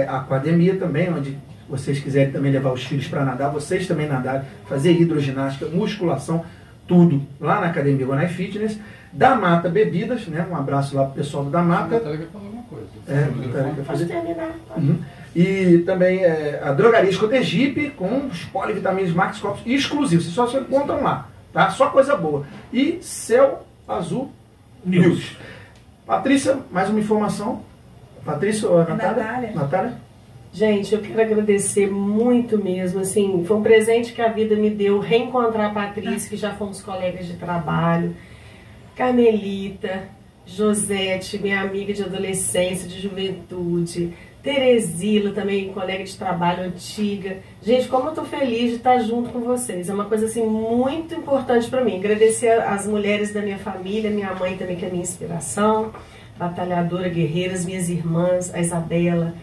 a academia também, onde vocês quiserem também levar os filhos para nadar, vocês também nadarem, fazer hidroginástica, musculação, tudo lá na Academia Gonai Fitness. Da Mata Bebidas, né? Um abraço lá pro pessoal da Mata. Pode terminar. E também a Drogaria Escotegipe, com os polivitaminas Max Copos exclusivos. Vocês só encontram lá, tá? Só coisa boa. E Céu Azul News. Patrícia, mais uma informação. Patrícia ou Natália? Gente, eu quero agradecer muito mesmo, assim, foi um presente que a vida me deu, reencontrar a Patrícia, que já fomos colegas de trabalho, Carmelita, Josete, minha amiga de adolescência, de juventude, Teresila, também colega de trabalho antiga. Gente, como eu estou feliz de estar junto com vocês, é uma coisa assim muito importante para mim. Agradecer as mulheres da minha família, minha mãe também, que é minha inspiração, batalhadora, guerreira, as minhas irmãs, a Isabela,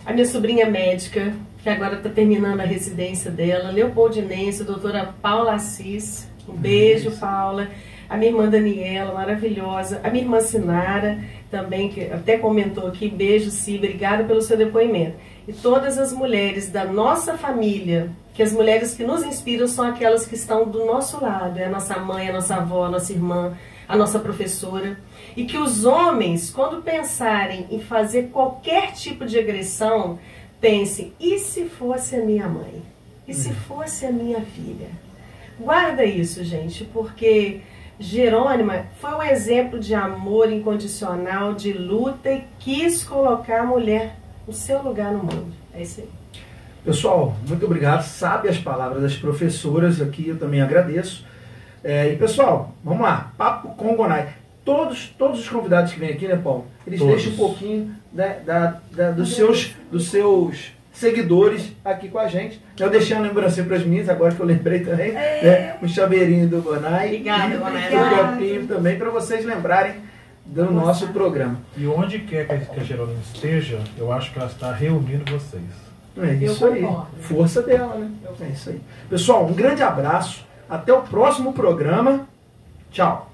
a minha sobrinha médica, que agora está terminando a residência dela, Leopoldinense, a doutora Paula Assis, um beijo, Paula. A minha irmã Daniela, maravilhosa. A minha irmã Sinara, também, que até comentou aqui. Beijo, Si, obrigada pelo seu depoimento. E todas as mulheres da nossa família, que as mulheres que nos inspiram são aquelas que estão do nosso lado. É a nossa mãe, a nossa avó, a nossa irmã, a nossa professora. E que os homens, quando pensarem em fazer qualquer tipo de agressão, pensem, e se fosse a minha mãe? E se fosse a minha filha? Guarda isso, gente, porque Jerônima foi um exemplo de amor incondicional, de luta e quis colocar a mulher no seu lugar no mundo. É isso aí. Pessoal, muito obrigado. Sabe as palavras das professoras aqui, eu também agradeço. E pessoal, vamos lá. Papo com Gonai. Todos os convidados que vêm aqui, né, Paulo? Eles deixam um pouquinho dos seus seguidores aqui com a gente. Eu deixei uma lembrancinha para as meninas, agora que eu lembrei também, né? Um chaveirinho do Gonai. Obrigada, Gonai. E um copinho também, para vocês lembrarem do nosso programa. E onde quer que a Jerônima esteja, eu acho que ela está reunindo vocês. É isso aí. Força dela, né? É isso aí. Pessoal, um grande abraço. Até o próximo programa. Tchau.